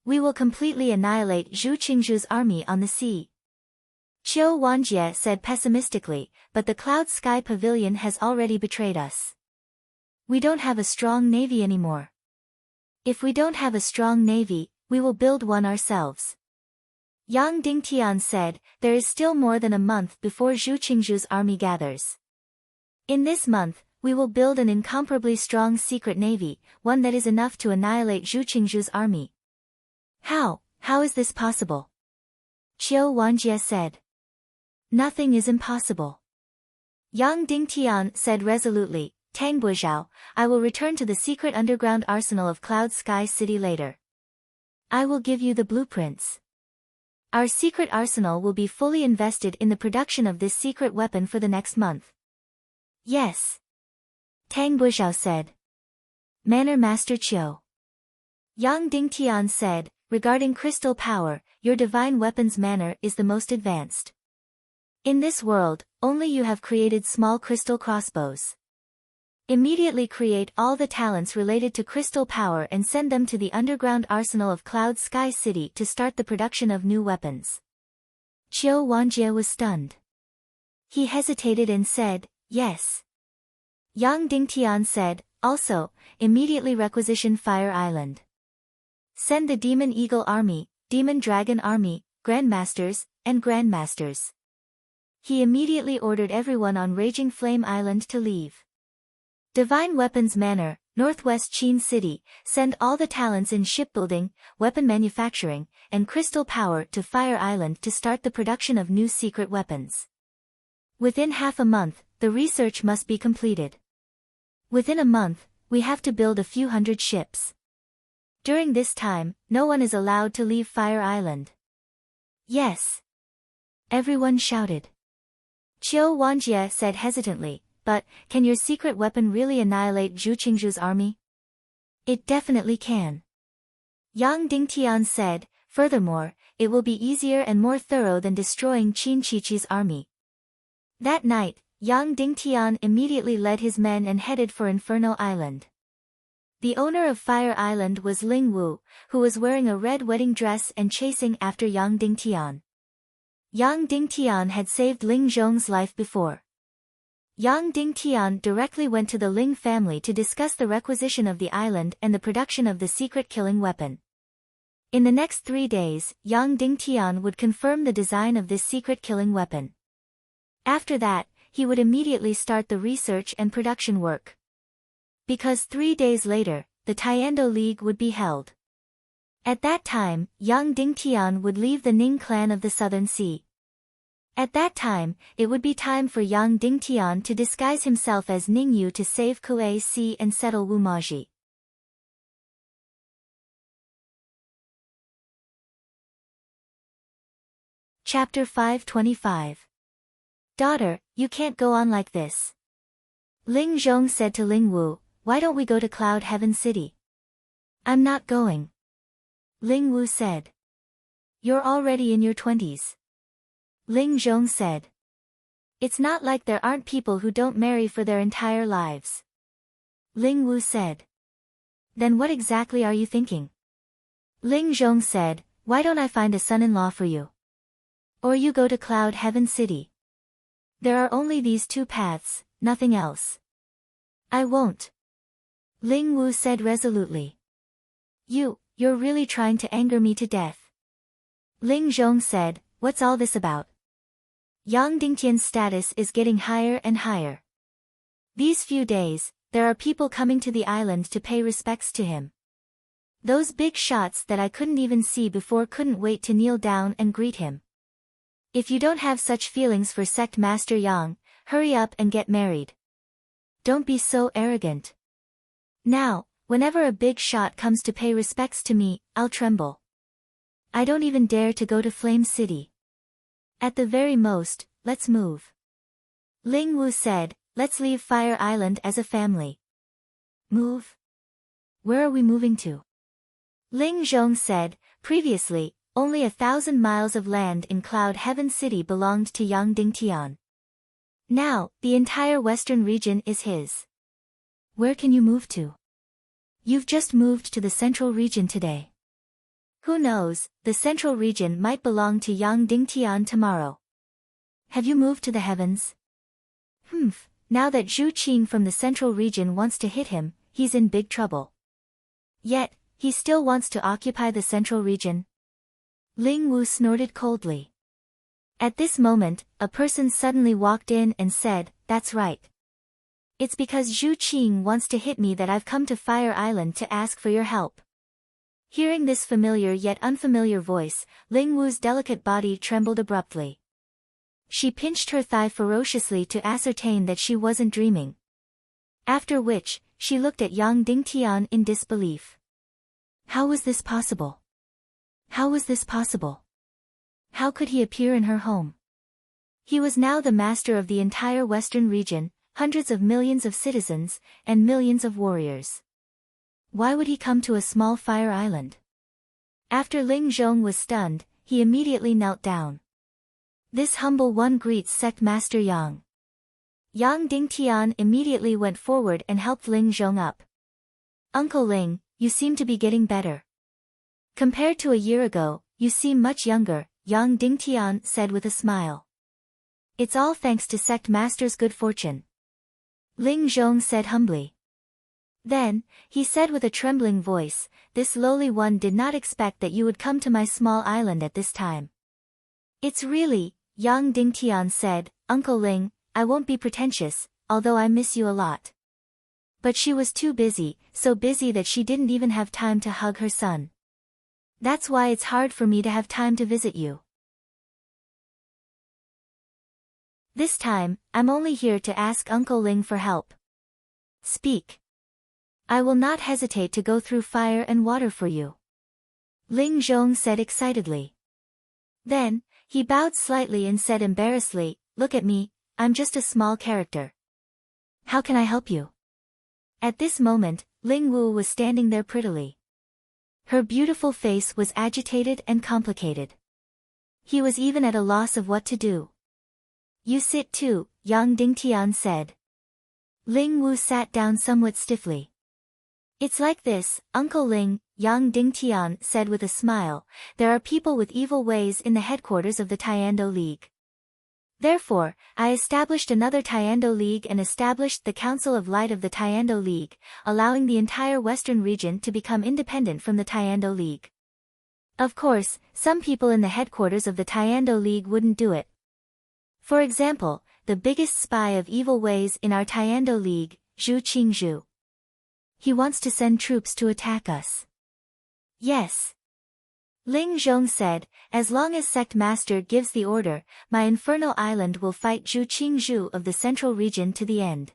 We will completely annihilate Zhu Qingzhu's army on the sea. Qiu Wanjie said pessimistically, but the Cloud Sky Pavilion has already betrayed us. We don't have a strong navy anymore. If we don't have a strong navy, we will build one ourselves. Yang Dingtian said, there is still more than a month before Zhu Qingzhu's army gathers. In this month, we will build an incomparably strong secret navy, one that is enough to annihilate Zhu Qingzhu's army. How is this possible? Qiu Wanjie said. Nothing is impossible. Yang Dingtian said resolutely, Tang Buizhao, I will return to the secret underground arsenal of Cloud Sky City later. I will give you the blueprints. Our secret arsenal will be fully invested in the production of this secret weapon for the next month. Yes. Tang Buizhao said. Manor Master Qiu. Yang Dingtian said, regarding crystal power, your divine weapons manor is the most advanced. In this world, only you have created small crystal crossbows. Immediately create all the talents related to crystal power and send them to the underground arsenal of Cloud Sky City to start the production of new weapons. Qiu Wanjie was stunned. He hesitated and said, yes. Yang Dingtian said, also, immediately requisition Fire Island. Send the Demon Eagle Army, Demon Dragon Army, Grandmasters, and Grandmasters. He immediately ordered everyone on Raging Flame Island to leave. Divine Weapons Manor, Northwest Qin City, send all the talents in shipbuilding, weapon manufacturing, and crystal power to Fire Island to start the production of new secret weapons. Within half a month, the research must be completed. Within a month, we have to build a few hundred ships. During this time, no one is allowed to leave Fire Island. Yes. Everyone shouted. Qiu Wanjie said hesitantly, but, can your secret weapon really annihilate Zhu Qingzhu's army? It definitely can. Yang Dingtian said, furthermore, it will be easier and more thorough than destroying Qin Chichi's army. That night, Yang Dingtian immediately led his men and headed for Inferno Island. The owner of Fire Island was Ling Wu, who was wearing a red wedding dress and chasing after Yang Dingtian. Yang Dingtian had saved Ling Zhong's life before. Yang Dingtian directly went to the Ling family to discuss the requisition of the island and the production of the secret killing weapon. In the next 3 days, Yang Dingtian would confirm the design of this secret killing weapon. After that, he would immediately start the research and production work. Because 3 days later, the Tiando League would be held. At that time, Yang Dingtian would leave the Ning clan of the Southern Sea. At that time, it would be time for Yang Dingtian to disguise himself as Ning Yu to save Kuei Si and settle Wu Maji. Chapter 525. Daughter, you can't go on like this. Ling Zhong said to Ling Wu, why don't we go to Cloud Heaven City? I'm not going. Ling Wu said. You're already in your 20s. Ling Zhong said. It's not like there aren't people who don't marry for their entire lives. Ling Wu said. Then what exactly are you thinking? Ling Zhong said, why don't I find a son-in-law for you? Or you go to Cloud Heaven City. There are only these 2 paths, nothing else. I won't. Ling Wu said resolutely. You're really trying to anger me to death. Ling Zhong said, what's all this about? Yang Dingtian's status is getting higher and higher. These few days, there are people coming to the island to pay respects to him. Those big shots that I couldn't even see before couldn't wait to kneel down and greet him. If you don't have such feelings for Sect Master Yang, hurry up and get married. Don't be so arrogant. Now, whenever a big shot comes to pay respects to me, I'll tremble. I don't even dare to go to Flame City. At the very most, let's move. Ling Wu said, let's leave Fire Island as a family. Move? Where are we moving to? Ling Zhong said, previously, only 1,000 miles of land in Cloud Heaven City belonged to Yang Dingtian. Now, the entire western region is his. Where can you move to? You've just moved to the central region today. Who knows, the central region might belong to Yang Dingtian tomorrow. Have you moved to the heavens? Now that Zhu Qing from the central region wants to hit him, he's in big trouble. Yet, he still wants to occupy the central region. Ling Wu snorted coldly. At this moment, a person suddenly walked in and said, that's right. It's because Zhu Qing wants to hit me that I've come to Fire Island to ask for your help. Hearing this familiar yet unfamiliar voice, Ling Wu's delicate body trembled abruptly. She pinched her thigh ferociously to ascertain that she wasn't dreaming. After which, she looked at Yang Dingtian in disbelief. How was this possible? How was this possible? How could he appear in her home? He was now the master of the entire western region, hundreds of millions of citizens, and millions of warriors. Why would he come to a small fire island? After Ling Zhong was stunned, he immediately knelt down. This humble one greets Sect Master Yang. Yang Dingtian immediately went forward and helped Ling Zhong up. Uncle Ling, you seem to be getting better. Compared to a year ago, you seem much younger, Yang Dingtian said with a smile. It's all thanks to Sect Master's good fortune. Ling Zhong said humbly. Then, he said with a trembling voice, this lowly one did not expect that you would come to my small island at this time. It's really, Yang Dingtian said, Uncle Ling, I won't be pretentious, although I miss you a lot. But she was too busy, so busy that she didn't even have time to hug her son. That's why it's hard for me to have time to visit you. This time, I'm only here to ask Uncle Ling for help. Speak. I will not hesitate to go through fire and water for you. Ling Zhong said excitedly. Then, he bowed slightly and said embarrassedly, "Look at me, I'm just a small character. How can I help you?" At this moment, Ling Wu was standing there prettily. Her beautiful face was agitated and complicated. He was even at a loss of what to do. "You sit too," Yang Dingtian said. Ling Wu sat down somewhat stiffly. "It's like this, Uncle Ling," Yang Dingtian said with a smile, "there are people with evil ways in the headquarters of the Tiando League. Therefore, I established another Tiando League and established the Council of Light of the Tiando League, allowing the entire Western region to become independent from the Tiando League. Of course, some people in the headquarters of the Tiando League wouldn't do it. For example, the biggest spy of evil ways in our Tiando League, Zhu Qingzhu. He wants to send troops to attack us." "Yes." Ling Zhong said, "As long as Sect Master gives the order, my Infernal Island will fight Zhu Qingzhu of the Central Region to the end."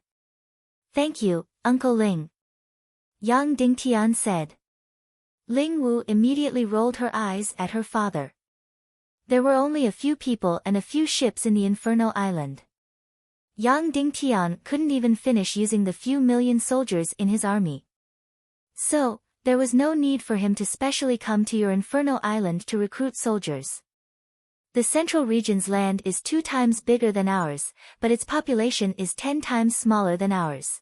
"Thank you, Uncle Ling," Yang Dingtian said. Ling Wu immediately rolled her eyes at her father. There were only a few people and a few ships in the Infernal Island. Yang Dingtian couldn't even finish using the few million soldiers in his army. So, there was no need for him to specially come to your Infernal Island to recruit soldiers. The Central Region's land is 2 times bigger than ours, but its population is 10 times smaller than ours.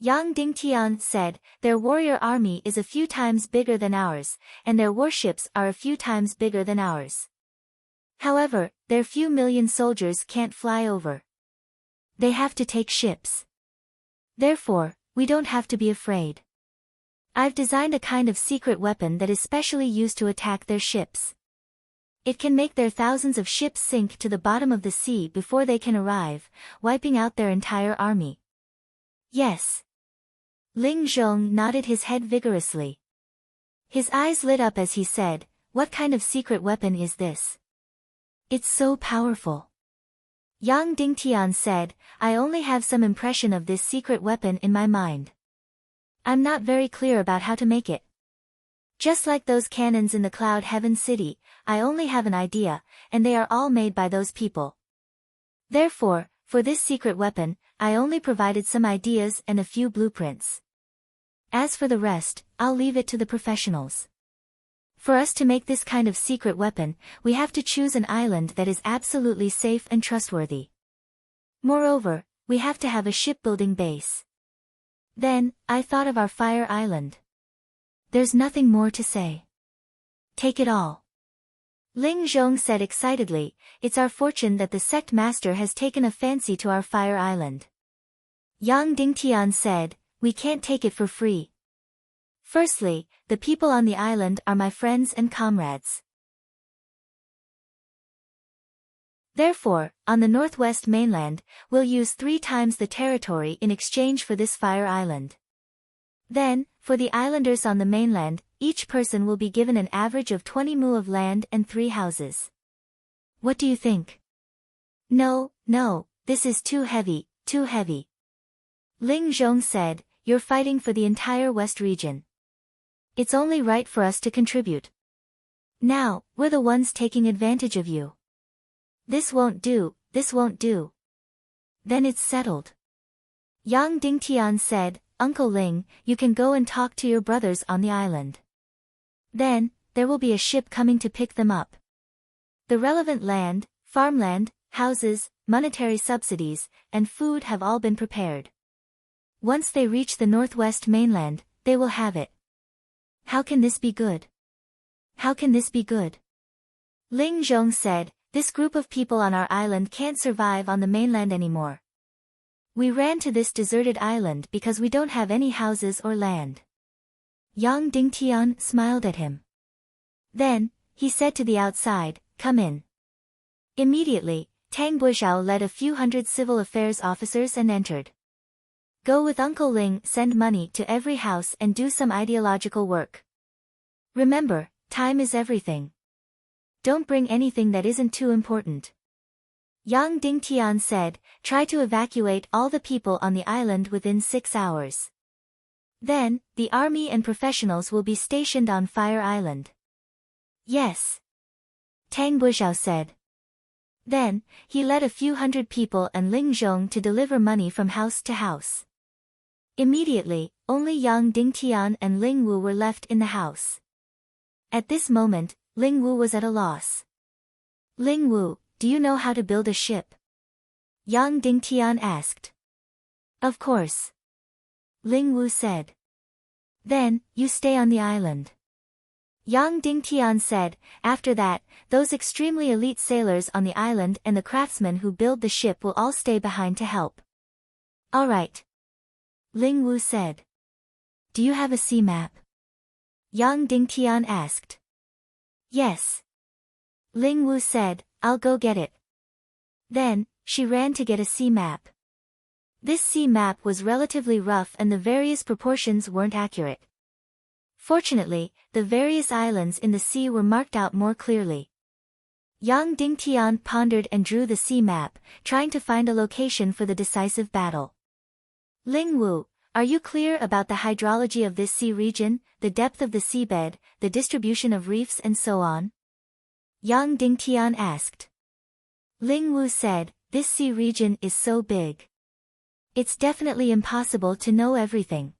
Yang Dingtian said, "Their warrior army is a few times bigger than ours, and their warships are a few times bigger than ours. However, their few million soldiers can't fly over. They have to take ships. Therefore, we don't have to be afraid. I've designed a kind of secret weapon that is specially used to attack their ships. It can make their thousands of ships sink to the bottom of the sea before they can arrive, wiping out their entire army." "Yes." Ling Zhong nodded his head vigorously. His eyes lit up as he said, "What kind of secret weapon is this? It's so powerful." Yang Dingtian said, "I only have some impression of this secret weapon in my mind. I'm not very clear about how to make it. Just like those cannons in the Cloud Heaven City, I only have an idea, and they are all made by those people. Therefore, for this secret weapon, I only provided some ideas and a few blueprints. As for the rest, I'll leave it to the professionals. For us to make this kind of secret weapon, we have to choose an island that is absolutely safe and trustworthy. Moreover, we have to have a shipbuilding base. Then, I thought of our Fire Island. There's nothing more to say. Take it all." Ling Zhong said excitedly, "It's our fortune that the sect master has taken a fancy to our Fire Island." Yang Dingtian said, "We can't take it for free. Firstly, the people on the island are my friends and comrades. Therefore, on the northwest mainland, we'll use 3 times the territory in exchange for this Fire Island. Then, for the islanders on the mainland, each person will be given an average of 20 mu of land and 3 houses. What do you think?" No, this is too heavy, too heavy." Ling Zhong said, "You're fighting for the entire West region. It's only right for us to contribute. Now, we're the ones taking advantage of you. This won't do, this won't do." "Then it's settled." Yang Dingtian said, "Uncle Ling, you can go and talk to your brothers on the island. Then, there will be a ship coming to pick them up. The relevant land, farmland, houses, monetary subsidies, and food have all been prepared. Once they reach the northwest mainland, they will have it. How can this be good? How can this be good?" Ling Zhong said, "This group of people on our island can't survive on the mainland anymore. We ran to this deserted island because we don't have any houses or land." Yang Dingtian smiled at him. Then, he said to the outside, "Come in." Immediately, Tang Buizhao led a few hundred civil affairs officers and entered. "Go with Uncle Ling, send money to every house and do some ideological work. Remember, time is everything. Don't bring anything that isn't too important." Yang Dingtian said, "Try to evacuate all the people on the island within 6 hours. Then, the army and professionals will be stationed on Fire Island. Yes. Tang Buizhao said. Then, he led a few hundred people and Ling Zhong to deliver money from house to house. Immediately, only Yang Dingtian and Ling Wu were left in the house. At this moment, Ling Wu was at a loss. Ling Wu, do you know how to build a ship? Yang Dingtian asked. Of course. Ling Wu said. Then, you stay on the island. Yang Dingtian said. After that, those extremely elite sailors on the island and the craftsmen who build the ship will all stay behind to help. All right. Ling Wu said. Do you have a sea map? Yang Dingtian asked. Yes. Ling Wu said, I'll go get it. Then, she ran to get a sea map. This sea map was relatively rough and the various proportions weren't accurate. Fortunately, the various islands in the sea were marked out more clearly. Yang Dingtian pondered and drew the sea map, trying to find a location for the decisive battle. Ling Wu, are you clear about the hydrology of this sea region, the depth of the seabed, the distribution of reefs and so on? Yang Dingtian asked. Ling Wu said, this sea region is so big. It's definitely impossible to know everything.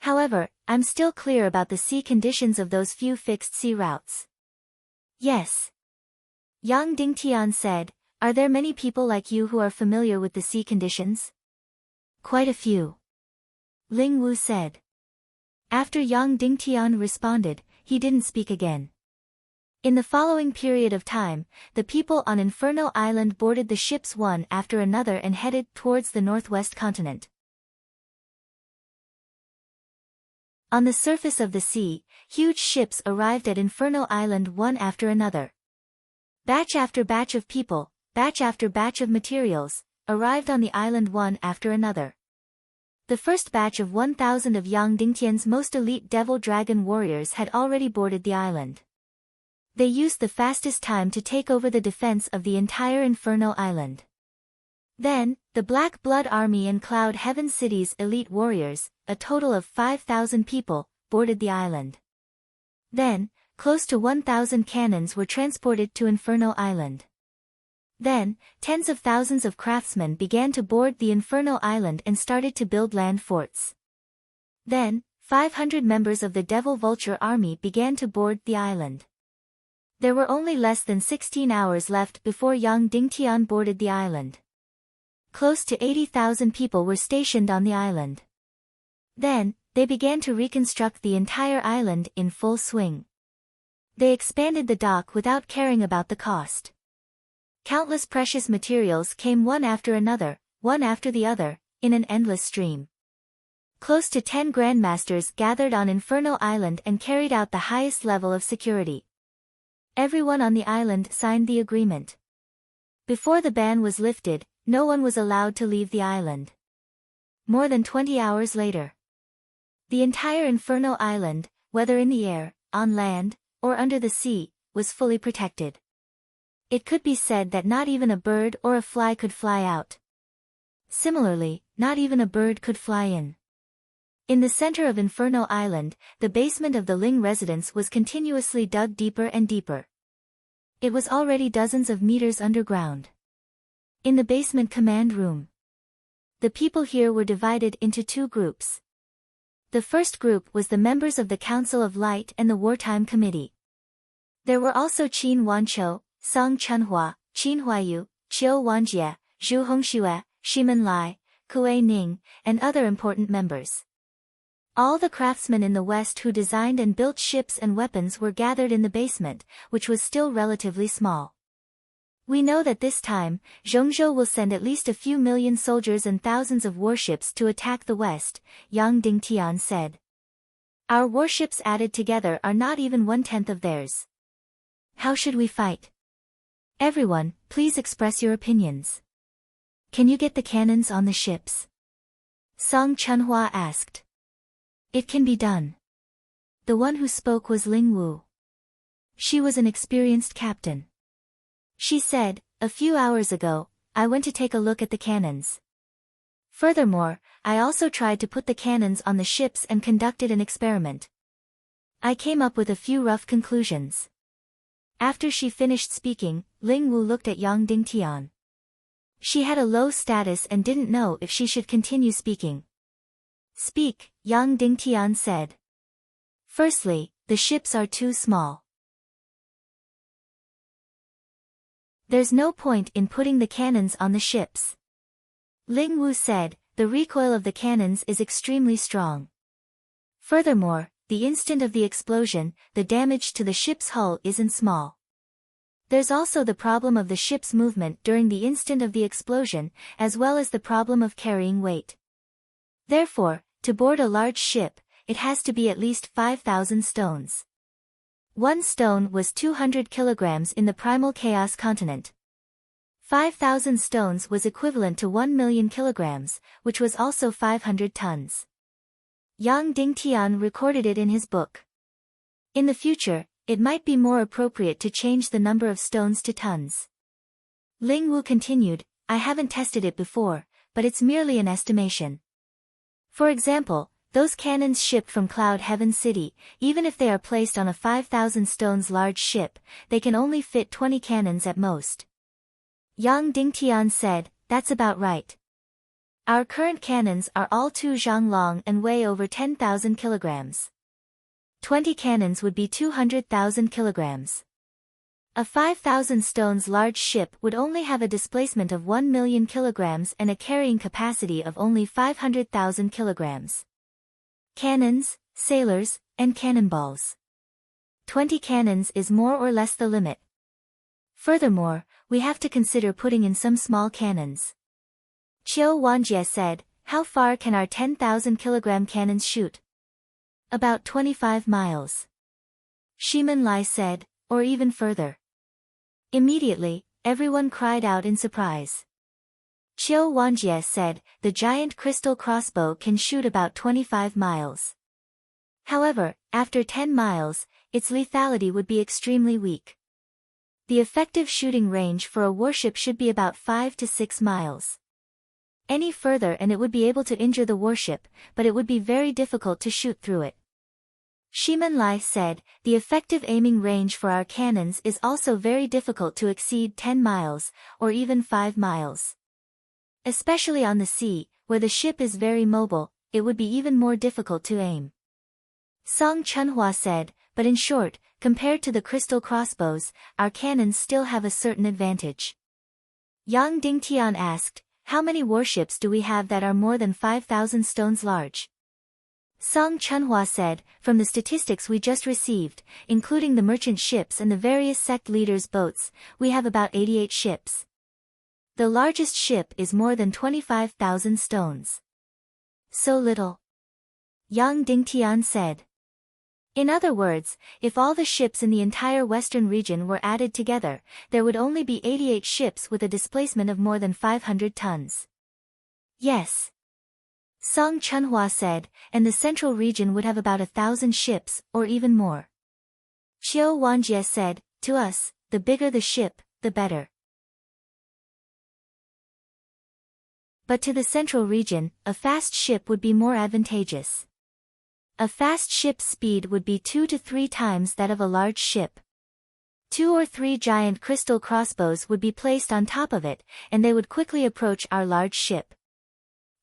However, I'm still clear about the sea conditions of those few fixed sea routes. Yes. Yang Dingtian said, are there many people like you who are familiar with the sea conditions? Quite a few. Ling Wu said. After Yang Dingtian responded, he didn't speak again. In the following period of time, the people on Inferno Island boarded the ships one after another and headed towards the northwest continent. On the surface of the sea, huge ships arrived at Inferno Island one after another. Batch after batch of people, batch after batch of materials, arrived on the island one after another. The first batch of 1,000 of Yang Dingtian's most elite Devil Dragon warriors had already boarded the island. They used the fastest time to take over the defense of the entire Inferno Island. Then, the Black Blood Army and Cloud Heaven City's elite warriors, a total of 5,000 people, boarded the island. Then, close to 1,000 cannons were transported to Inferno Island. Then, tens of thousands of craftsmen began to board the Inferno Island and started to build land forts. Then, 500 members of the Devil Vulture Army began to board the island. There were only less than 16 hours left before Yang Dingtian boarded the island. Close to 80,000 people were stationed on the island. Then, they began to reconstruct the entire island in full swing. They expanded the dock without caring about the cost. Countless precious materials came one after the other, in an endless stream. Close to 10 grandmasters gathered on Inferno Island and carried out the highest level of security. Everyone on the island signed the agreement. Before the ban was lifted, no one was allowed to leave the island. More than 20 hours later, the entire Inferno Island, whether in the air, on land, or under the sea, was fully protected. It could be said that not even a bird or a fly could fly out. Similarly, not even a bird could fly in. In the center of Inferno Island, the basement of the Ling residence was continuously dug deeper and deeper. It was already dozens of meters underground. In the basement command room, the people here were divided into two groups. The first group was the members of the Council of Light and the Wartime Committee. There were also Qin Wanqiu, Song Chunhua, Qin Huayu, Qiu Wanjie, Zhu Hongxue, Shimen Lai, Kuei Ning, and other important members. All the craftsmen in the West who designed and built ships and weapons were gathered in the basement, which was still relatively small. We know that this time, Zhongzhou will send at least a few million soldiers and thousands of warships to attack the West, Yang Dingtian said. Our warships added together are not even 1/10 of theirs. How should we fight? Everyone, please express your opinions. Can you get the cannons on the ships? Song Chunhua asked. It can be done. The one who spoke was Ling Wu. She was an experienced captain. She said, a few hours ago, I went to take a look at the cannons. Furthermore, I also tried to put the cannons on the ships and conducted an experiment. I came up with a few rough conclusions. After she finished speaking, Ling Wu looked at Yang Dingtian. She had a low status and didn't know if she should continue speaking. Speak, Yang Dingtian said. Firstly, the ships are too small. There's no point in putting the cannons on the ships. Ling Wu said, the recoil of the cannons is extremely strong. Furthermore, the instant of the explosion, the damage to the ship's hull isn't small. There's also the problem of the ship's movement during the instant of the explosion, as well as the problem of carrying weight. Therefore, to board a large ship, it has to be at least 5,000 stones. One stone was 200 kilograms in the primal chaos continent. 5,000 stones was equivalent to 1 million kilograms, which was also 500 tons. Yang Dingtian recorded it in his book. In the future, it might be more appropriate to change the number of stones to tons. Ling Wu continued, I haven't tested it before, but it's merely an estimation. For example, those cannons shipped from Cloud Heaven City, even if they are placed on a 5,000 stones large ship, they can only fit 20 cannons at most. Yang Dingtian said, that's about right. Our current cannons are all 2 zhang long and weigh over 10,000 kilograms. 20 cannons would be 200,000 kilograms. A 5,000 stones large ship would only have a displacement of 1 million kilograms and a carrying capacity of only 500,000 kilograms. Cannons, sailors, and cannonballs. 20 cannons is more or less the limit. Furthermore, we have to consider putting in some small cannons. Qiu Wanjie said, how far can our 10,000 kilogram cannons shoot? About 25 miles. Shimen Lai said, or even further. Immediately, everyone cried out in surprise. Qiu Wanjie said, the giant crystal crossbow can shoot about 25 miles. However, after 10 miles, its lethality would be extremely weak. The effective shooting range for a warship should be about 5 to 6 miles. Any further and it would be able to injure the warship, but it would be very difficult to shoot through it. Shimen Lai said, the effective aiming range for our cannons is also very difficult to exceed 10 miles, or even 5 miles. Especially on the sea, where the ship is very mobile, it would be even more difficult to aim. Song Chunhua said, but in short, compared to the crystal crossbows, our cannons still have a certain advantage. Yang Dingtian asked, how many warships do we have that are more than 5,000 stones large? Song Chunhua said, from the statistics we just received, including the merchant ships and the various sect leaders' boats, we have about 88 ships. The largest ship is more than 25,000 stones. So little. Yang Dingtian said. In other words, if all the ships in the entire western region were added together, there would only be 88 ships with a displacement of more than 500 tons. Yes. Song Chunhua said, and the central region would have about 1,000 ships, or even more. Qiu Wanjie said, to us, the bigger the ship, the better. But to the central region, a fast ship would be more advantageous. A fast ship's speed would be 2 to 3 times that of a large ship. 2 or 3 giant crystal crossbows would be placed on top of it, and they would quickly approach our large ship.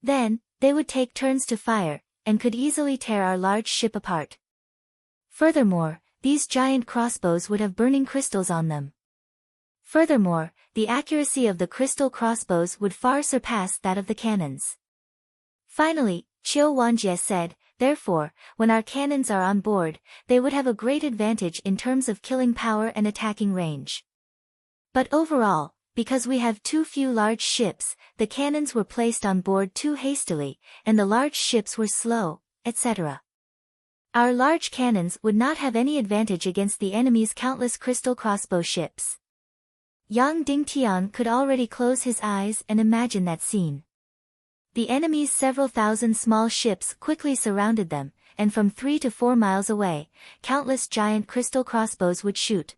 Then, they would take turns to fire, and could easily tear our large ship apart. Furthermore, these giant crossbows would have burning crystals on them. Furthermore, the accuracy of the crystal crossbows would far surpass that of the cannons. Finally, Qiu Wanjie said, therefore, when our cannons are on board, they would have a great advantage in terms of killing power and attacking range. But overall, because we have too few large ships, the cannons were placed on board too hastily, and the large ships were slow, etc. Our large cannons would not have any advantage against the enemy's countless crystal crossbow ships. Yang Dingtian could already close his eyes and imagine that scene. The enemy's several thousand small ships quickly surrounded them, and from 3 to 4 miles away, countless giant crystal crossbows would shoot.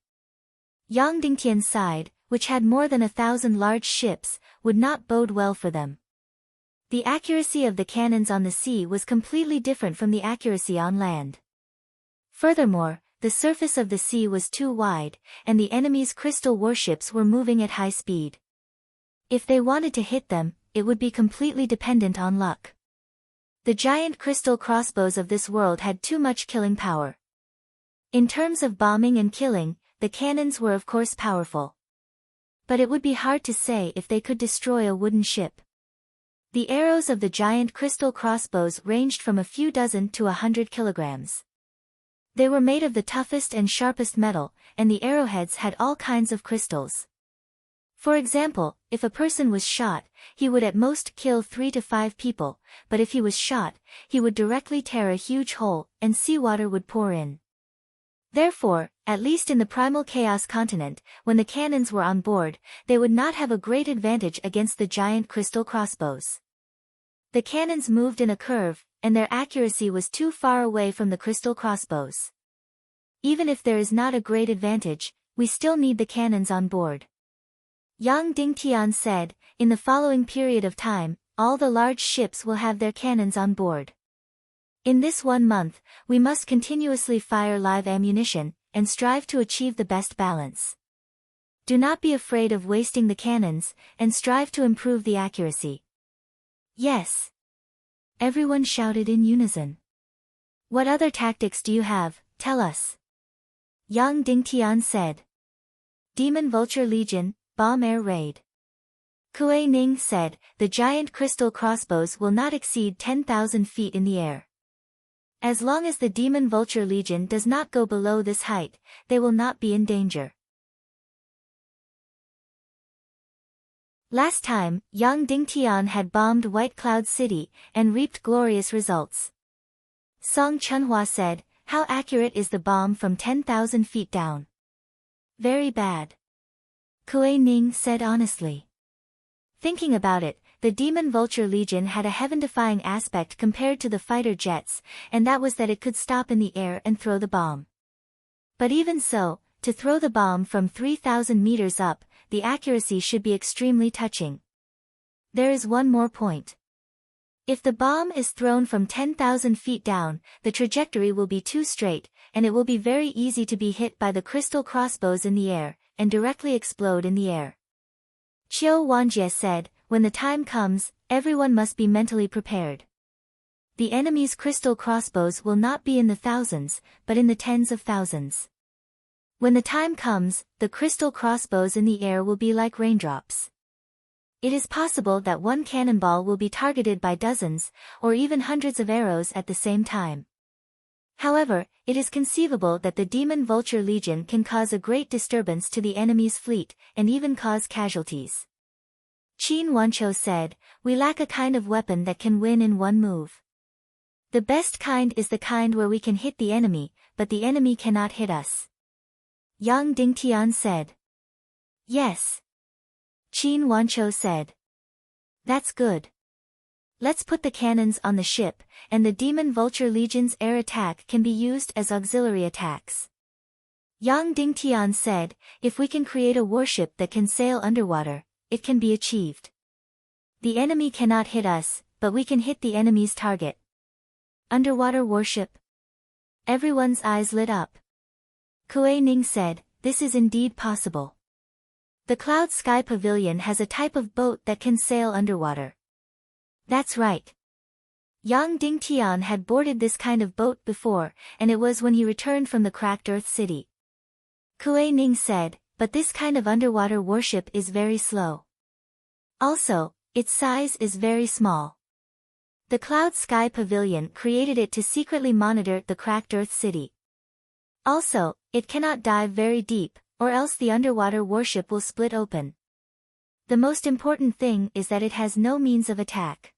Yang Dingtian's side, which had more than 1,000 large ships, would not bode well for them. The accuracy of the cannons on the sea was completely different from the accuracy on land. Furthermore, the surface of the sea was too wide, and the enemy's crystal warships were moving at high speed. If they wanted to hit them, it would be completely dependent on luck. The giant crystal crossbows of this world had too much killing power. In terms of bombing and killing, the cannons were of course powerful. But it would be hard to say if they could destroy a wooden ship. The arrows of the giant crystal crossbows ranged from a few dozen to 100 kilograms. They were made of the toughest and sharpest metal, and the arrowheads had all kinds of crystals. For example, if a person was shot, he would at most kill 3 to 5 people, but if he was shot, he would directly tear a huge hole, and seawater would pour in. Therefore, at least in the primal chaos continent, when the cannons were on board, they would not have a great advantage against the giant crystal crossbows. The cannons moved in a curve, and their accuracy was too far away from the crystal crossbows. Even if there is not a great advantage, we still need the cannons on board. Yang Dingtian said, in the following period of time, all the large ships will have their cannons on board. In this 1 month, we must continuously fire live ammunition, and strive to achieve the best balance. Do not be afraid of wasting the cannons, and strive to improve the accuracy. Yes. Everyone shouted in unison. What other tactics do you have? Tell us. Yang Dingtian said. Demon Vulture Legion, Bomb Air Raid. Kuei Ning said, the giant crystal crossbows will not exceed 10,000 feet in the air. As long as the Demon Vulture Legion does not go below this height, they will not be in danger. Last time, Yang Dingtian had bombed White Cloud City, and reaped glorious results. Song Chunhua said, how accurate is the bomb from 10,000 feet down? Very bad. Kuei Ning said honestly. Thinking about it, the Demon Vulture Legion had a heaven-defying aspect compared to the fighter jets, and that was that it could stop in the air and throw the bomb. But even so, to throw the bomb from 3,000 meters up, the accuracy should be extremely touching. There is one more point. If the bomb is thrown from 10,000 feet down, the trajectory will be too straight, and it will be very easy to be hit by the crystal crossbows in the air, and directly explode in the air. Qiu Wanjie said, when the time comes, everyone must be mentally prepared. The enemy's crystal crossbows will not be in the thousands, but in the tens of thousands. When the time comes, the crystal crossbows in the air will be like raindrops. It is possible that one cannonball will be targeted by dozens, or even hundreds of arrows at the same time. However, it is conceivable that the Demon Vulture Legion can cause a great disturbance to the enemy's fleet, and even cause casualties. Qin Wanqiu said, we lack a kind of weapon that can win in one move. The best kind is the kind where we can hit the enemy, but the enemy cannot hit us. Yang Dingtian said. Yes. Qin Wanqiu said. That's good. Let's put the cannons on the ship, and the Demon Vulture Legion's air attack can be used as auxiliary attacks. Yang Dingtian said, if we can create a warship that can sail underwater, it can be achieved. The enemy cannot hit us, but we can hit the enemy's target. Underwater warship? Everyone's eyes lit up. Kuei Ning said, this is indeed possible. The Cloud Sky Pavilion has a type of boat that can sail underwater. That's right. Yang Dingtian had boarded this kind of boat before, and it was when he returned from the cracked Earth City. Kuei Ning said, but this kind of underwater warship is very slow. Also, its size is very small. The Cloud Sky Pavilion created it to secretly monitor the cracked Earth City. Also, it cannot dive very deep, or else the underwater warship will split open. The most important thing is that it has no means of attack.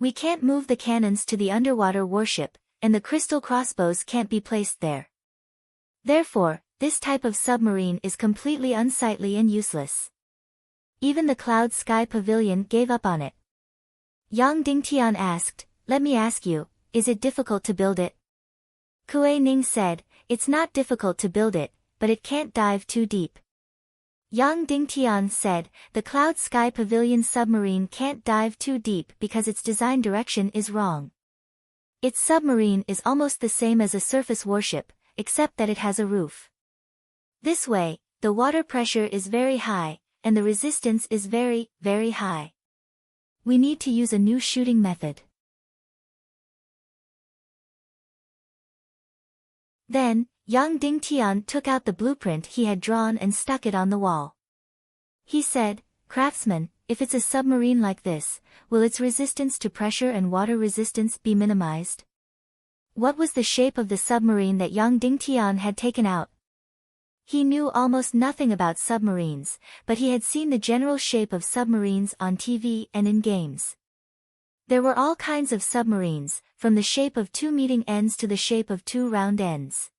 We can't move the cannons to the underwater warship, and the crystal crossbows can't be placed there. Therefore, this type of submarine is completely unsightly and useless. Even the Cloud Sky Pavilion gave up on it. Yang Dingtian asked, let me ask you, is it difficult to build it? Kuei Ning said, it's not difficult to build it, but it can't dive too deep. Yang Dingtian said, the Cloud Sky Pavilion submarine can't dive too deep because its design direction is wrong. Its submarine is almost the same as a surface warship, except that it has a roof. This way, the water pressure is very high, and the resistance is very, very high. We need to use a new shooting method. Then, Yang Dingtian took out the blueprint he had drawn and stuck it on the wall. He said, Craftsman, if it's a submarine like this, will its resistance to pressure and water resistance be minimized? What was the shape of the submarine that Yang Dingtian had taken out? He knew almost nothing about submarines, but he had seen the general shape of submarines on TV and in games. There were all kinds of submarines, from the shape of two meeting ends to the shape of two round ends.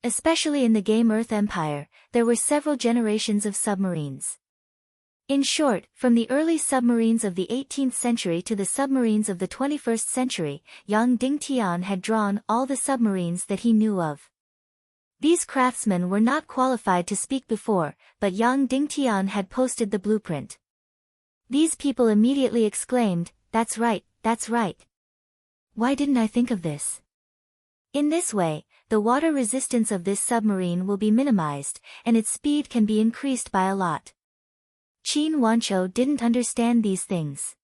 Especially in the game Earth Empire, there were several generations of submarines. In short, from the early submarines of the 18th century to the submarines of the 21st century, Yang Dingtian had drawn all the submarines that he knew of. These craftsmen were not qualified to speak before, but Yang Dingtian had posted the blueprint. These people immediately exclaimed, That's right, that's right. Why didn't I think of this? In this way, the water resistance of this submarine will be minimized, and its speed can be increased by a lot. Qin Wancho didn't understand these things.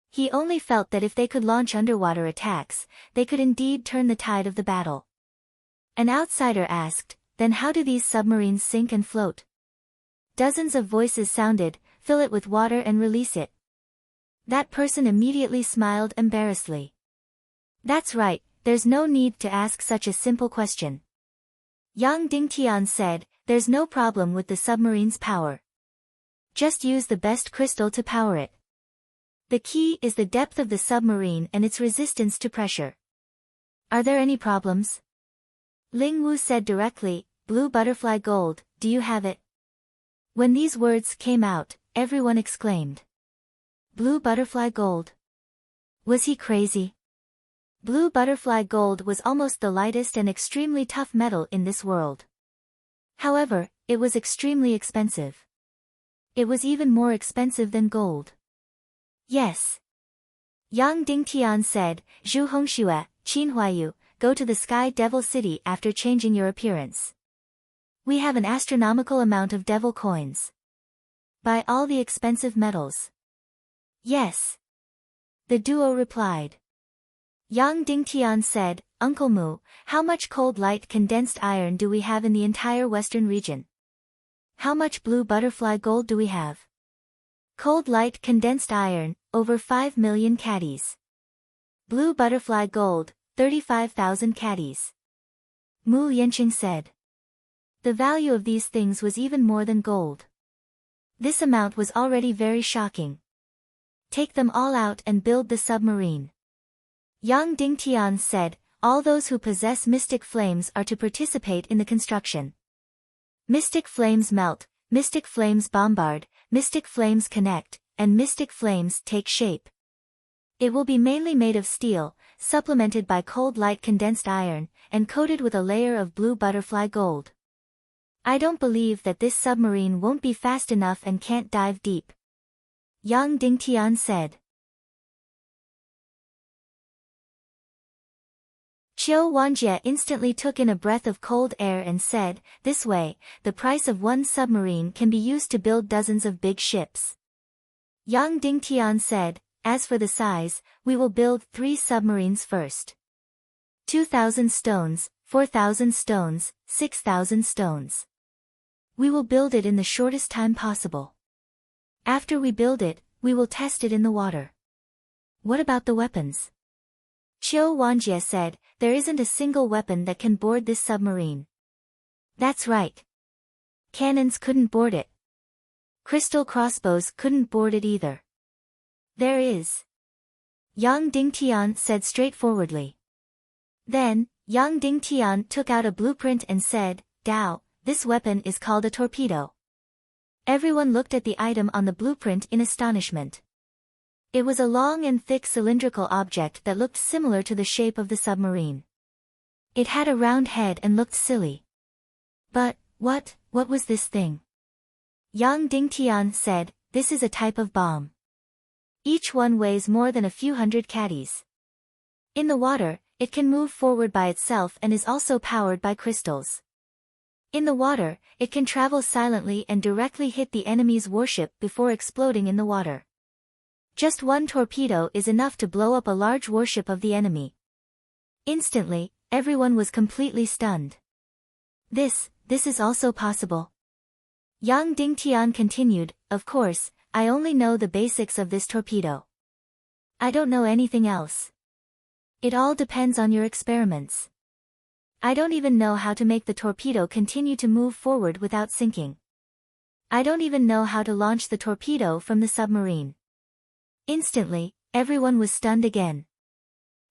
He only felt that if they could launch underwater attacks, they could indeed turn the tide of the battle. An outsider asked, then how do these submarines sink and float? Dozens of voices sounded, fill it with water and release it. That person immediately smiled embarrassedly. That's right, there's no need to ask such a simple question. Yang Dingtian said, there's no problem with the submarine's power. Just use the best crystal to power it. The key is the depth of the submarine and its resistance to pressure. Are there any problems? Ling Wu said directly, Blue Butterfly Gold, do you have it? When these words came out, everyone exclaimed. Blue Butterfly Gold. Was he crazy? Blue Butterfly Gold was almost the lightest and extremely tough metal in this world. However, it was extremely expensive. It was even more expensive than gold. Yes. Yang Dingtian said, Zhu Hongxue, Qin Huayu, go to the Sky Devil City after changing your appearance. We have an astronomical amount of devil coins. Buy all the expensive metals. Yes. The duo replied. Yang Dingtian said, Uncle Mu, how much cold light condensed iron do we have in the entire western region? How much blue butterfly gold do we have? Cold light condensed iron, over 5 million caddies. Blue butterfly gold, 35,000 caddies. Mu Yanqing said. The value of these things was even more than gold. This amount was already very shocking. Take them all out and build the submarine. Yang Dingtian said, all those who possess mystic flames are to participate in the construction. Mystic flames melt, mystic flames bombard, mystic flames connect, and mystic flames take shape. It will be mainly made of steel, supplemented by cold light condensed iron, and coated with a layer of blue butterfly gold. I don't believe that this submarine won't be fast enough and can't dive deep. Yang Dingtian said. Qiu Wanjie instantly took in a breath of cold air and said, this way, the price of one submarine can be used to build dozens of big ships. Yang Dingtian said, as for the size, we will build 3 submarines first. 2,000 stones, 4,000 stones, 6,000 stones. We will build it in the shortest time possible. After we build it, we will test it in the water. What about the weapons? Qiu Wanjie said, there isn't a single weapon that can board this submarine. That's right. Cannons couldn't board it. Crystal crossbows couldn't board it either. There is. Yang Dingtian said straightforwardly. Then, Yang Dingtian took out a blueprint and said, Dao, this weapon is called a torpedo. Everyone looked at the item on the blueprint in astonishment. It was a long and thick cylindrical object that looked similar to the shape of the submarine. It had a round head and looked silly. But, what was this thing? Yang Dingtian said, "This is a type of bomb. Each one weighs more than a few hundred caddies. In the water, it can move forward by itself and is also powered by crystals. In the water, it can travel silently and directly hit the enemy's warship before exploding in the water. Just one torpedo is enough to blow up a large warship of the enemy." Instantly, everyone was completely stunned. This is also possible. Yang Dingtian continued, "Of course, I only know the basics of this torpedo. I don't know anything else. It all depends on your experiments. I don't even know how to make the torpedo continue to move forward without sinking. I don't even know how to launch the torpedo from the submarine." Instantly, everyone was stunned again.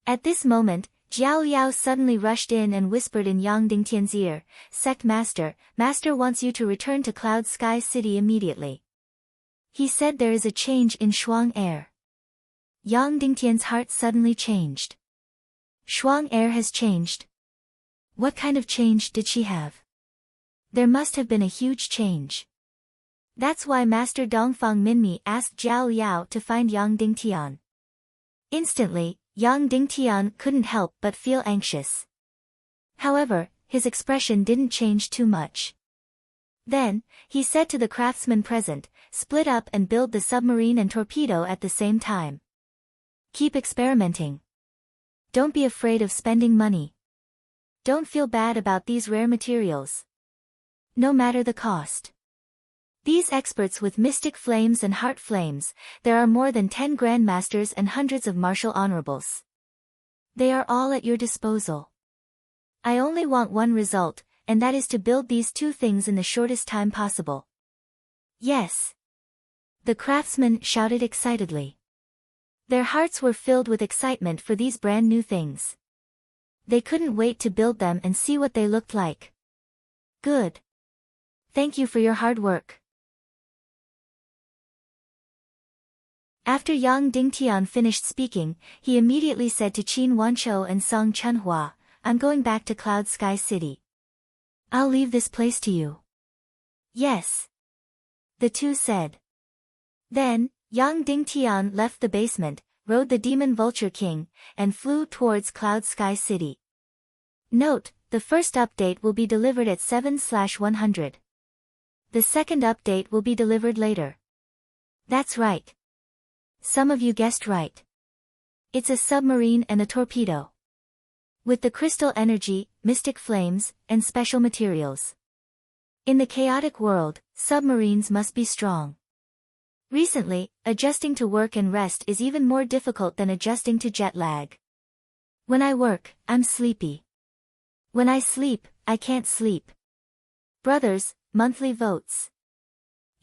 At this moment, Jiao Liao suddenly rushed in and whispered in Yang Dingtian's ear, "Sect Master, Master wants you to return to Cloud Sky City immediately. He said there is a change in Shuang Air." Yang Dingtian's heart suddenly changed. Shuang Air has changed? What kind of change did she have? There must have been a huge change. That's why Master Dongfang Minmi asked Jiao Liao to find Yang Dingtian. Instantly, Yang Dingtian couldn't help but feel anxious. However, his expression didn't change too much. Then, he said to the craftsmen present, "Split up and build the submarine and torpedo at the same time. Keep experimenting. Don't be afraid of spending money. Don't feel bad about these rare materials. No matter the cost. These experts with mystic flames and heart flames, there are more than 10 grandmasters and hundreds of martial honorables. They are all at your disposal. I only want one result, and that is to build these two things in the shortest time possible." "Yes!" the craftsmen shouted excitedly. Their hearts were filled with excitement for these brand new things. They couldn't wait to build them and see what they looked like. "Good. Thank you for your hard work." After Yang Dingtian finished speaking, he immediately said to Qin Wanchou and Song Chunhua, "I'm going back to Cloud Sky City. I'll leave this place to you." "Yes," the two said. Then, Yang Dingtian left the basement, rode the Demon Vulture King, and flew towards Cloud Sky City. Note, the first update will be delivered at 7/100. The second update will be delivered later. That's right. Some of you guessed right. It's a submarine and a torpedo. With the crystal energy, mystic flames, and special materials. In the chaotic world, submarines must be strong. Recently, adjusting to work and rest is even more difficult than adjusting to jet lag. When I work, I'm sleepy. When I sleep, I can't sleep. Brothers, monthly votes.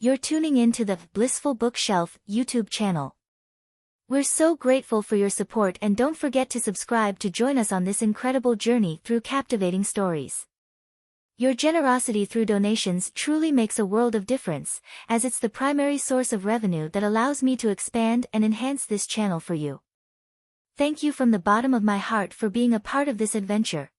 You're tuning in to the Blissful Bookshelf YouTube channel. We're so grateful for your support, and don't forget to subscribe to join us on this incredible journey through captivating stories. Your generosity through donations truly makes a world of difference, as it's the primary source of revenue that allows me to expand and enhance this channel for you. Thank you from the bottom of my heart for being a part of this adventure.